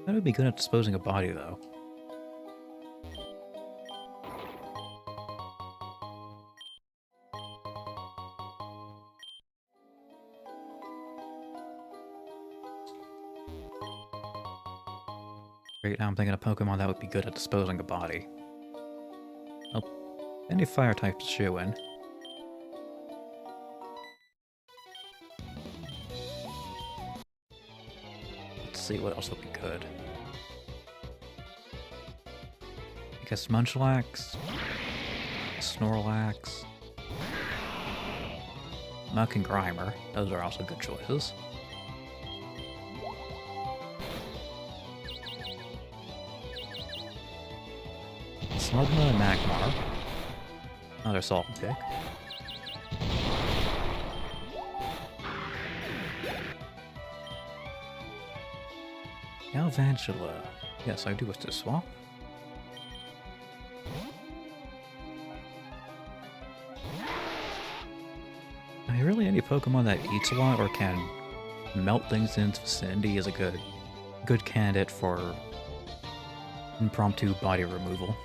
Speaker 1: That would be good at disposing a body, though. Great, now I'm thinking of Pokemon that would be good at disposing a body. Oh, any fire type to shoe in. Let's see what else would be good. I guess Munchlax, Snorlax, Muck and Grimer. Those are also good choices. Slugma and Magmar. Another salt and pick. Galvantula. Yes, I do wish to swap. Really, any Pokemon that eats a lot or can melt things in its vicinity is a good candidate for impromptu body removal.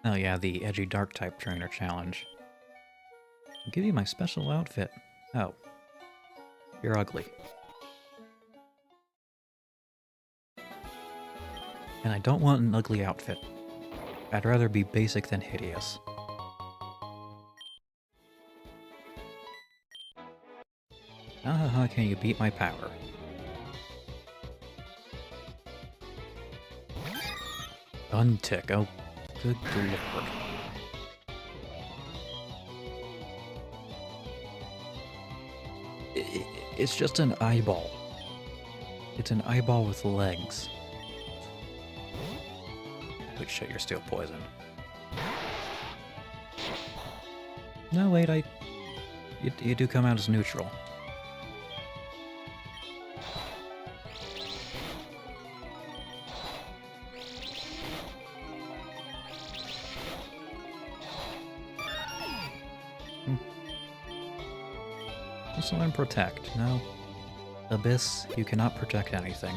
Speaker 1: Oh yeah, the edgy dark type trainer challenge. I'll give you my special outfit. Oh. You're ugly. And I don't want an ugly outfit. I'd rather be basic than hideous. How can you beat my power? Untick. Oh, good lord. It's just an eyeball. It's an eyeball with legs. Wait, shit, you're still poisoned. No, wait, you do come out as neutral. Also then protect. No. Abyss, you cannot protect anything.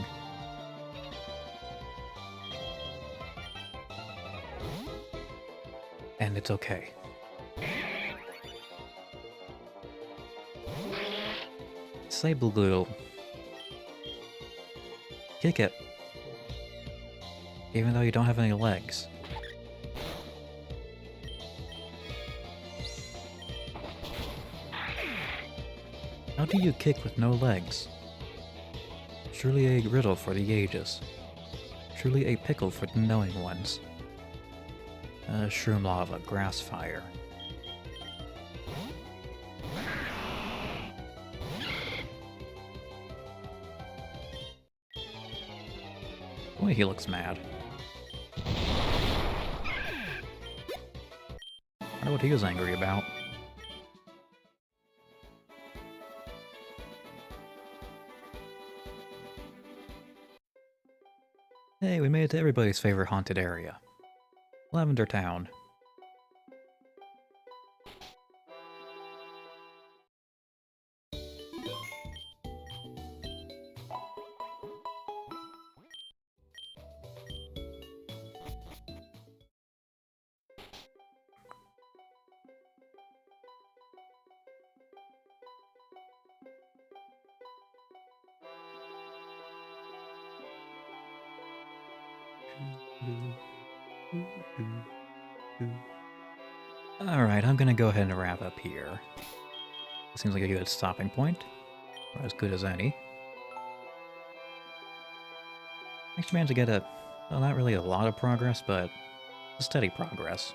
Speaker 1: And it's okay. Sable glue. Kick it. Even though you don't have any legs. How do you kick with no legs? Truly a riddle for the ages. Truly a pickle for the knowing ones. Shroom lava, grass fire. Boy, he looks mad. I wonder what he was angry about. Hey, we made it to everybody's favorite haunted area. Lavender Town. Alright, I'm gonna go ahead and wrap up here. Seems like a good stopping point. Or as good as any. Actually managed to get well, not really a lot of progress, but a steady progress.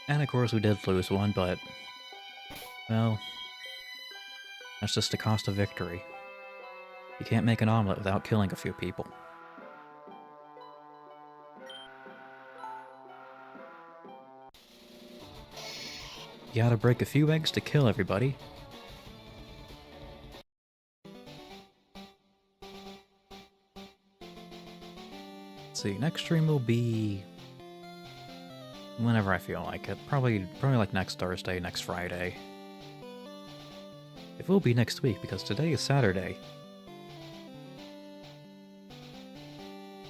Speaker 1: And of course we did lose one, but, well, that's just the cost of victory. You can't make an omelet without killing a few people. You gotta break a few eggs to kill everybody. Let's see, next stream will be whenever I feel like it. Probably like next Thursday, next Friday. It will be next week because today is Saturday.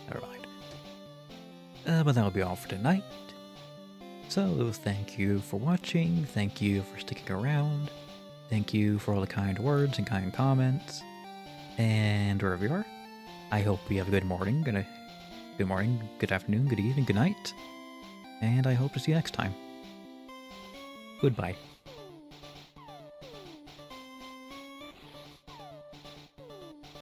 Speaker 1: Never mind. But that'll be all for tonight. So, thank you for watching, thank you for sticking around, thank you for all the kind words and kind comments, and wherever you are, I hope you have a good morning, good afternoon, good evening, good night, and I hope to see you next time. Goodbye.